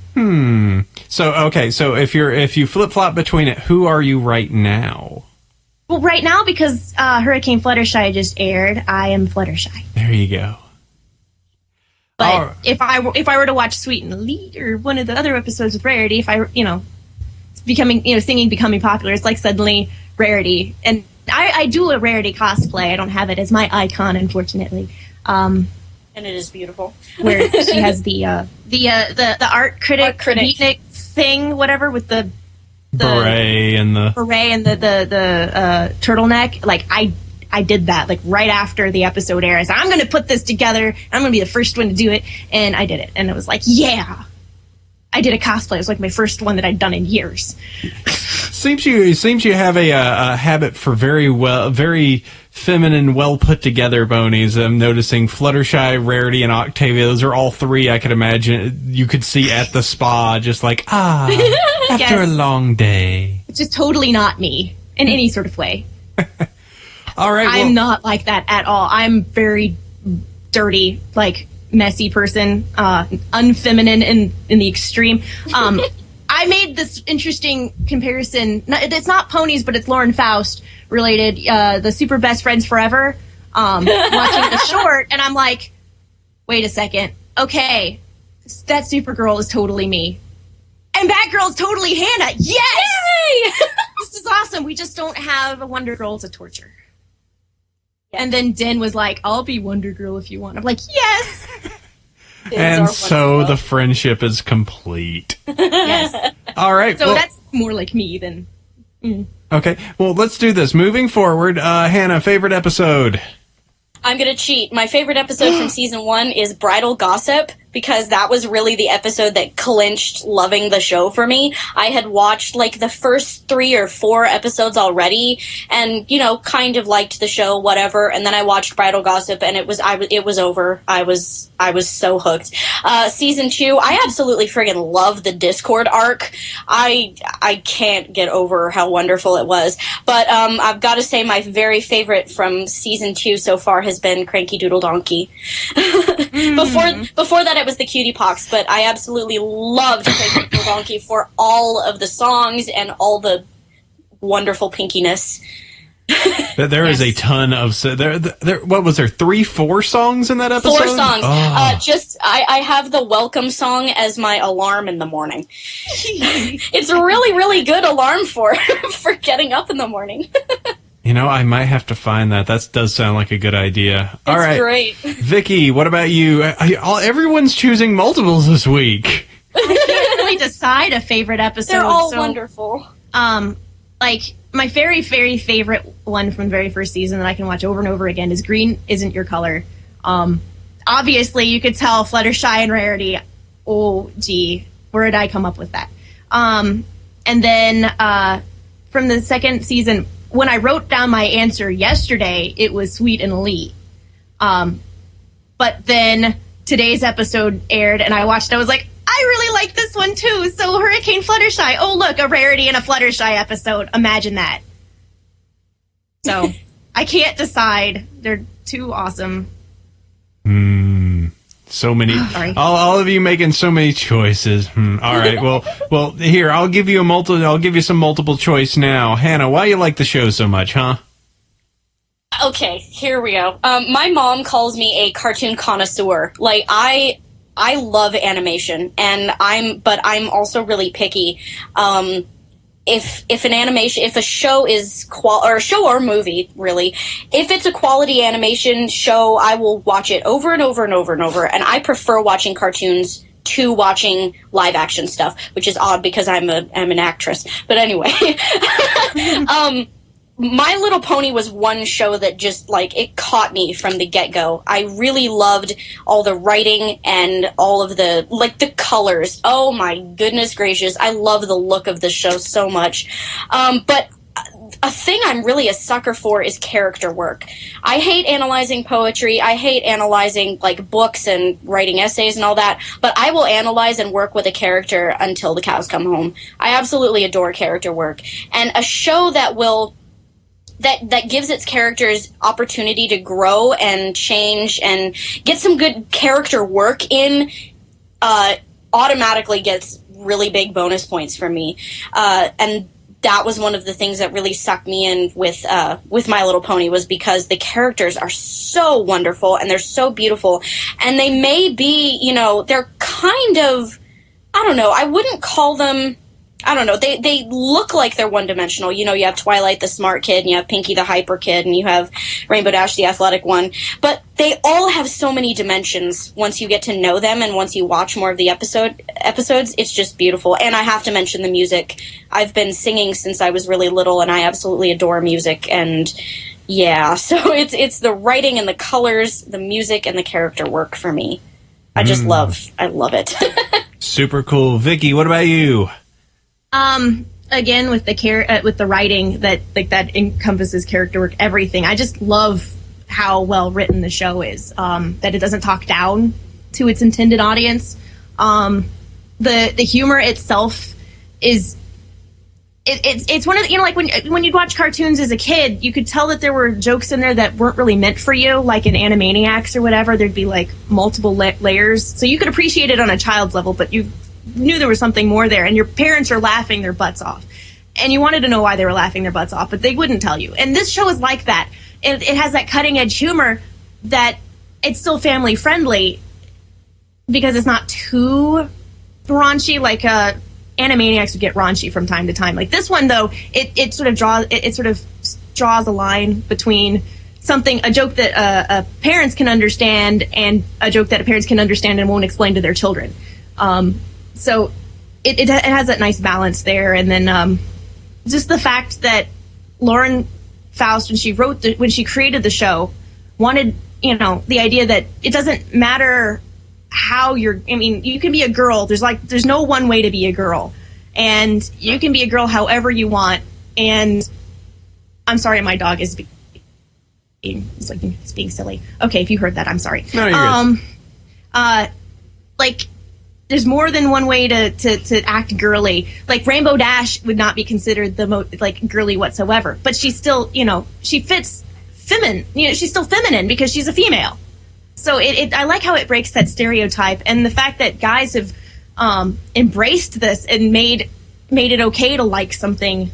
[SPEAKER 5] So, okay, so if you flip-flop between it, who are you right now?
[SPEAKER 3] Well, right now, because Hurricane Fluttershy just aired, I am Fluttershy.
[SPEAKER 5] There you go.
[SPEAKER 3] But if I were to watch Sweet and the Lead or one of the other episodes with Rarity, if singing becoming popular, it's like suddenly Rarity. And I do a Rarity cosplay. I don't have it as my icon, unfortunately.
[SPEAKER 4] And it is beautiful.
[SPEAKER 3] Where she has the art critic beatnik thing, whatever, with the
[SPEAKER 5] beret and the
[SPEAKER 3] turtleneck. Like I did that like right after the episode aired. I said, I'm going to put this together. I'm going to be the first one to do it, and I did it. And it was like, yeah, I did a cosplay. It was like my first one that I'd done in years.
[SPEAKER 5] Seems you have a habit for very feminine, well put together bonies. I'm noticing Fluttershy, Rarity, and Octavia. Those are all 3 I could imagine you could see at the spa, just like after a long day.
[SPEAKER 3] It's just totally not me in any sort of way.
[SPEAKER 5] All right,
[SPEAKER 3] I'm not like that at all. I'm very dirty, like messy person, unfeminine in the extreme. I made this interesting comparison. It's not ponies, but it's Lauren Faust related. The Super Best Friends Forever. Watching the short, and I'm like, wait a second. Okay, that Supergirl is totally me, and Batgirl is totally Hanna. Yes, yay! This is awesome. We just don't have a Wonder Girl to torture. Yeah. And then Den was like, "I'll be Wonder Girl if you want." I'm like, yes.
[SPEAKER 5] And so the friendship is complete.
[SPEAKER 3] Yes.
[SPEAKER 5] All right.
[SPEAKER 3] So that's more like me than.
[SPEAKER 5] Okay. Well, let's do this. Moving forward, Hanna, favorite episode.
[SPEAKER 4] I'm going to cheat. My favorite episode from season 1 is Bridal Gossip, because that was really the episode that clinched loving the show for me. I had watched like the first 3 or 4 episodes already and, you know, kind of liked the show, whatever. And then I watched Bridal Gossip and it was over. I was so hooked. Season 2, I absolutely friggin' love the Discord arc. I can't get over how wonderful it was. But I've got to say my very favorite from season 2 so far has been Cranky Doodle Donkey. Before that, it was the Cutie Pox, but I absolutely loved Cranky Doodle Donkey for all of the songs and all the wonderful pinkiness.
[SPEAKER 5] There is a ton of there. What was there? 3-4 songs in that episode?
[SPEAKER 4] 4 songs.
[SPEAKER 5] Oh.
[SPEAKER 4] I have the welcome song as my alarm in the morning. It's a really, really good alarm for getting up in the morning.
[SPEAKER 5] You know, I might have to find that. That does sound like a good idea. All right,
[SPEAKER 4] great.
[SPEAKER 5] Vicki, what about you? Everyone's choosing multiples this week.
[SPEAKER 3] I can't really decide a favorite episode.
[SPEAKER 4] They're all wonderful.
[SPEAKER 3] Like my very, very favorite one from the very first season that I can watch over and over again is Green Isn't Your Color. Obviously, you could tell Fluttershy and Rarity. Oh, gee, where did I come up with that? And then from the second season, when I wrote down my answer yesterday, it was Sweet and Elite. But then today's episode aired, and I watched it. I was like, I really like this one too. So Hurricane Fluttershy. Oh, look, a Rarity and a Fluttershy episode. Imagine that. So I can't decide. They're too awesome.
[SPEAKER 5] So many. All of you making so many choices. All right. Well. Here, I'll give you some multiple choice now. Hanna, why you like the show so much, huh?
[SPEAKER 4] Okay, here we go. My mom calls me a cartoon connoisseur. Like I love animation, and I'm also really picky. If a show is or a show or movie, really, if it's a quality animation show, I will watch it over and over and over and over. And I prefer watching cartoons to watching live action stuff, which is odd because I'm an actress. But anyway, My Little Pony was one show that just, like, it caught me from the get-go. I really loved all the writing and all of the, like, the colors. Oh, my goodness gracious. I love the look of the show so much. But a thing I'm really a sucker for is character work. I hate analyzing poetry. I hate analyzing, like, books and writing essays and all that. But I will analyze and work with a character until the cows come home. I absolutely adore character work. And a show that will... that gives its characters opportunity to grow and change and get some good character work in, automatically gets really big bonus points for me. And that was one of the things that really sucked me in with My Little Pony, was because the characters are so wonderful and they're so beautiful. And they may be, you know, they're kind of, I don't know, I wouldn't call them... I don't know, they look like they're one-dimensional. You know, you have Twilight, the smart kid, and you have Pinkie, the hyper kid, and you have Rainbow Dash, the athletic one. But they all have so many dimensions once you get to know them, and once you watch more of the episodes, it's just beautiful. And I have to mention the music. I've been singing since I was really little, and I absolutely adore music, and yeah. So it's the writing and the colors, the music, and the character work for me. I love it.
[SPEAKER 5] Super cool. Vicki, what about you?
[SPEAKER 3] Again, with the writing that encompasses character work, everything. I just love how well written the show is. That it doesn't talk down to its intended audience. The humor itself is it's one of the, you know, like when you'd watch cartoons as a kid, you could tell that there were jokes in there that weren't really meant for you, like in Animaniacs or whatever. There'd be like multiple layers, so you could appreciate it on a child's level, but you knew there was something more there, and your parents are laughing their butts off, and you wanted to know why they were laughing their butts off, but they wouldn't tell you. And this show is like that. It has that cutting edge humor that it's still family friendly because it's not too raunchy, like Animaniacs would get raunchy from time to time. Like this one, though, it sort of draws a line between a joke that parents can understand and a joke that parents can understand and won't explain to their children. So it has that nice balance there. And then just the fact that Lauren Faust, when she created the show, wanted, you know, the idea that it doesn't matter how you can be a girl. There's no one way to be a girl, and you can be a girl however you want. And I'm sorry, my dog is being silly. Okay, if you heard that, I'm sorry.
[SPEAKER 5] No, you're good.
[SPEAKER 3] Like there's more than one way to act girly. Like Rainbow Dash would not be considered the most like girly whatsoever, but she's still, you know, she fits feminine. You know, she's still feminine because she's a female. So I like how it breaks that stereotype, and the fact that guys have embraced this and made it okay to like something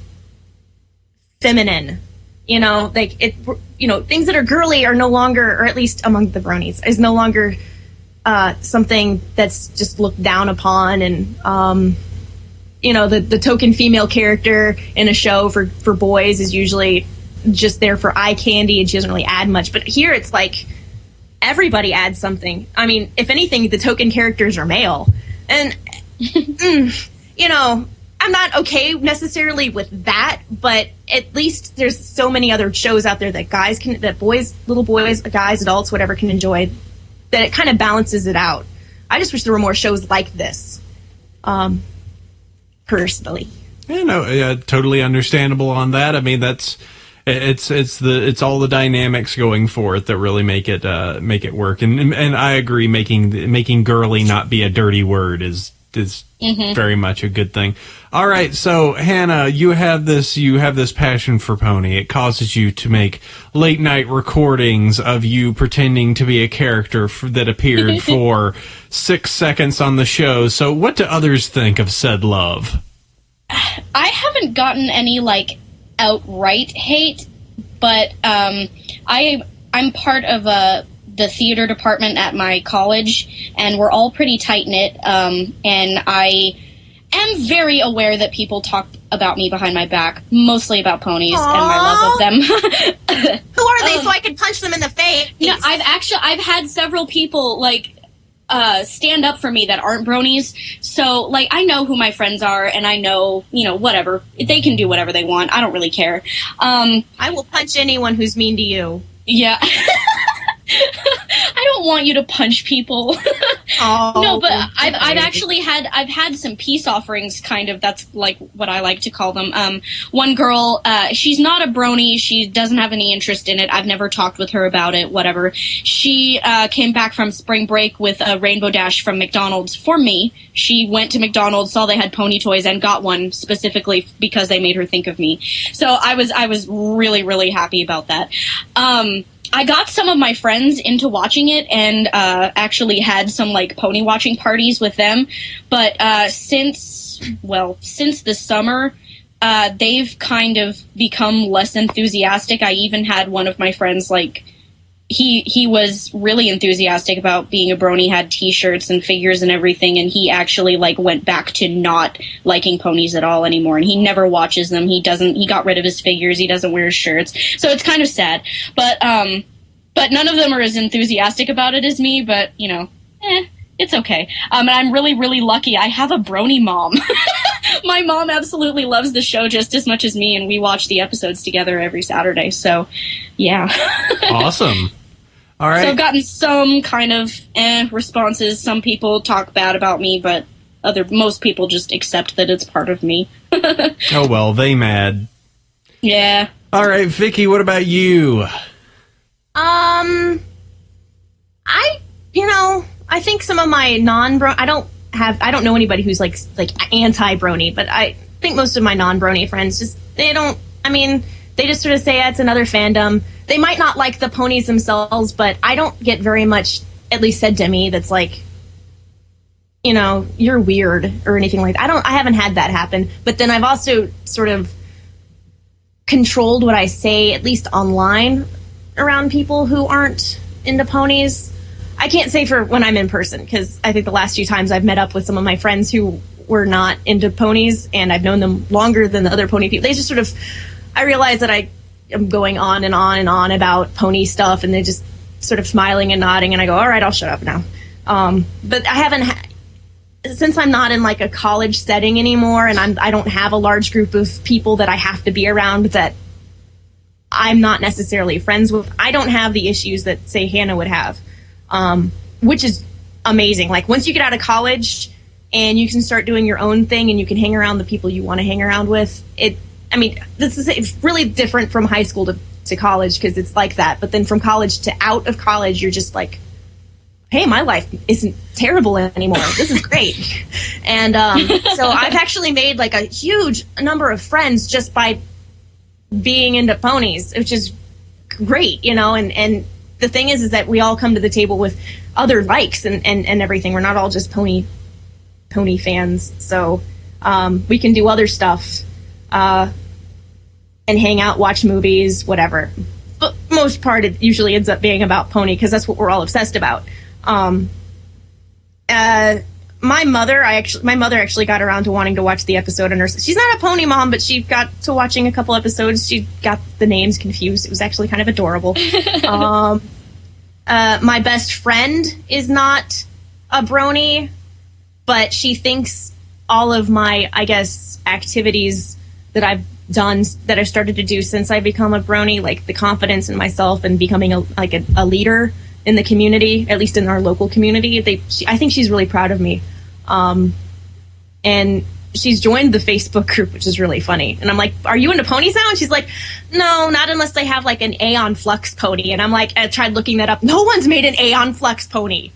[SPEAKER 3] feminine. You know, like things that are girly are no longer, or at least among the bronies, is no longer something that's just looked down upon. And the token female character in a show for boys is usually just there for eye candy, and she doesn't really add much. But here it's like everybody adds something. I mean, if anything, the token characters are male. And, I'm not okay necessarily with that, but at least there's so many other shows out there that little boys, guys, adults, whatever, can enjoy, that it kind of balances it out. I just wish there were more shows like this, personally.
[SPEAKER 5] Yeah, totally understandable on that. I mean, it's all the dynamics going for it that really make it work, and I agree. Making girly not be a dirty word is very much a good thing. All right, so Hanna, you have this passion for Pony. It causes you to make late night recordings of you pretending to be a character that appeared for 6 seconds on the show. So, what do others think of said love?
[SPEAKER 6] I haven't gotten any outright hate, but I'm part of the theater department at my college, and we're all pretty tight-knit, and I am very aware that people talk about me behind my back, mostly about ponies. Aww. And my love of them.
[SPEAKER 3] Who are they, so I can punch them in the face?
[SPEAKER 6] No, I've had several people stand up for me that aren't bronies. So I know who my friends are, and I know, whatever. They can do whatever they want. I don't really care.
[SPEAKER 3] I will punch anyone who's mean to you.
[SPEAKER 6] Yeah. I don't want you to punch people.
[SPEAKER 3] Oh,
[SPEAKER 6] no, but I've had some peace offerings, kind of. That's what I like to call them. One girl, she's not a brony. She doesn't have any interest in it. I've never talked with her about it, whatever. She came back from spring break with a Rainbow Dash from McDonald's for me. She went to McDonald's, saw they had pony toys, and got one specifically because they made her think of me. So I was really, really happy about that. I got some of my friends into watching it, and actually had some pony watching parties with them. But since the summer, they've kind of become less enthusiastic. I even had one of my friends he was really enthusiastic about being a brony, had T-shirts and figures and everything, and he actually went back to not liking ponies at all anymore. And he never watches them. He got rid of his figures. He doesn't wear his shirts. So it's kind of sad. But none of them are as enthusiastic about it as me. But it's okay. And I'm really, really lucky. I have a brony mom. My mom absolutely loves the show just as much as me, and we watch the episodes together every Saturday. So, yeah.
[SPEAKER 5] Awesome. All right.
[SPEAKER 6] So I've gotten some kind of responses. Some people talk bad about me, but most people just accept that it's part of me.
[SPEAKER 5] Oh, well, they mad.
[SPEAKER 6] Yeah.
[SPEAKER 5] All right, Vicki, what about you?
[SPEAKER 3] I think some of my I don't know anybody who's anti-brony, but think most of my non-Brony friends they just sort of say, it's another fandom. They might not like the ponies themselves, but I don't get very much, at least said to me, that's like, you're weird or anything like that. I haven't had that happen. But then I've also sort of controlled what I say, at least online, around people who aren't into ponies. I can't say for when I'm in person, because I think the last few times I've met up with some of my friends who were not into ponies, and I've known them longer than the other pony people. They just sort of, I realize that I am going on and on and on about pony stuff, and they're just sort of smiling and nodding, and I go, all right, I'll shut up now. But I haven't since I'm not in like a college setting anymore, and I don't have a large group of people that I have to be around that I'm not necessarily friends with, I don't have the issues that, say, Hanna would have, which is amazing. Like, once you get out of college and you can start doing your own thing and you can hang around the people you want to hang around with, it's really different from high school to college, because it's like that. But then from college to out of college, you're just like, hey, my life isn't terrible anymore. This is great. And so I've actually made like a huge number of friends just by being into ponies, which is great, and the thing is that we all come to the table with other likes and everything. We're not all just pony fans. So we can do other stuff and hang out, watch movies, whatever. But most part, it usually ends up being about pony, because that's what we're all obsessed about. My mother actually got around to wanting to watch the episode, and she's not a pony mom, but she got to watching a couple episodes. She got the names confused. It was actually kind of adorable. My best friend is not a Brony, but she thinks all of my, I guess, activities that I've done, that I've started to do since I've become a Brony, like the confidence in myself and becoming a leader in the community, at least in our local community, I think she's really proud of me. And she's joined the Facebook group, which is really funny. And I'm like, are you into ponies now? And she's like, no, not unless they have like an Aeon Flux pony. And I'm like, I tried looking that up. No one's made an Aeon Flux pony.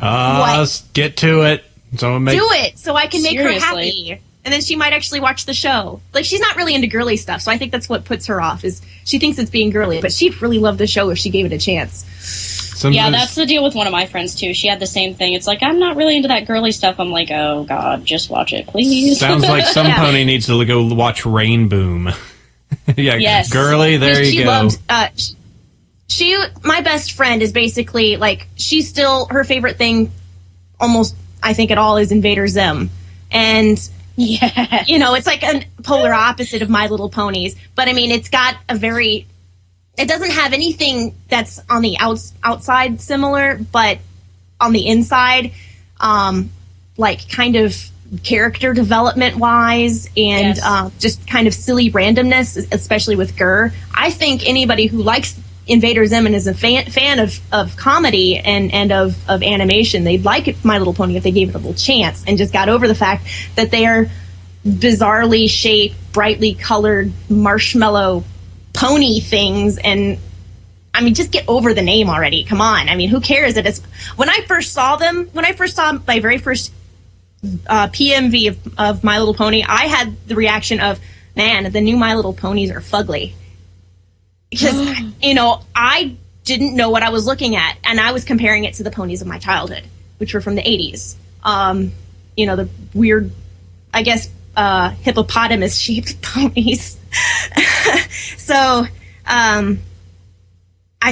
[SPEAKER 5] Let's get to it. Do
[SPEAKER 3] it so I can make her happy. And then she might actually watch the show. Like, she's not really into girly stuff, so I think that's what puts her off, is she thinks it's being girly, but she'd really love the show if she gave it a chance.
[SPEAKER 4] Yeah, that's the deal with one of my friends, too. She had the same thing. It's like, I'm not really into that girly stuff. I'm like, oh, God, just watch it, please.
[SPEAKER 5] Sounds like some pony needs to go watch Rain Boom. Yeah, yes. Girly, there you go.
[SPEAKER 3] My best friend is basically, like, she's still, her favorite thing, almost, I think, at all, is Invader Zim. And,
[SPEAKER 4] yeah,
[SPEAKER 3] it's like a polar opposite of My Little Ponies. But, I mean, it's got it doesn't have anything that's on the outside similar, but on the inside, like kind of character development wise and just kind of silly randomness, especially with Gurr. I think anybody who likes Invader Zim and is a fan of comedy and of animation, they'd like My Little Pony if they gave it a little chance and just got over the fact that they are bizarrely shaped, brightly colored marshmallow pony things. And I mean, just get over the name already. Come on. I mean, who cares? When I first saw my very first PMV of My Little Pony, I had the reaction of, man, the new My Little Ponies are fugly. Because, I didn't know what I was looking at, and I was comparing it to the ponies of my childhood, which were from the 80s. The weird, I guess, hippopotamus-shaped ponies. So, I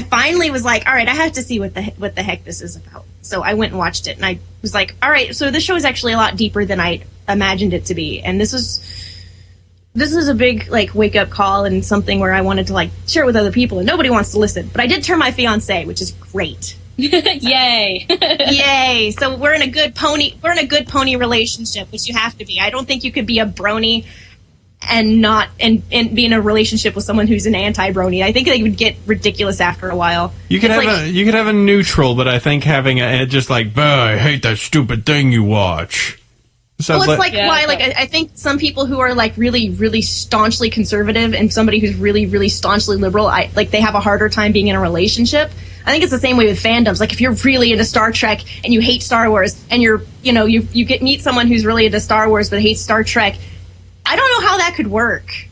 [SPEAKER 3] finally was like, all right, I have to see what the heck this is about. So I went and watched it, and I was like, all right, so this show is actually a lot deeper than I imagined it to be. And this is a big, like, wake-up call and something where I wanted to, like, share it with other people, and nobody wants to listen. But I did turn my fiancé, which is great.
[SPEAKER 4] Yay.
[SPEAKER 3] Yay. So we're in a good pony relationship, which you have to be. I don't think you could be a Brony and not and be in a relationship with someone who's an anti-Brony. I think they would get ridiculous after a while.
[SPEAKER 5] You could have a neutral, but I think having just like, I hate that stupid thing you watch.
[SPEAKER 3] I think some people who are like really, really staunchly conservative and somebody who's really, really staunchly liberal, they have a harder time being in a relationship. I think it's the same way with fandoms. Like, if you're really into Star Trek and you hate Star Wars, and you meet someone who's really into Star Wars but hates Star Trek, I don't know how that could work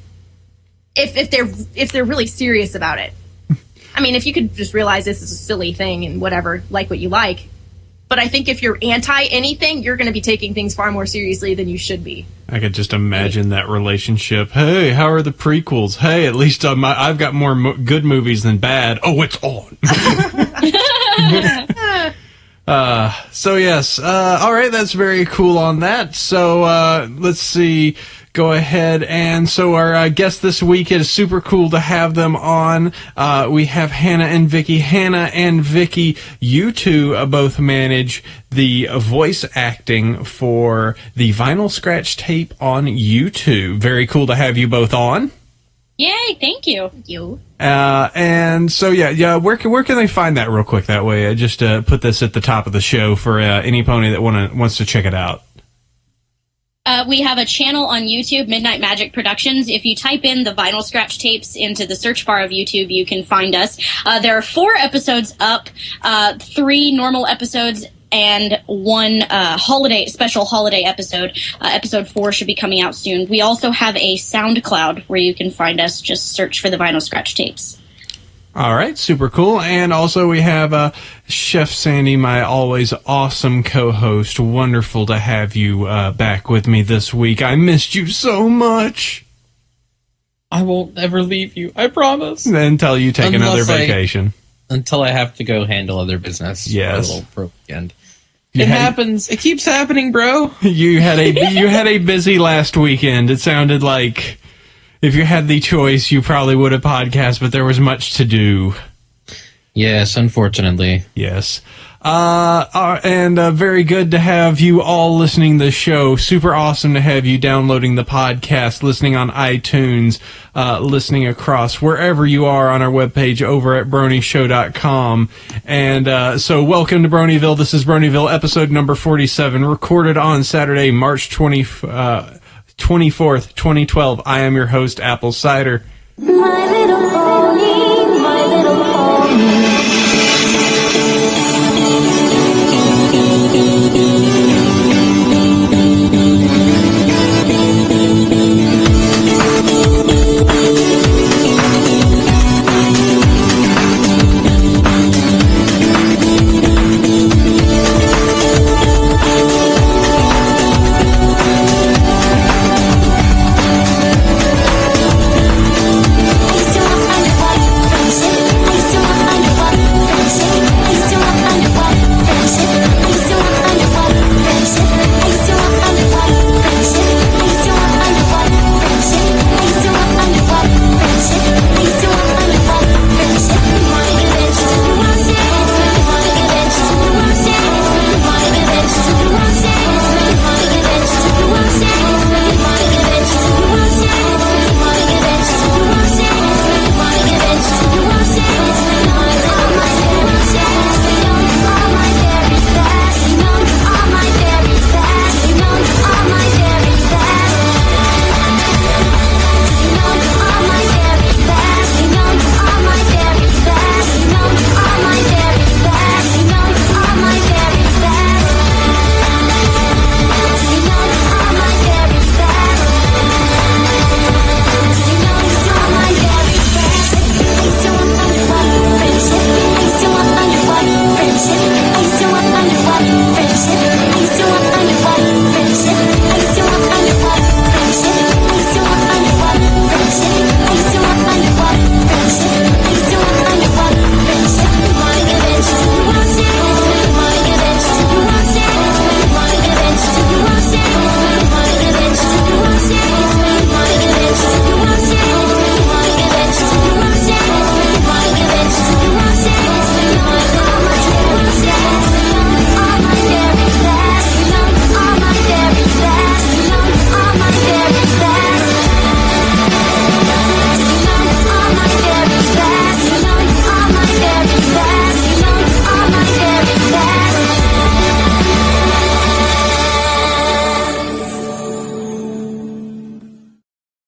[SPEAKER 3] if they're really serious about it. I mean, if you could just realize this is a silly thing and whatever, like what you like. But I think if you're anti anything, you're going to be taking things far more seriously than you should be. I
[SPEAKER 5] could just imagine that relationship. Hey, how are the prequels? Hey, at least I've got more good movies than bad. Oh, it's on. So yes. All right, that's very cool on that. So let's see. Go ahead. And so our guest this week, it is super cool to have them on. We have Hanna and Vicki. Hanna and Vicki, you two both manage the voice acting for the vinyl scratch tape on YouTube. Very cool to have you both on.
[SPEAKER 6] Yay, thank you.
[SPEAKER 3] Thank you.
[SPEAKER 5] And so yeah, where can they find that real quick? That way, I just put this at the top of the show for any pony that wants to check it out.
[SPEAKER 6] We have a channel on YouTube, Midnight Magic Productions. If you type in the vinyl scratch tapes into the search bar of YouTube, you can find us. There are 4 episodes up, 3 normal episodes, and 1 special holiday episode. Episode 4 should be coming out soon. We also have a SoundCloud where you can find us. Just search for the vinyl scratch tapes.
[SPEAKER 5] All right, super cool. And also we have Chef Sandy, my always awesome co-host. Wonderful to have you back with me this week. I missed you so much.
[SPEAKER 2] I won't ever leave you, I promise.
[SPEAKER 5] Until you take another vacation.
[SPEAKER 2] Until I have to go handle other business.
[SPEAKER 5] Yes.
[SPEAKER 2] For a little pro weekend. It happens. It keeps happening, bro.
[SPEAKER 5] You had a busy last weekend. It sounded like if you had the choice, you probably would have podcast, but there was much to do.
[SPEAKER 2] Yes, unfortunately.
[SPEAKER 5] Yes. And very good to have you all listening to the show. Super awesome to have you downloading the podcast, listening on iTunes, listening across wherever you are on our webpage over at BronyShow.com. And so welcome to Bronyville. This is Bronyville, episode number 47, recorded on Saturday, March 24th, 2012. I am your host, Apple Cider.
[SPEAKER 7] My little